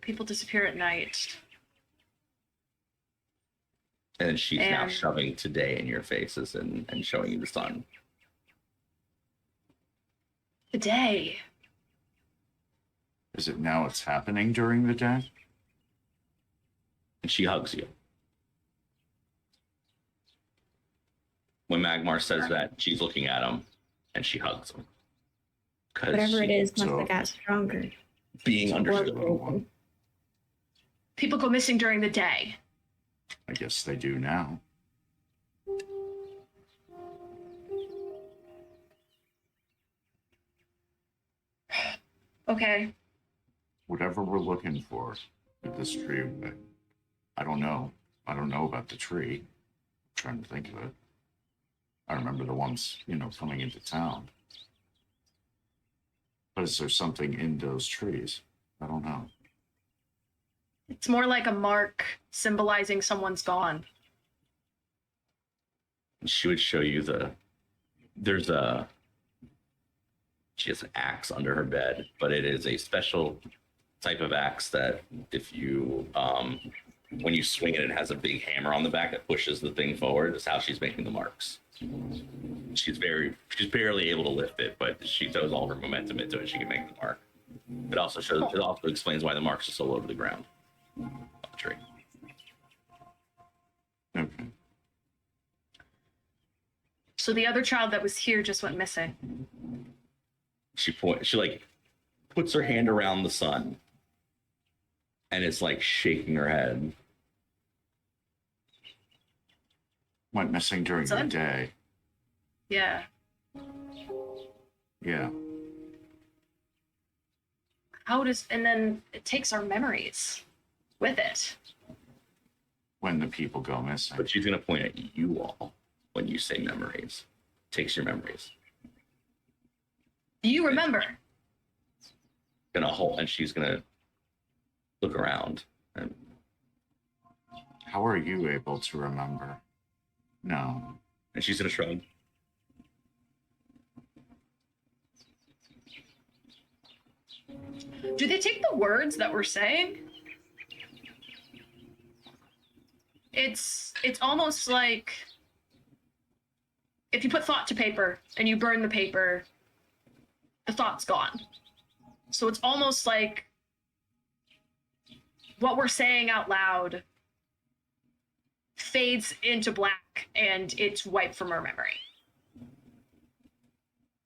People disappear at night.
And then she's now
And-
shoving today in your faces and showing you the sun.
The day.
Is it now it's happening during the day?
And she hugs you. When Magmar says that, she's looking at him and she hugs him. 'Cause
Whatever it
she-
is must
so-
have got stronger.
being understood.
Or-
People go missing during the day.
I guess they do now.
Okay.
Whatever we're looking for with this tree, I don't know. I don't know about the tree. I'm trying to think of it. I remember the ones, coming into town. But is there something in those trees? I don't know.
It's more like a mark symbolizing someone's gone.
She would show you she has an axe under her bed, but it is a special type of axe that if you when you swing it, it has a big hammer on the back that pushes the thing forward. That's how she's making the marks. She's barely able to lift it, but she throws all her momentum into it. She can make the mark. It also explains why the marks are so low to the ground on the tree.
Okay.
So the other child that was here just went missing.
She like puts her hand around the sun, and it's like shaking her head.
Went missing during the
Son?
day.
Yeah.
Yeah.
And then it takes our memories with it.
When the people go missing.
But she's gonna point at you all when you say memories. Takes your memories.
Do you remember?
And she's gonna look around and
How are you able to remember? No.
she's gonna shrug.
Do they take the words that we're saying? It's almost like if you put thought to paper and you burn the paper, the thought's gone. So it's almost like what we're saying out loud fades into black and it's wiped from our memory.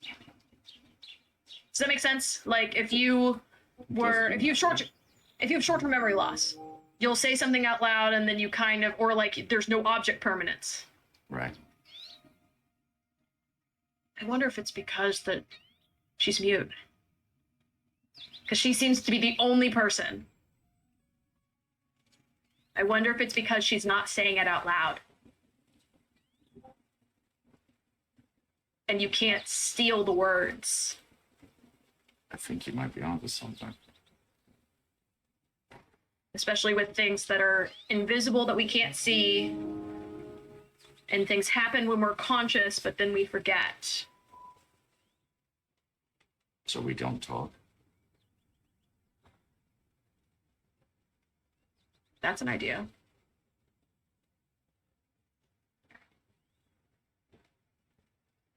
Does that make sense? Like if you have short-term memory loss, you'll say something out loud and then you kind of, or like there's no object permanence.
Right.
I wonder if it's because that she's mute. Because she seems to be the only person. I wonder if it's because she's not saying it out loud. And you can't steal the words.
I think you might be onto something.
Especially with things that are invisible that we can't see. And things happen when we're conscious, but then we forget.
So we don't talk.
That's an idea.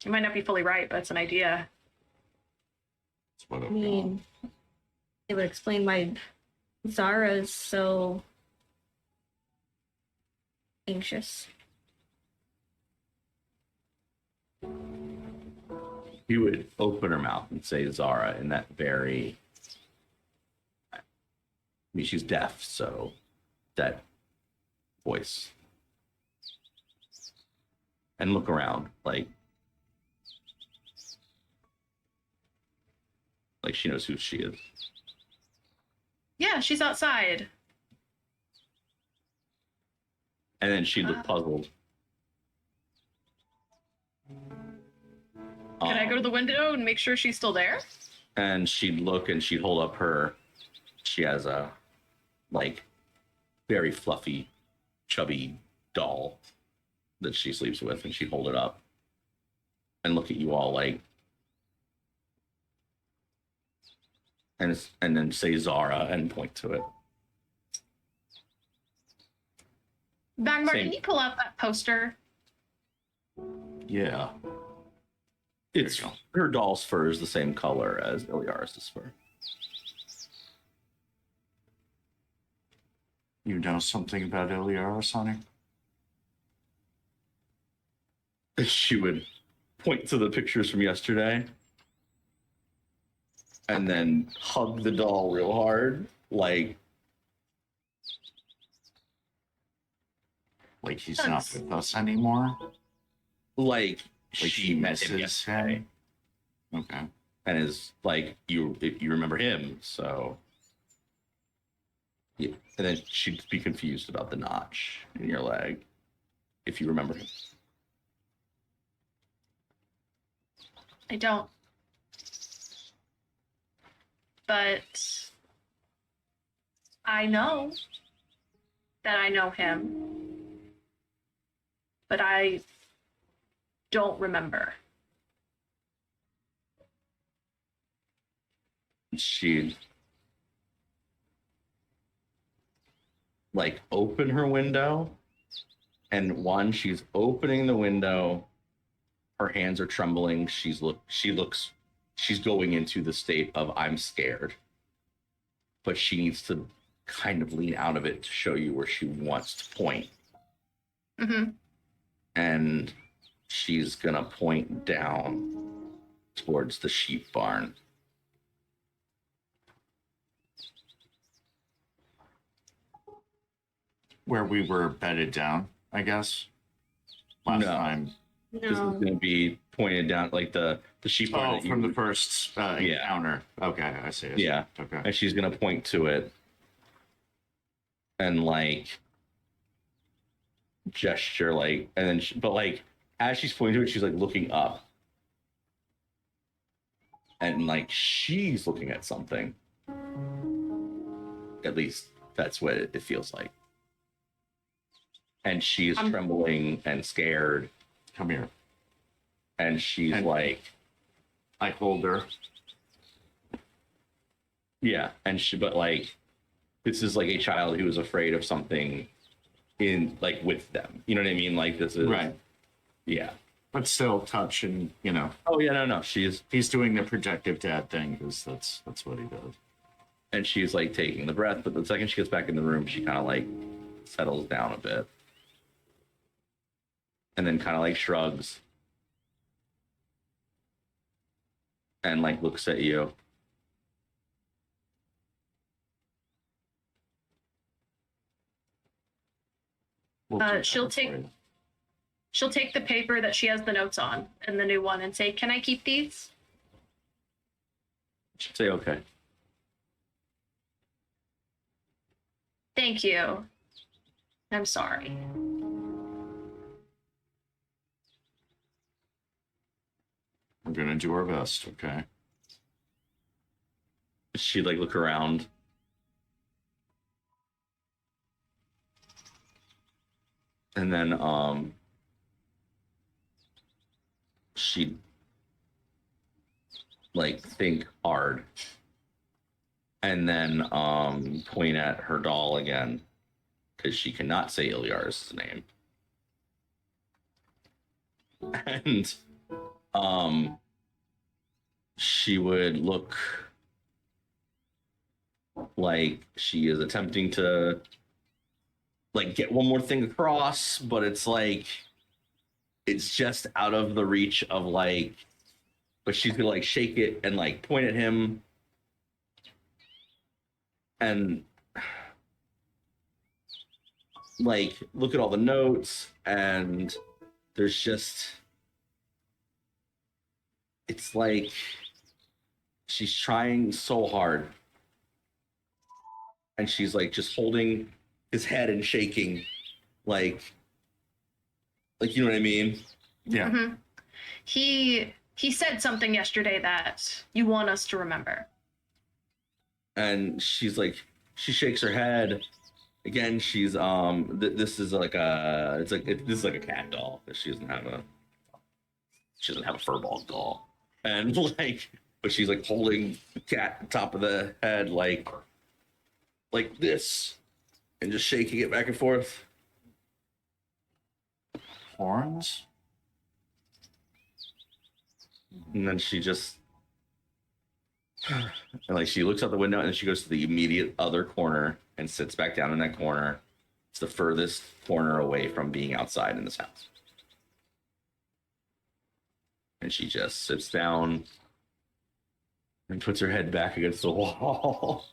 You might not be fully right, but it's an idea.
That's what
I
I've
mean, it would explain why Zara's so anxious.
You would open her mouth and say Zara in that very, I mean, she's deaf, so that voice. And look around like she knows who she is.
Yeah, she's outside.
And then she'd look puzzled.
Can I go to the window and make sure she's still there?
And she'd look and she'd hold up she has a like very fluffy, chubby doll that she sleeps with, and she'd hold it up and look at you all like, and then say Zara and point to it.
Bagmar,
Same.
can you pull out that poster?
Yeah.
There
It's
you go.
her doll's fur is the same color as Iliaris's fur.
You know something about Iliaris, honey?
She would point to the pictures from yesterday and then hug the doll real hard, like
He's not with us anymore?
like
Like
she met him
misses
yesterday
him? Okay.
and is like you remember him, so yeah. And then she'd be confused about the notch in your leg if you remember him.
I don't. But I know that I know him. But I don't remember.
She'd like open her window, and she's opening the window, her hands are trembling, she's going into the state of I'm scared, but she needs to kind of lean out of it to show you where she wants to point.
Mm-hmm.
And
she's gonna point down towards the sheep barn.
Where we were bedded down, I guess. Last
No.
time.
This is
No.
gonna be pointed down like the sheep barn.
Oh,
that
from
you-
the first encounter. Okay, I see.
Yeah.
Okay.
And she's gonna point to it and like gesture like, and then but like as she's pointing to it, she's like looking up, and like she's looking at something. At least that's what it feels like. And she's trembling and scared,
Come here.
and she's
And-
like,
I hold her.
yeah, and she, but like, this is like a child who is afraid of something in like with them. You know what I mean? Like this is
Right.
Yeah.
But still touch and, you know,
Oh yeah, no, she's
he's doing the protective dad thing because that's what he does.
and she's like taking the breath, but the second she gets back in the room, she kind of like settles down a bit, and then kind of like shrugs and like looks at you.
We'll do
She'll
that for
take-
you.
She'll take the paper that she has the notes on and the new one and say, "Can I keep these?"
She'll say okay.
Thank you. I'm sorry.
We're gonna do our best, okay?
She'd like look around. And then she'd like think hard. And then point at her doll again. Because she cannot say Ilyar's name. And she would look like she is attempting to like get one more thing across, but it's like it's just out of the reach of like, but she's gonna like shake it and like point at him and like look at all the notes, and there's just, it's like she's trying so hard, and she's like just holding his head and shaking like you know what I mean?
Yeah.
Mhm. He said something yesterday that you want us to remember.
And she's like, she shakes her head again. She's this is like a, it's like this is like a cat doll. She doesn't have a furball doll, and like, but she's like holding the cat top of the head like this, and just shaking it back and forth.
Horns?
And then she just, and like she looks out the window, and then she goes to the immediate other corner and sits back down in that corner. It's the furthest corner away from being outside in this house. And she just sits down and puts her head back against the wall.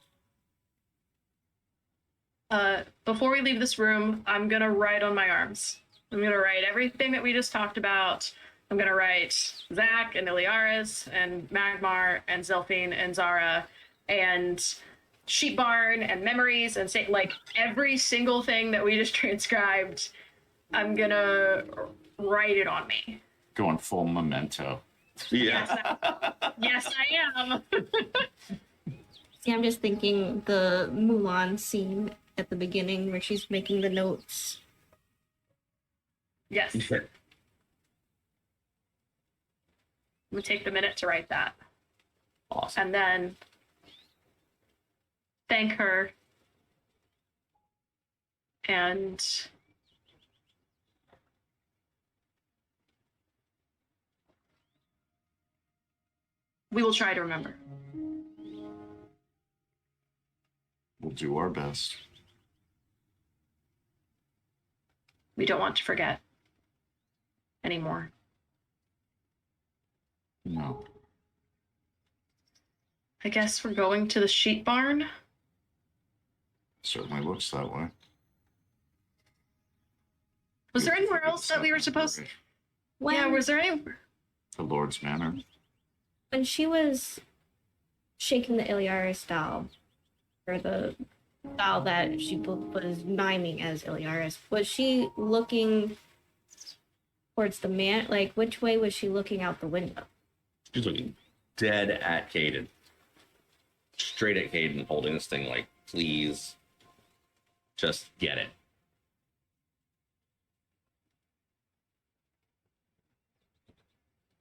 Before we leave this room, I'm gonna write on my arms. I'm gonna write everything that we just talked about. I'm gonna write Zach and Iliaris and Magmar and Zelfine and Zara and Sheep Barn and memories and say like every single thing that we just transcribed. I'm gonna write it on me.
Going full memento.
Yes, yes, I am.
See, I'm just thinking the Mulan scene at the beginning where she's making the notes.
Yes, I'm gonna take the minute to write that.
Awesome.
And then thank her and we will try to remember.
We'll do our best.
We don't want to forget anymore.
No.
I guess we're going to the sheep barn.
Certainly looks that way.
Was there anywhere else that we were supposed? Yeah, was there any?
The Lord's Manor.
When she was shaking the Iliaris doll, or the doll that she was miming as Iliaris, was she looking towards the man? Like, which way was she looking out the window?
She's looking dead at Caden. Straight at Caden, holding this thing like, please, just get it.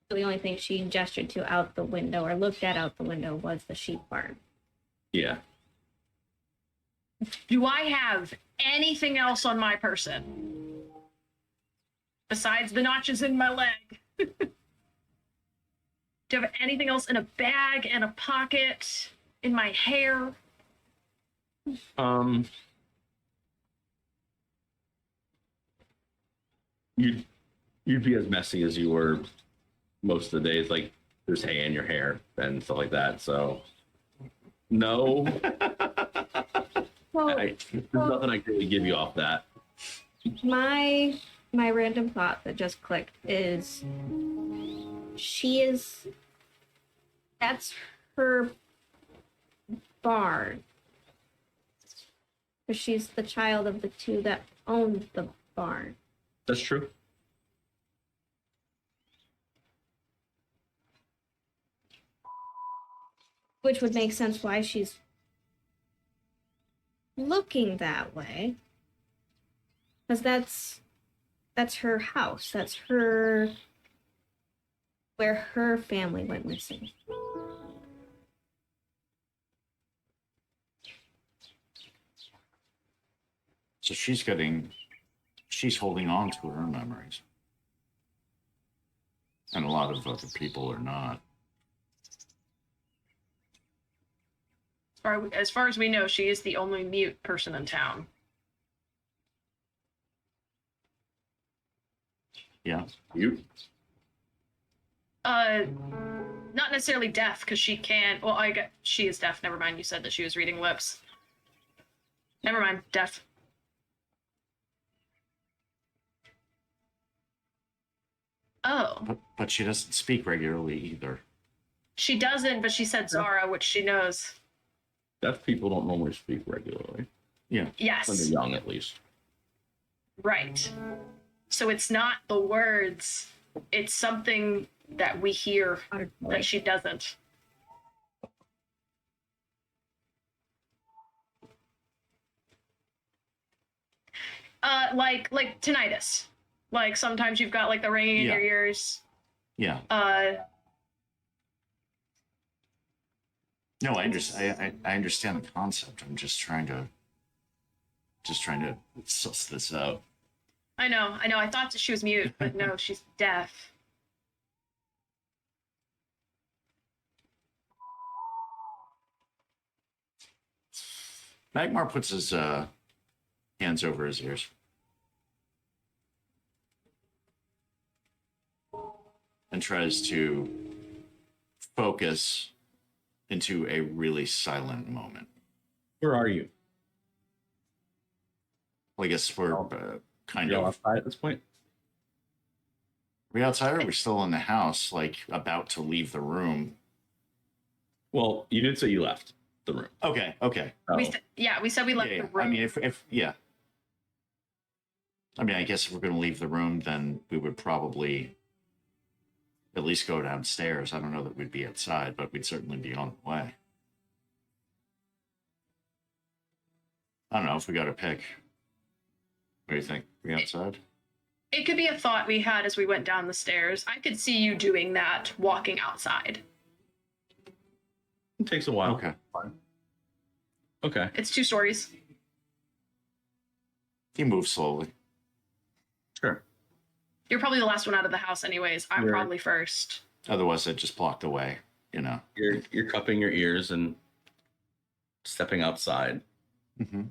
The only thing she gestured to out the window or looked at out the window was the sheep barn.
Yeah.
Do I have anything else on my person besides the notches in my leg? Do you have anything else in a bag, in a pocket, in my hair?
You'd be as messy as you were most of the days. Like there's hay in your hair and stuff like that. So no,
Well,
there's nothing I can really give you off that.
my random thought that just clicked is that's her barn. Because she's the child of the two that owned the barn.
That's true.
Which would make sense why she's looking that way. Because that's her house. That's her where her family went missing.
So she's holding on to her memories. And a lot of other people are not.
As far as we know, she is the only mute person in town.
Yeah.
You?
Not necessarily deaf, because she can't. Well, she is deaf. Never mind. You said that she was reading lips. Never mind. Deaf. Oh.
But she doesn't speak regularly either.
She doesn't, but she said Zara, which she knows.
Deaf people don't normally speak regularly.
Yeah.
When
Yes.
they're young, at least.
Right. So it's not the words. It's something that we hear that she doesn't. Like tinnitus. Like sometimes you've got like the ringing in
Yeah.
your ears.
Yeah. No, I understand. I understand the concept. I'm just trying to suss this out.
I know. I thought that she was mute, but no, she's deaf.
Magmar puts his hands over his ears. And tries to focus into a really silent moment.
Where are you?
Well, I guess we're kind
You're
of.
outside at this point?
Are we outside or are we still in the house, like about to leave the room?
Well, you did say you left the room.
Okay.
Oh.
We said we left
Yeah.
the room.
I mean, if yeah. I mean, I guess if we're going to leave the room, then we would probably at least go downstairs. I don't know that we'd be outside, but we'd certainly be on the way. I don't know if we got to pick. What do you think? We outside?
It could be a thought we had as we went down the stairs. I could see you doing that, walking outside.
It takes a while.
Okay.
Fine. Okay.
It's 2 stories.
You move slowly.
Sure.
You're probably the last one out of the house anyways. I'm
You're-
probably first.
Otherwise, I'd just blocked the way, you know.
You're cupping your ears and stepping outside.
Mm-hmm.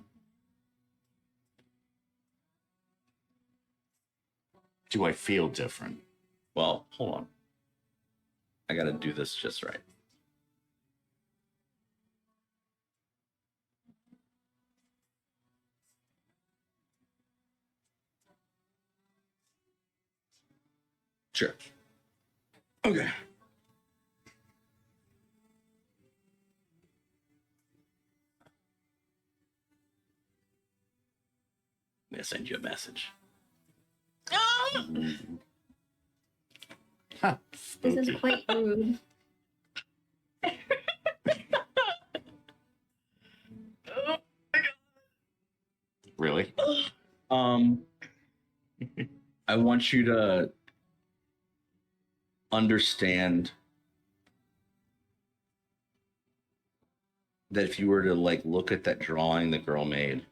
Do I feel different?
Well, hold on.
I gotta do this just right. Sure. Okay. I'm gonna send you a message.
This is quite rude.
Really?
I want you to understand that if you were to like look at that drawing the girl made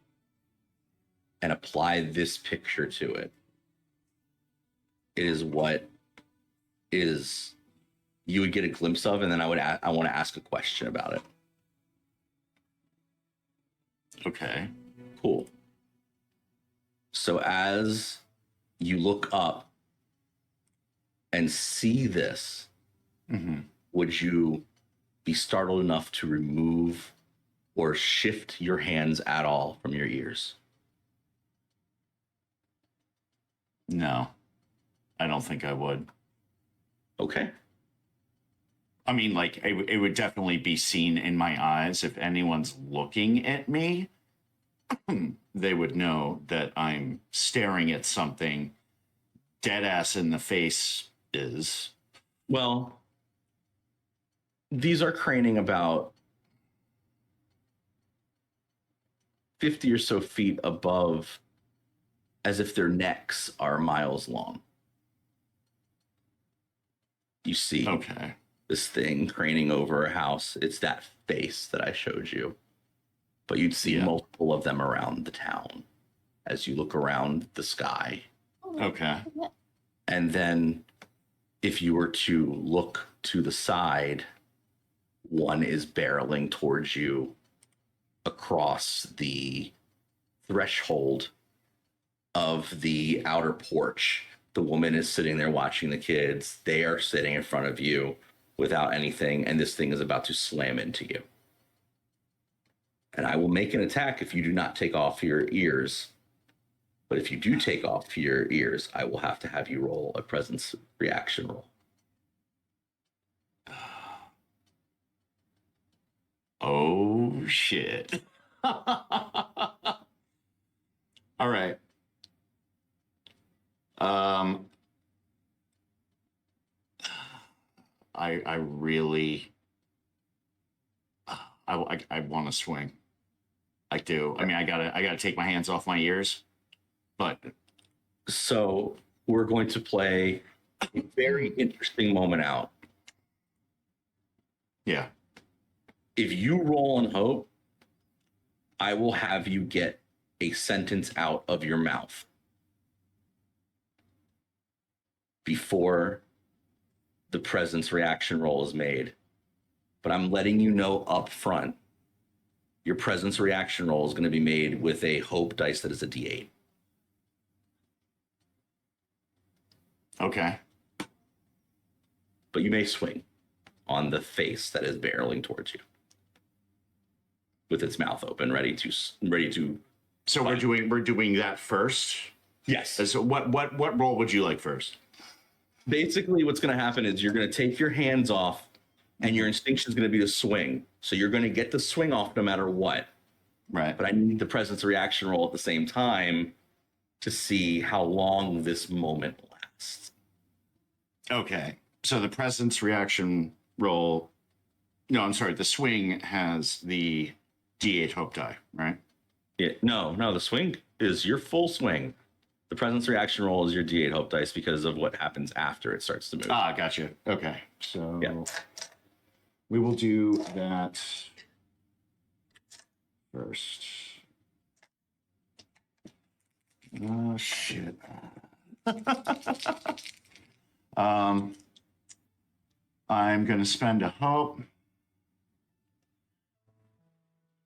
and apply this picture to it, it is what is you would get a glimpse of, and then I want to ask a question about it.
Okay.
Cool. So as you look up and see this, would you be startled enough to remove or shift your hands at all from your ears?
No, I don't think I would.
Okay.
I mean, like, it would definitely be seen in my eyes. If anyone's looking at me, they would know that I'm staring at something dead ass in the face is.
Well, these are craning about 50 or so feet above, as if their necks are miles long. You see
Okay.
this thing craning over a house. It's that face that I showed you. But you'd see multiple of them around the town as you look around the sky.
Okay.
And then if you were to look to the side, one is barreling towards you across the threshold of the outer porch. The woman is sitting there watching the kids. They are sitting in front of you without anything, and this thing is about to slam into you. And I will make an attack if you do not take off your ears. But if you do take off your ears, I will have to have you roll a presence reaction roll.
Oh, shit. All right. I really, I want to swing. I do. I mean, I gotta take my hands off my ears, but
So we're going to play a very interesting moment out.
yeah.
If you roll on hope, I will have you get a sentence out of your mouth before the presence reaction roll is made. But I'm letting you know up front, your presence reaction roll is going to be made with a hope dice that is a D8.
Okay.
But you may swing on the face that is barreling towards you with its mouth open, ready to.
So we're doing that first.
Yes.
So what role would you like first?
Basically, what's going to happen is you're going to take your hands off, and your instinction is going to be to swing. So you're going to get the swing off no matter what.
Right.
But I need the presence reaction roll at the same time to see how long this moment lasts.
Okay. So the presence reaction roll. No, I'm sorry. The swing has the D8 hope die, right?
Yeah, no, the swing is your full swing. The presence reaction roll is your D8 hope dice because of what happens after it starts to move.
Ah, gotcha. Okay. So
Yeah.
we will do that first. Oh, shit. I'm going to spend a hope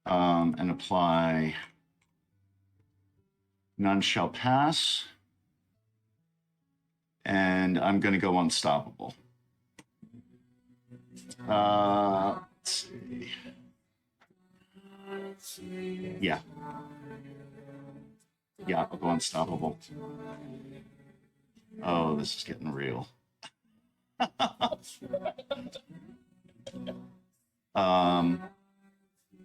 and apply none shall pass. And I'm going to go unstoppable. Let's see. Yeah. Yeah, I'll go unstoppable. Oh, this is getting real.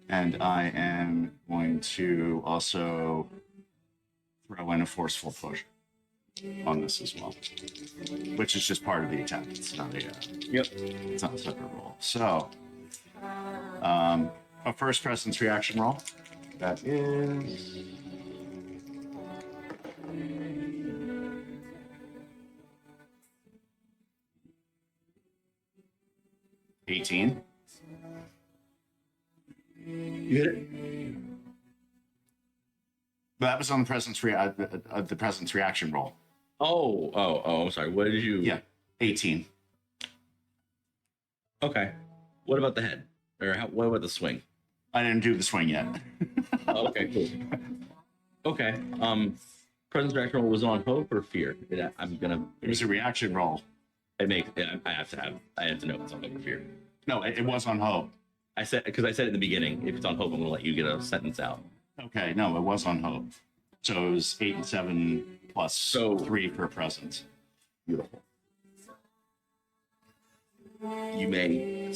And I am going to also throw in a forceful push on this as well, which is just part of the attack. It's not a it's not a separate roll. So, a first presence reaction roll. That is 18.
You hit it.
But that was on the the presence reaction roll.
Oh, I'm sorry. What did you?
Yeah, 18.
Okay. What about the head? Or what about the swing?
I didn't do the swing yet.
Oh, okay, cool. Okay. Presence reaction roll was on hope or fear? I'm gonna.
It was a reaction roll.
I have to know if it's on hope or fear.
No, it was on hope.
I said because I said in the beginning, if it's on hope, I'm gonna let you get a sentence out.
Okay, no, it was on hope. So it was 8 and 7 plus 3 for presence.
Beautiful. You may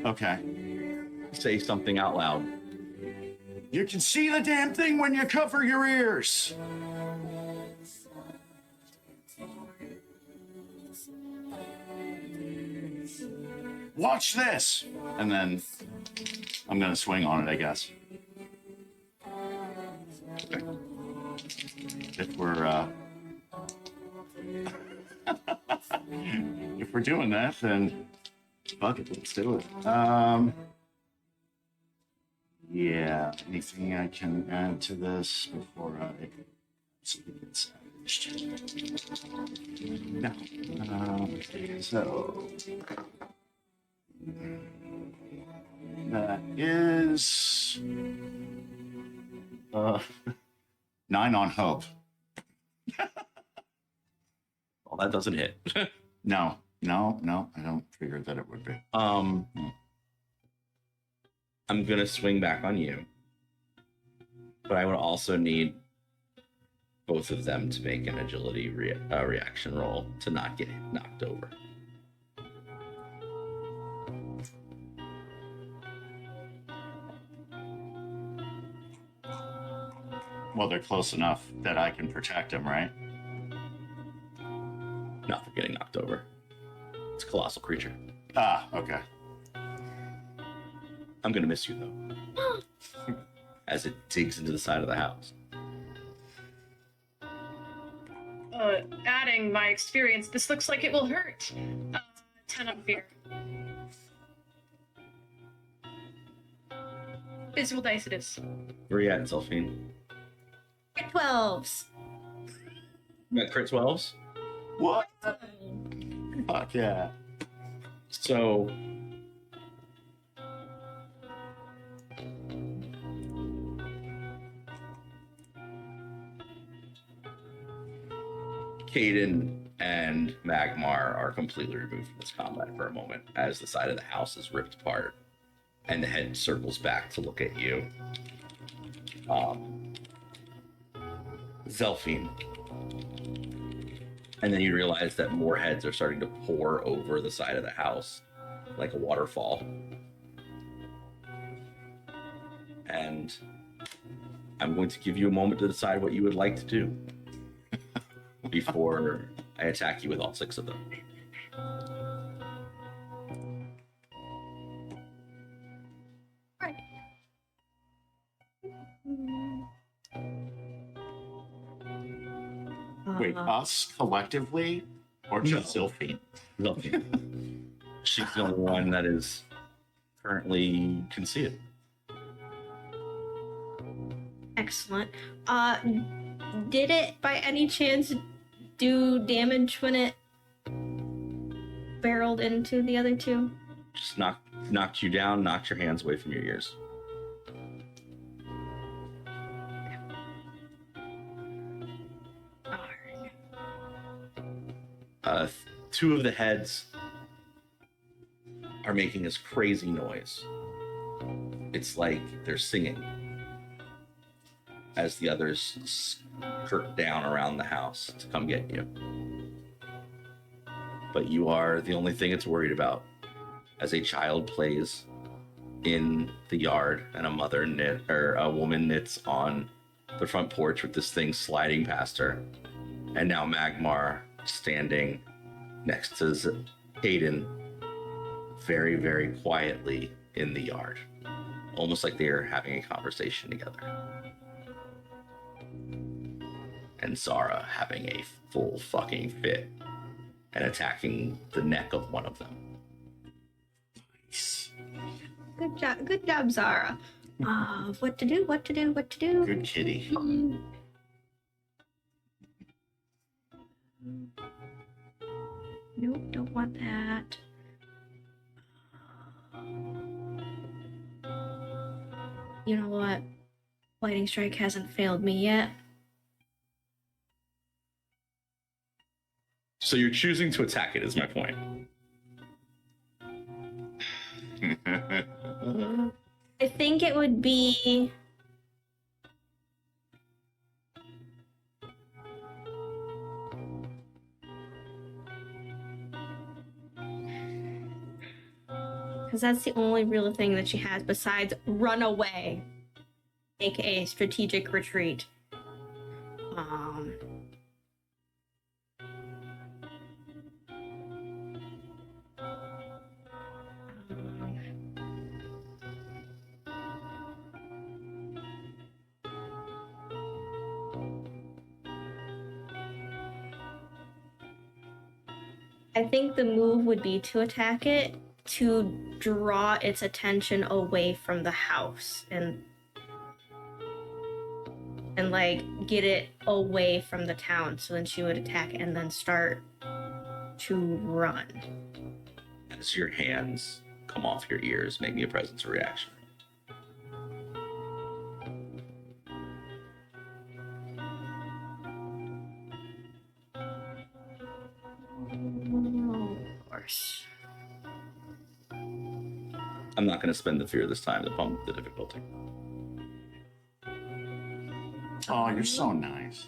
Okay.
say something out loud.
You can see the damn thing when you cover your ears. Watch this. And then I'm going to swing on it, I guess.
Okay.
If we're if we're doing that, then fuck it, let's do it. Yeah, anything I can add to this before I get savaged? No. So that is 9 on hope.
Well, that doesn't hit.
No, I don't figure that it would be.
I'm gonna swing back on you, but I would also need both of them to make an agility reaction roll to not get knocked over.
Well, they're close enough that I can protect them, right?
Not for getting knocked over. It's a colossal creature.
Ah, okay.
I'm gonna miss you though, as it digs into the side of the house.
Adding my experience, this looks like it will hurt. 10 on fear. Physical dice it is.
Where you at, Zelfine?
12s.
You got crit 12s?
What? Fuck yeah.
So Caden and Magmar are completely removed from this combat for a moment as the side of the house is ripped apart and the head circles back to look at you. Zelfine. And then you realize that more heads are starting to pour over the side of the house like a waterfall. And I'm going to give you a moment to decide what you would like to do before I attack you with all 6 of them.
Right.
Wait, us collectively or just Sylphie?
Zelfine. She's the only one that is currently can see it.
Excellent. Did it by any chance do damage when it barreled into the other two?
Just knocked you down, knocked your hands away from your ears.
Darn.
2 of the heads
are making this crazy noise. It's like they're singing as the others skirt down around the house to come get you. But you are the only thing it's worried about as a child plays in the yard and a woman knits on the front porch with this thing sliding past her. And now Magmar standing next to Aiden very, very quietly in the yard. Almost like they're having a conversation together. And Zara having a full fucking fit and attacking the neck of one of them.
Nice.
Good job, Zara. What to do?
Good kitty.
Nope, don't want that. You know what? Lightning Strike hasn't failed me yet.
So you're choosing to attack it, is my point.
I think it would be... Because that's the only real thing that she has besides run away, aka strategic retreat. I think the move would be to attack it to draw its attention away from the house and like get it away from the town, so then she would attack and then start to run.
As your hands come off your ears, make me a presence reaction.
Of course.
I'm not going to spend the fear this time to bump the difficulty.
Oh, you're so nice.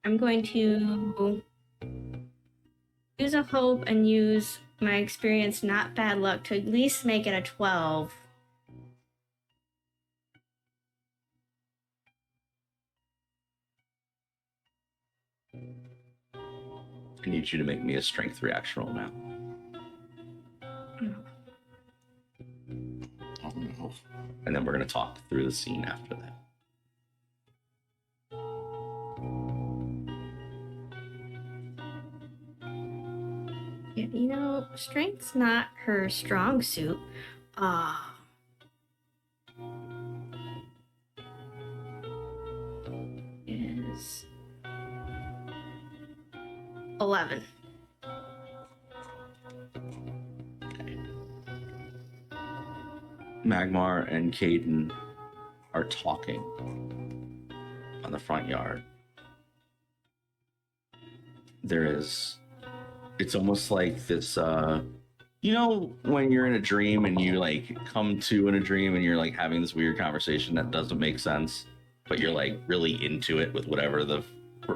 I'm going to use a hope and use my experience, not bad luck, to at least make it a 12.
I need you to make me a strength reaction roll now.
Oh no.
And then we're going to talk through the scene after that.
Yeah, you know, strength's not her strong suit. Is 11.
Magmar and Caden are talking on the front yard. It's almost like this, you know, when you're in a dream and you like come to in a dream and you're like having this weird conversation that doesn't make sense, but you're like really into it with whatever the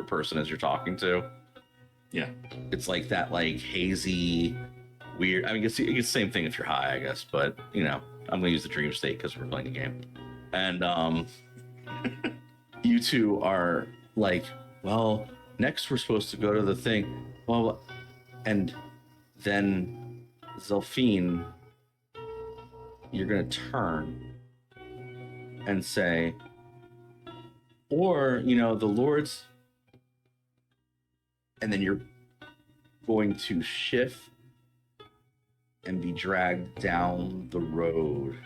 person is you're talking to.
Yeah.
It's like that, like hazy, weird. I mean, it's the same thing if you're high, I guess, but you know, I'm gonna use the dream state because we're playing the game. And you two are like, well, next we're supposed to go to the thing. Well, and then Zelfine, you're gonna turn and say, or you know, the Lord's, and then you're going to shift and be dragged down the road.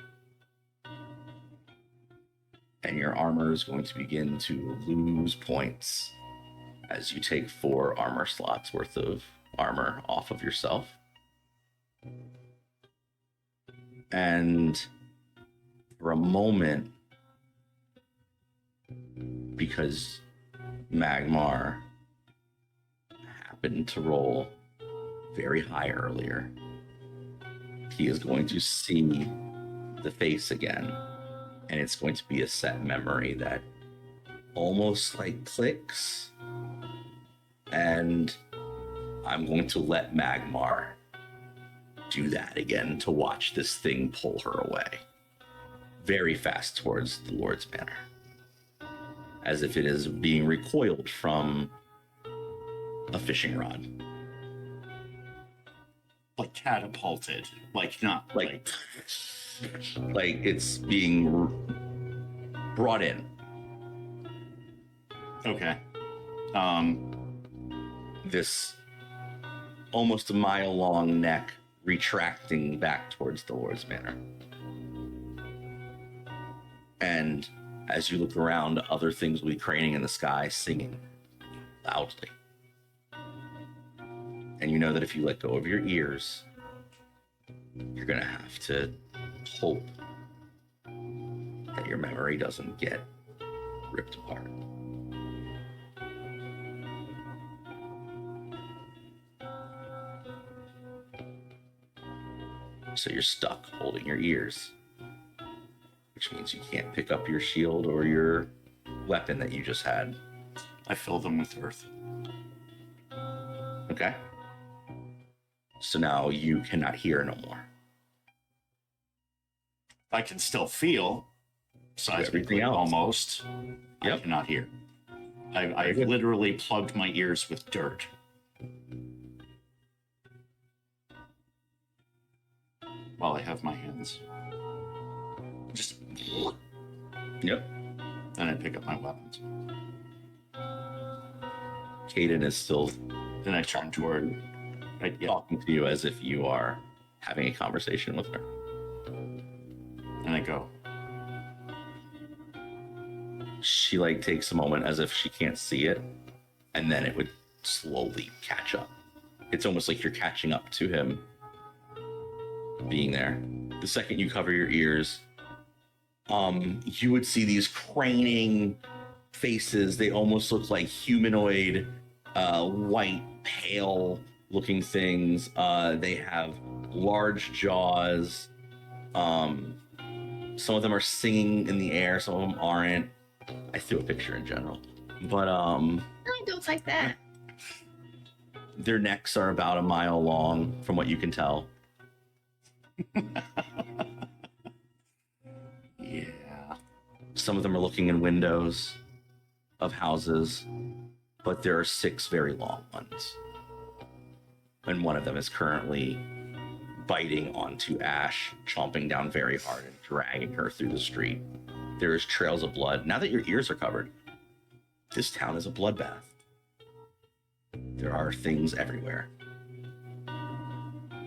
And your armor is going to begin to lose points as you take 4 armor slots worth of armor off of yourself. And for a moment, because
Magmar happened to roll very high earlier, he is going to see the face again, and it's going to be a set memory that almost like clicks, and I'm going to let Magmar do that again to watch this thing pull her away very fast towards the Lord's Manor, as if it is being recoiled from a fishing rod.
Like catapulted, like not
Like it's being brought in.
okay.
This almost a mile long neck retracting back towards the Lord's Manor. And as you look around, other things will be craning in the sky, singing loudly. And you know that if you let go of your ears, you're going to have to hope that your memory doesn't get ripped apart. So you're stuck holding your ears, which means you can't pick up your shield or your weapon that you just had.
I fill them with earth.
Okay? So now you cannot hear no more.
I can still feel
Everything
seismically
else.
almost. I
Yep.
cannot hear. I've
good.
literally plugged my ears with dirt. While I have my hands. Just
Yep.
then I pick up my weapons.
Caden is still
Then I turn toward
talking to you as if you are having a conversation with her.
and I go,
She like takes a moment as if she can't see it, and then it would slowly catch up. It's almost like you're catching up to him being there. The second you cover your ears, you would see these craning faces. They almost look like humanoid, white, pale looking things. They have large jaws. Some of them are singing in the air, some of them aren't. I threw a picture in general. But
I don't like that.
their necks are about a mile long from what you can tell.
yeah.
Some of them are looking in windows of houses, but there are 6 very long ones. And one of them is currently biting onto Ash, chomping down very hard and dragging her through the street. There is trails of blood. Now that your ears are covered, this town is a bloodbath. There are things everywhere.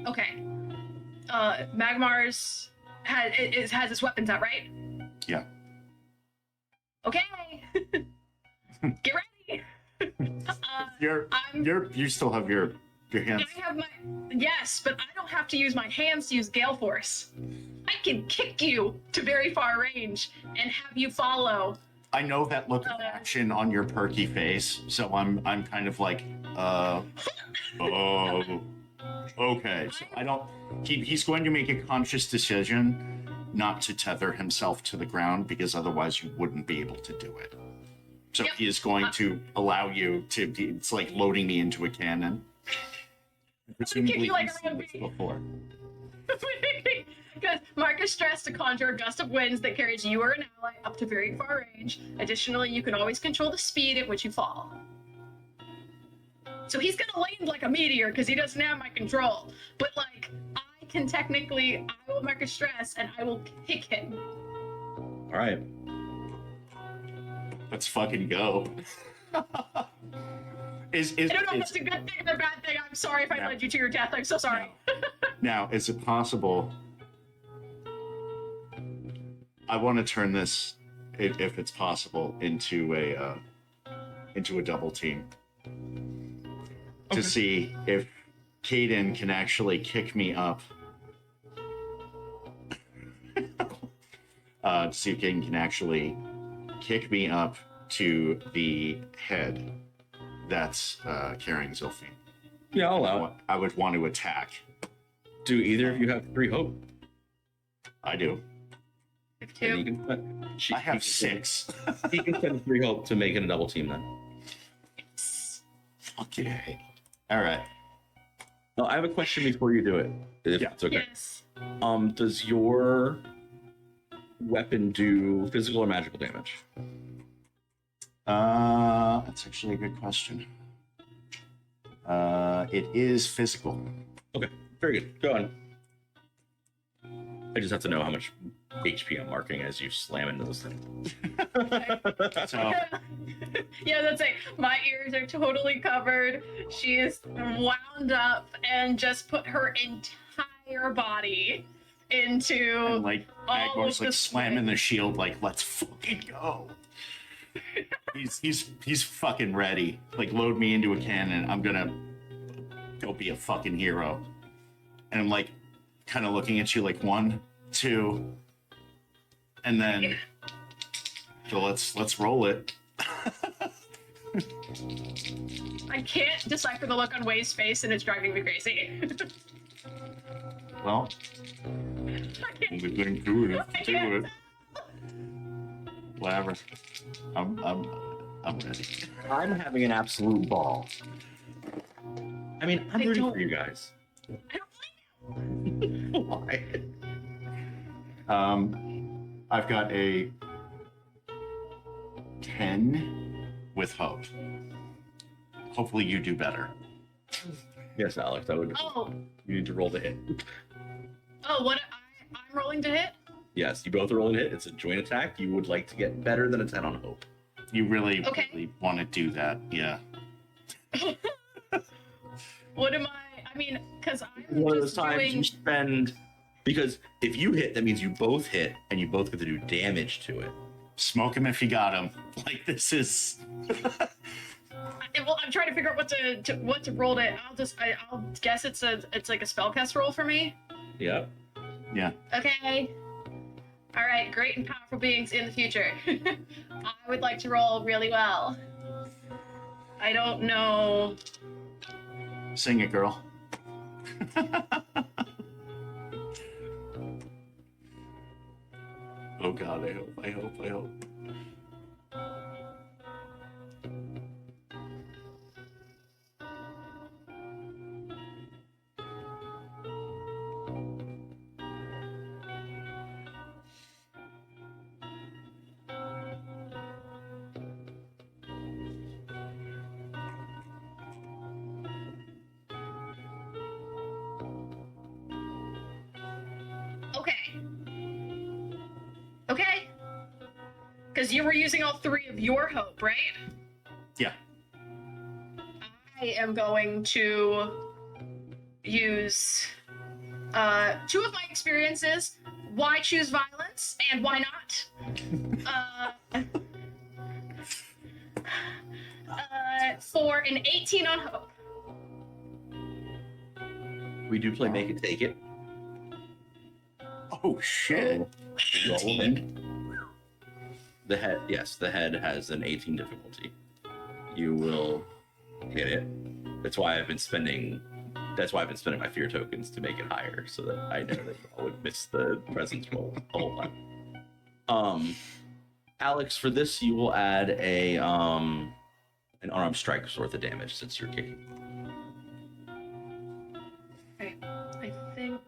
Okay. Magmar's has his weapons out, right?
Yeah.
Okay. Get ready.
You still have your hands.
I have my yes, but I don't have to use my hands to use Gale Force. I can kick you to very far range and have you follow.
I know that look of action on your perky face, so I'm kind of like, oh, okay. So I don't. He's going to make a conscious decision not to tether himself to the ground because otherwise you wouldn't be able to do it. So
Yep.
he is going to allow you to. It's like loading me into a cannon.
Kick you like
he's
a
seen this
rugby.
before.
Because Mark is stressed to conjure a gust of winds that carries you or an ally up to very far range. Additionally, you can always control the speed at which you fall. So he's gonna land like a meteor because he doesn't have my control. But like, I can technically, I will mark a stress and I will kick him.
All right.
Let's fucking go.
I don't know if that's a good thing or a bad thing. I'm sorry if I led you to your death. I'm so sorry.
Now, is it possible? I want to turn this, if it's possible, into a double team to see if Caden can actually kick me up. To see if Caden can actually kick me up to the head that's carrying Zilphine.
Yeah, I'll allow it.
I would want to attack.
Do either of you have 3 hope?
I do.
And you
Two.
can spend,
I have 6.
He can spend 3 hope to make it a double team then.
Okay. All right.
Well, I have a question before you do it. If
Yeah.
it's okay.
Yes.
Does your weapon do physical or magical damage?
That's actually a good question. It is physical.
Okay, very good. Go on. I just have to know how much HP I'm marking as you slam into this thing.
So
Yeah, that's it. My ears are totally covered. She is wound up and just put her entire body into
and like
all
Magmar's
of
like
the
slamming the shield, like let's fucking go. he's fucking ready. Like load me into a cannon. I'm gonna go be a fucking hero. And I'm like kind of looking at you like 1, 2, and then so let's roll it.
I can't decipher the look on Way's face, and it's driving me crazy.
Well,
I can't-
we're gonna do it.
I
Do
can't-
it. Whatever. I'm ready.
I'm having an absolute ball. I mean, I'm
I
rooting
don't-
for you guys.
I don't like
Why?
I've got a 10 with hope. Hopefully you do better.
Yes, Alex, I would.
Oh,
You need to roll the hit.
what? I'm rolling to hit?
Yes, you both are rolling hit. It's a joint attack. You would like to get better than a 10 on hope.
You really,
Okay.
really want to do that, yeah.
What am I? I mean, because I'm
One of those
just
times you
doing.
spend. Because if you hit, that means you both hit, and you both get to do damage to it.
Smoke him if you got him. Like this is.
Well, I'm trying to figure out what to roll to. I'll guess it's like a spellcast roll for me.
Yep.
Yeah.
Okay. All right, great and powerful beings in the future. I would like to roll really well. I don't know.
Sing it, girl. Oh god, I hope.
Okay. Because you were using all 3 of your hope, right?
Yeah.
I am going to use 2 of my experiences. Why choose violence and why not? For an 18 on hope.
We do play Make It Take It.
Oh shit.
So, roll it. The head, yes, the head has an 18 difficulty. You will hit it. That's why I've been spending my fear tokens to make it higher, so that I know that you all would miss the presence roll the whole time. Alex, for this you will add a an unarmed strike's worth of damage since you're kicking.
Okay. I think.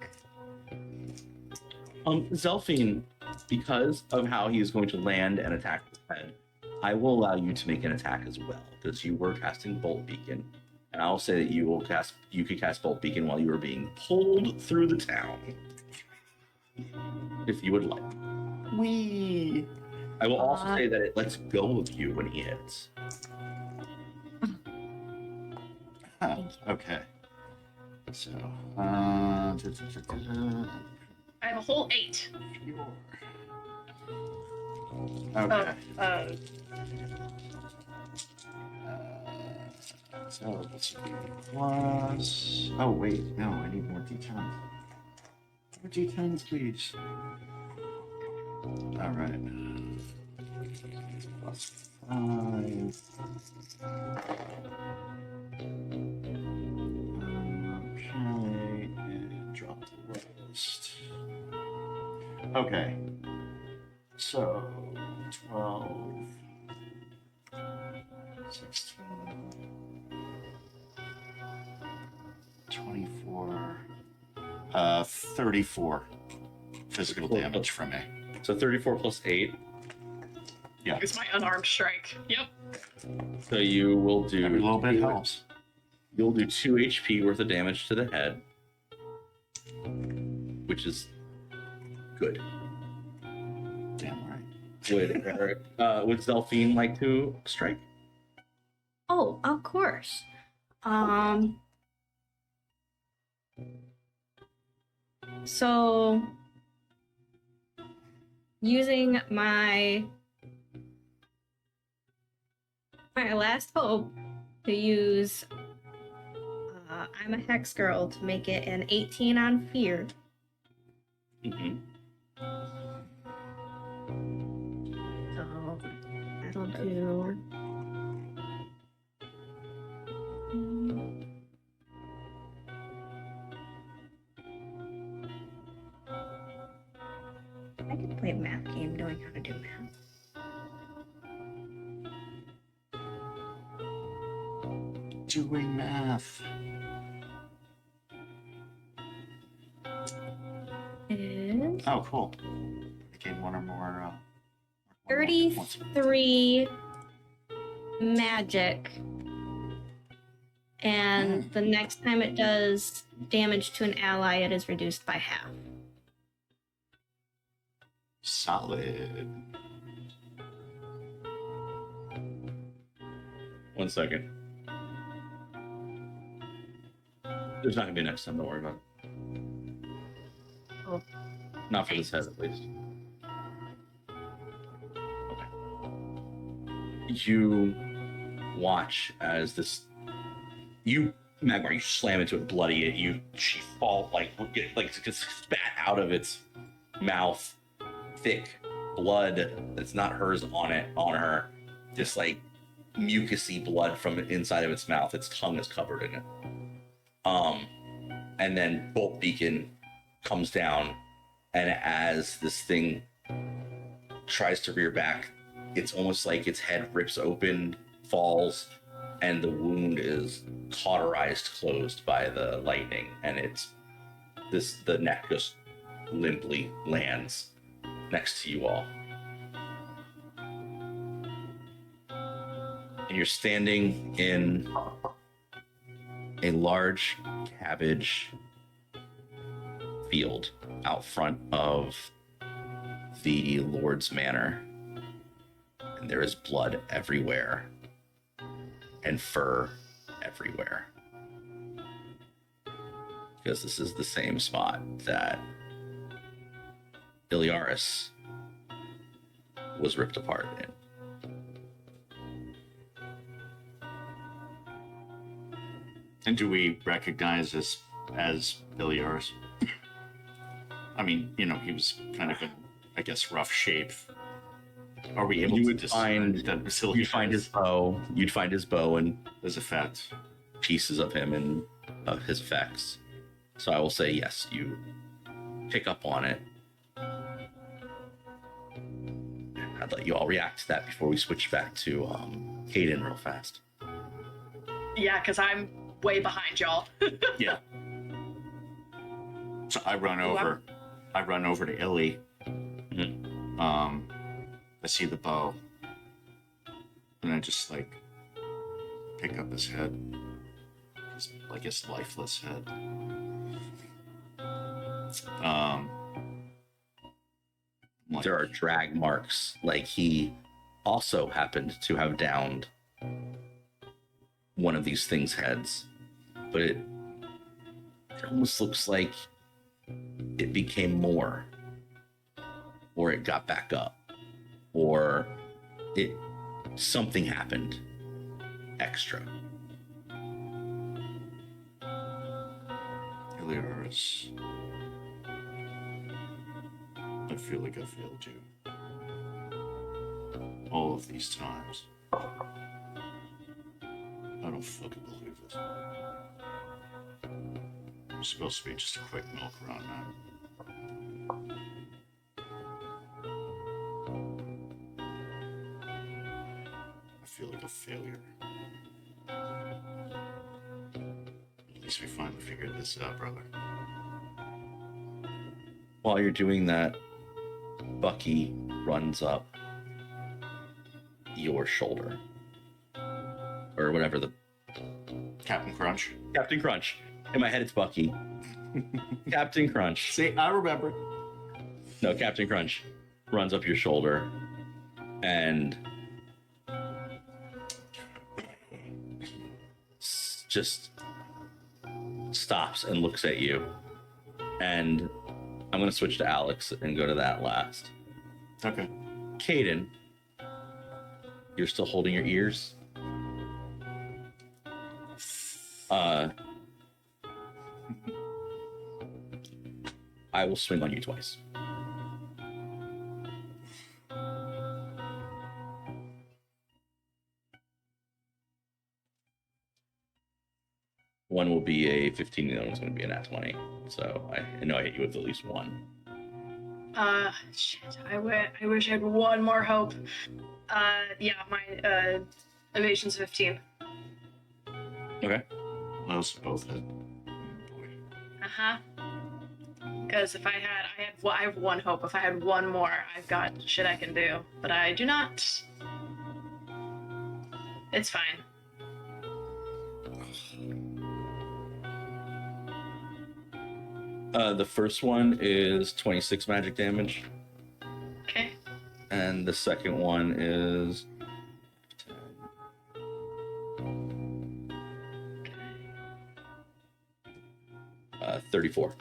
Zelphine, because of how he is going to land and attack the head, I will allow you to make an attack as well, because you were casting Bolt Beacon. And I'll say that you could cast Bolt Beacon while you were being pulled through the town. If you would like.
Wee.
I will also say that it lets go of you when he hits.
Huh. Okay. So,
I have a whole 8.
okay. So let's see. Plus. Oh wait, no, I need more d10s. More d10s, please. All right. Plus Okay, and drop the list. Okay. So 12, 16, 24, 34 physical damage from me.
So 34 plus 8.
Yeah.
It's my unarmed strike. Yep.
So you will do
Every little bit helps.
You'll do 2 HP worth of damage to the head, which is good.
Damn right.
Would would Zelphine like to strike?
Oh, of course. So using my last hope to use I'm a hex girl to make it an 18 on fear.
Mm-hmm.
So that'll do. I could play a math game knowing how to do math.
Doing math.
Is
Oh, cool. I gained one or more.
33 magic. And the next time it does damage to an ally, it is reduced by half.
Solid.
1 second. There's not gonna be next time. Don't worry about it.
Oh.
Not for this head, at least. Okay. You watch as this. Magmar, you slam into it, bloody it. She fall like gets spat out of its mouth, thick blood that's not hers on her, just like mucousy blood from inside of its mouth. Its tongue is covered in it. And then Bolt Beacon comes down, and as this thing tries to rear back, it's almost like its head rips open, falls, and the wound is cauterized closed by the lightning, and the neck just limply lands next to you all. And you're standing in a large cabbage field out front of the Lord's Manor. And there is blood everywhere and fur everywhere. Because this is the same spot that Iliaris was ripped apart in.
And do we recognize this as Iliaris? I mean, he was kind of in, I guess, rough shape. Are we able to find that Iliaris?
You'd find his bow. You'd find his bow and
his effects,
pieces of him and of his effects. So I will say yes. You pick up on it. I'd let you all react to that before we switch back to Hayden real fast.
Yeah, because I'm way behind y'all.
Yeah. So I run over to Illy.
Mm-hmm.
I see the bow, and I just pick up his head, his lifeless head.
There are drag marks, like he also happened to have downed one of these things' heads, but it almost looks like it became more, or it got back up, or something happened extra.
Iliaris, I feel like I failed you all of these times. I don't fucking believe this. It's supposed to be just a quick milk run, man. I feel like a failure. At least we finally figured this out, brother.
While you're doing that, Bucky runs up your shoulder. Or whatever the...
Captain Crunch.
Captain Crunch. In my head, it's Bucky. Captain Crunch.
See, I remember.
No, Captain Crunch runs up your shoulder and just stops and looks at you. And I'm going to switch to Alex and go to that last.
Okay.
Caden, you're still holding your ears? I will swing on you twice. One will be a 15, the other one's going to be a nat 20. So I know I hit you with at least one.
Shit. I wish I had one more hope. Yeah, my evasion's 15.
Okay.
Those both hit.
Uh-huh. Because if I have one hope. If I had one more, I've got shit I can do. But I do not. It's fine.
The first one is 26 magic damage.
Okay.
And the second one is 34.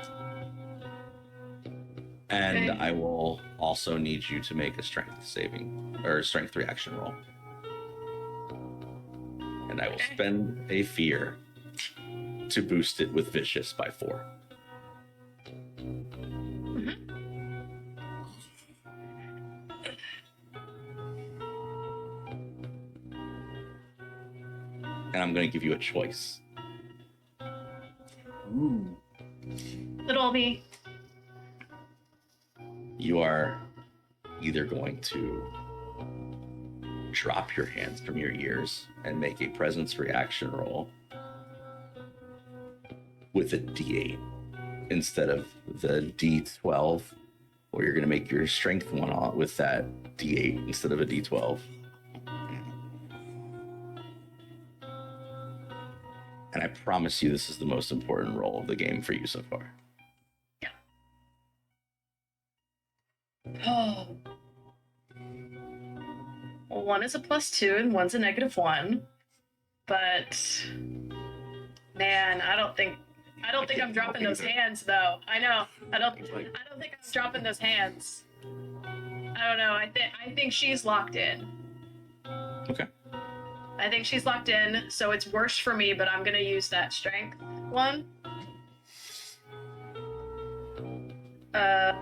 And
Okay.
I will also need you to make a strength saving or strength reaction roll. And I will
Okay.
spend a fear to boost it with vicious by 4. And I'm going to give you a choice.
Ooh.
Little me.
You are either going to drop your hands from your ears and make a presence reaction roll with a D8 instead of the D12, or you're going to make your strength one off with that D8 instead of a D12. And I promise you, this is the most important roll of the game for you so far.
Oh. Well, one is a +2 and one's a -1. But man, I don't think I'm dropping those hands though. I know. I don't think I'm dropping those hands. I don't know. I think she's locked in.
Okay.
I think she's locked in, so it's worse for me, but I'm gonna use that strength one. I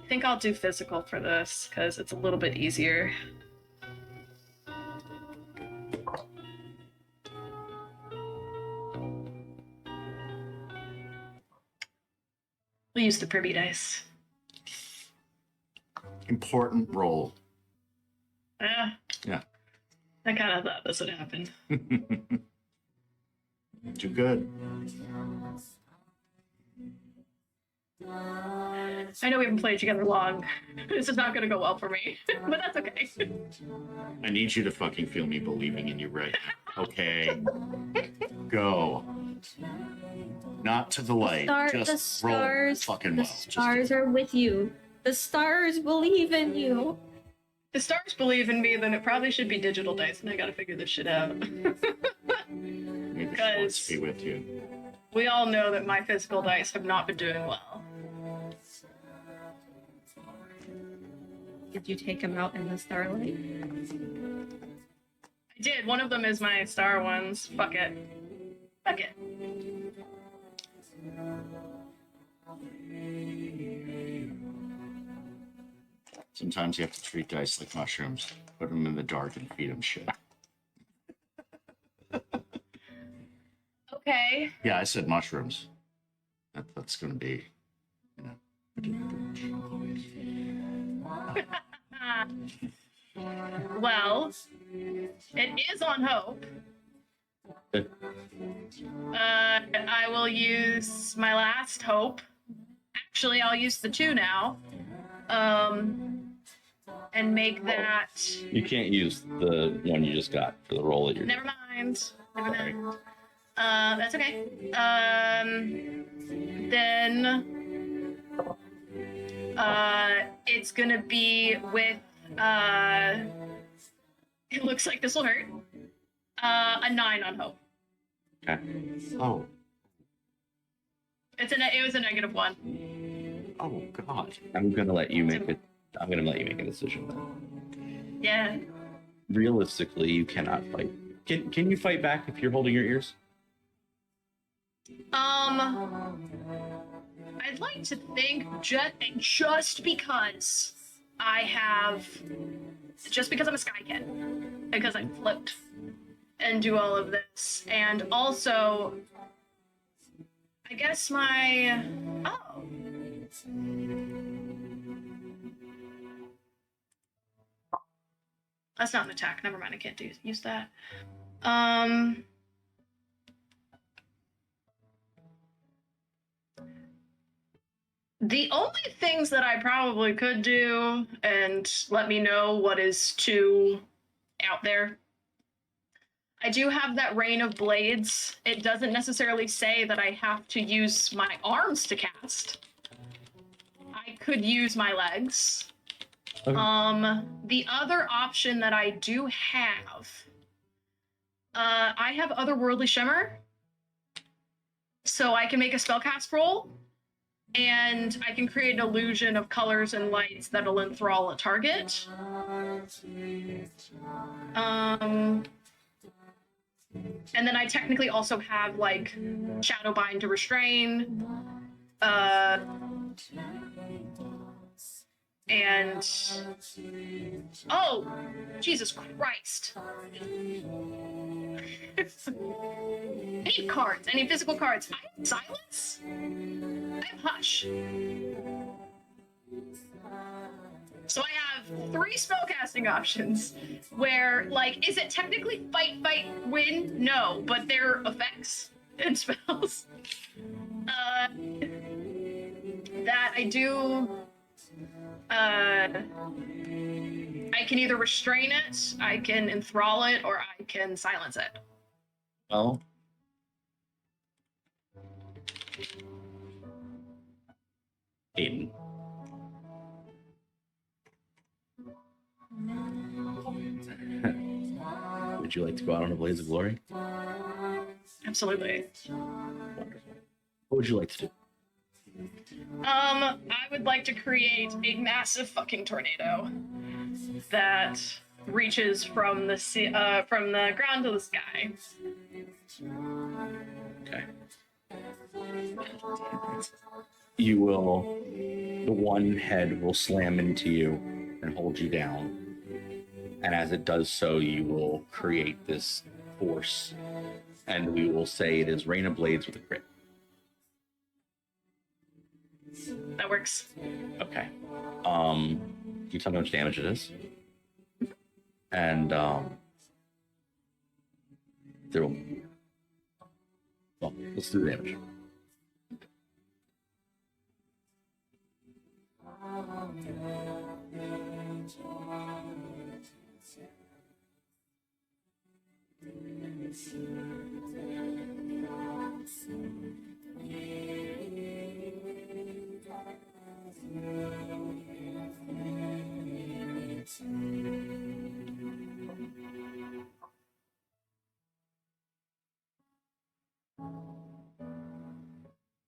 think I'll do physical for this because it's a little bit easier. We'll use the privy dice.
Important roll.
Yeah. I kind of thought this would happen.
Too good.
I know we haven't played together long. This is not going to go well for me, but that's okay.
I need you to fucking feel me believing in you right now. Okay. Go. Not to the light.
The
Just roll
stars,
fucking
the
well. Just
stars are with you. The stars believe in you.
The stars believe in me, then it probably should be digital dice, and I got to figure this shit out.
May the
Guys.
force be with you.
We all know that my physical dice have not been doing well.
Did you take him out in the starlight?
I did. One of them is my star ones. Fuck it. Fuck it.
Sometimes you have to treat dice like mushrooms. Put them in the dark and feed them shit.
Okay.
Yeah, I said mushrooms. That's going to be,
Well, it is on hope. I will use my last hope. Actually, I'll use the 2 now. And make that.
You can't use the one you just got for the roll that you're.
Never mind. Never mind. That's okay. Then it's gonna be with it looks like this will hurt. A 9 on hope.
Okay.
oh,
It was a -1.
oh God.
I'm gonna let you make it. I'm gonna let you make a decision then.
Yeah.
Realistically, you cannot fight. Can you fight back if you're holding your ears?
I'd like to think just because I'm a sky kid, because I float and do all of this, and also I guess that's not an attack. Never mind. I can't use that. The only things that I probably could do, and let me know what is too out there. I do have that rain of blades. It doesn't necessarily say that I have to use my arms to cast. I could use my legs.
Okay.
The other option that I do have, I have Otherworldly Shimmer, so I can make a spellcast roll, and I can create an illusion of colors and lights that'll enthrall a target. And then I technically also have like Shadowbind to restrain, and oh, Jesus Christ! I need cards. I need physical cards. I have Silence. I have Hush. So I have 3 spellcasting options where, like, is it technically fight, win? No, but they're effects and spells. That I do. I can either restrain it, I can enthrall it, or I can silence it.
Well, Aiden. Would you like to go out on a blaze of glory?
Absolutely.
Wonderful. What would you like to do?
I would like to create a massive fucking tornado that reaches from the from the ground to the sky.
Okay. You will. The one head will slam into you and hold you down. And as it does so, you will create this force. And we will say it is Rain of Blades with a crit.
That works.
Okay. Can you tell me how much damage it is? And there will. Well, let's do the damage.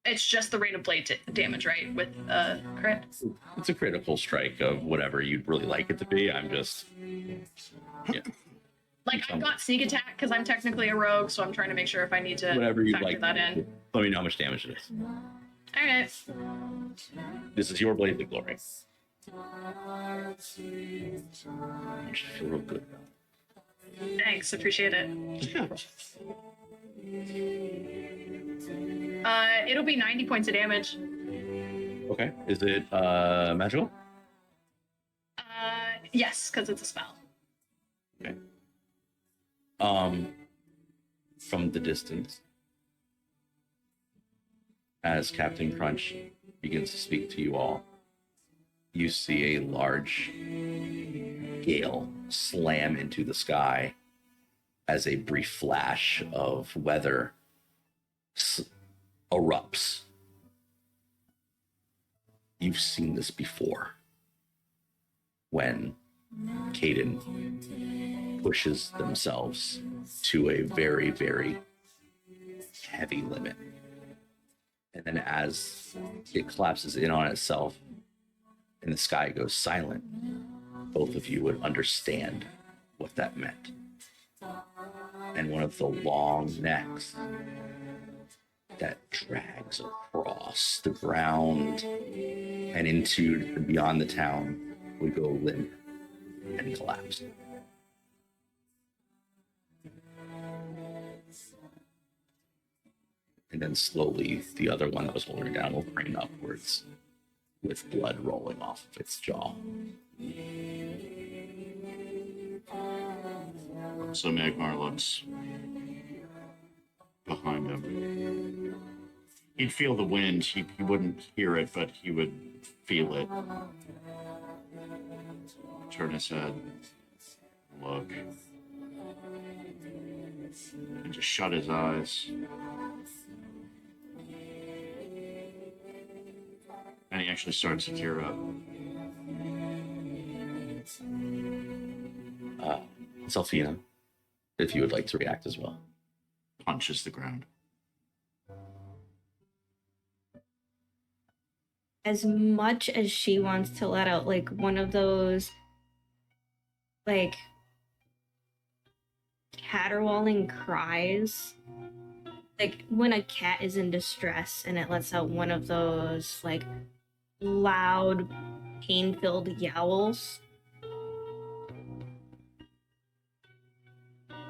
It's just the Rain of Blade damage, right? With crit.
It's a critical strike of whatever you'd really like it to be. I'm just. Yeah.
Like, I've got sneak attack because I'm technically a rogue, so I'm trying to make sure if I need to
Whatever you'd
factor
like.
that in.
Let me know how much damage it is.
All right.
This is your Blaze of Glory.
Just feel real good.
Thanks, appreciate it. It'll be 90 points of damage.
Okay. Is it magical?
Yes, because it's a spell.
Okay. From the distance, as Captain Crunch begins to speak to you all, you see a large gale slam into the sky as a brief flash of weather erupts. You've seen this before when Caden pushes themselves to a very, very heavy limit. And then as it collapses in on itself and the sky goes silent, both of you would understand what that meant. And one of the long necks that drags across the ground and into and beyond the town would go limp and collapse. And then slowly, the other one that was holding her down will crane upwards with blood rolling off of its jaw.
So Magmar looks behind him. He'd feel the wind. He wouldn't hear it, but he would feel it. Turn his head, look, and just shut his eyes. And he actually starts to tear up.
Selfina, if you would like to react as well.
Punches the ground.
As much as she wants to let out like one of those like caterwauling cries, like when a cat is in distress and it lets out one of those like loud pain-filled yowls.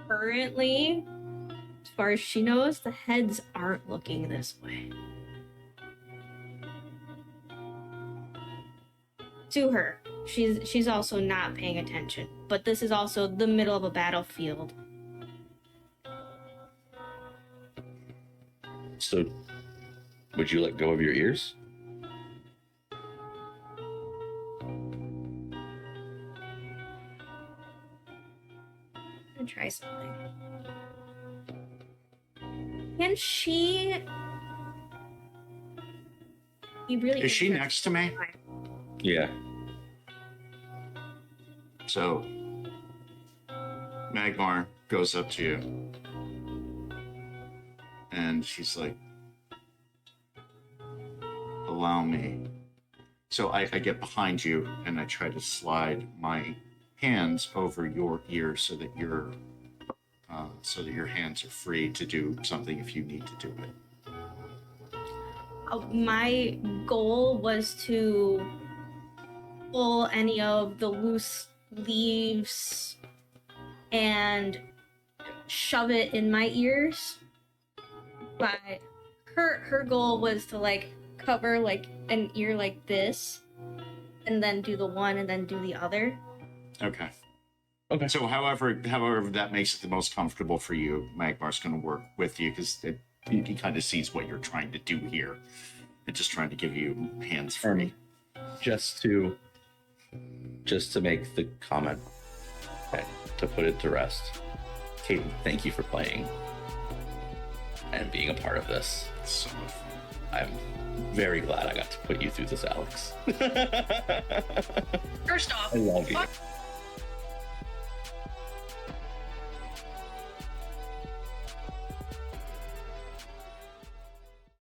Currently, as far as she knows, the heads aren't looking this way. To her, she's also not paying attention, but this is also the middle of a battlefield.
So, would you let go of your ears?
I'm gonna try something. Can she? You really
Is she next to me?
Yeah.
So, Magmar goes up to you. And she's like, allow me. So I get behind you and I try to slide my hands over your ear so that your hands are free to do something if you need to do it.
My goal was to pull any of the loose leaves and shove it in my ears. But her goal was to like cover like an ear like this and then do the one and then do the other.
Okay.
Okay.
So however that makes it the most comfortable for you, Magmar's going to work with you because he kind of sees what you're trying to do here and just trying to give you hands free.
Just to make the comment, okay, to put it to rest. Caden, thank you for playing and being a part of this.
It's so much fun.
I'm very glad I got to put you through this, Alex.
First off,
I love you.
fuck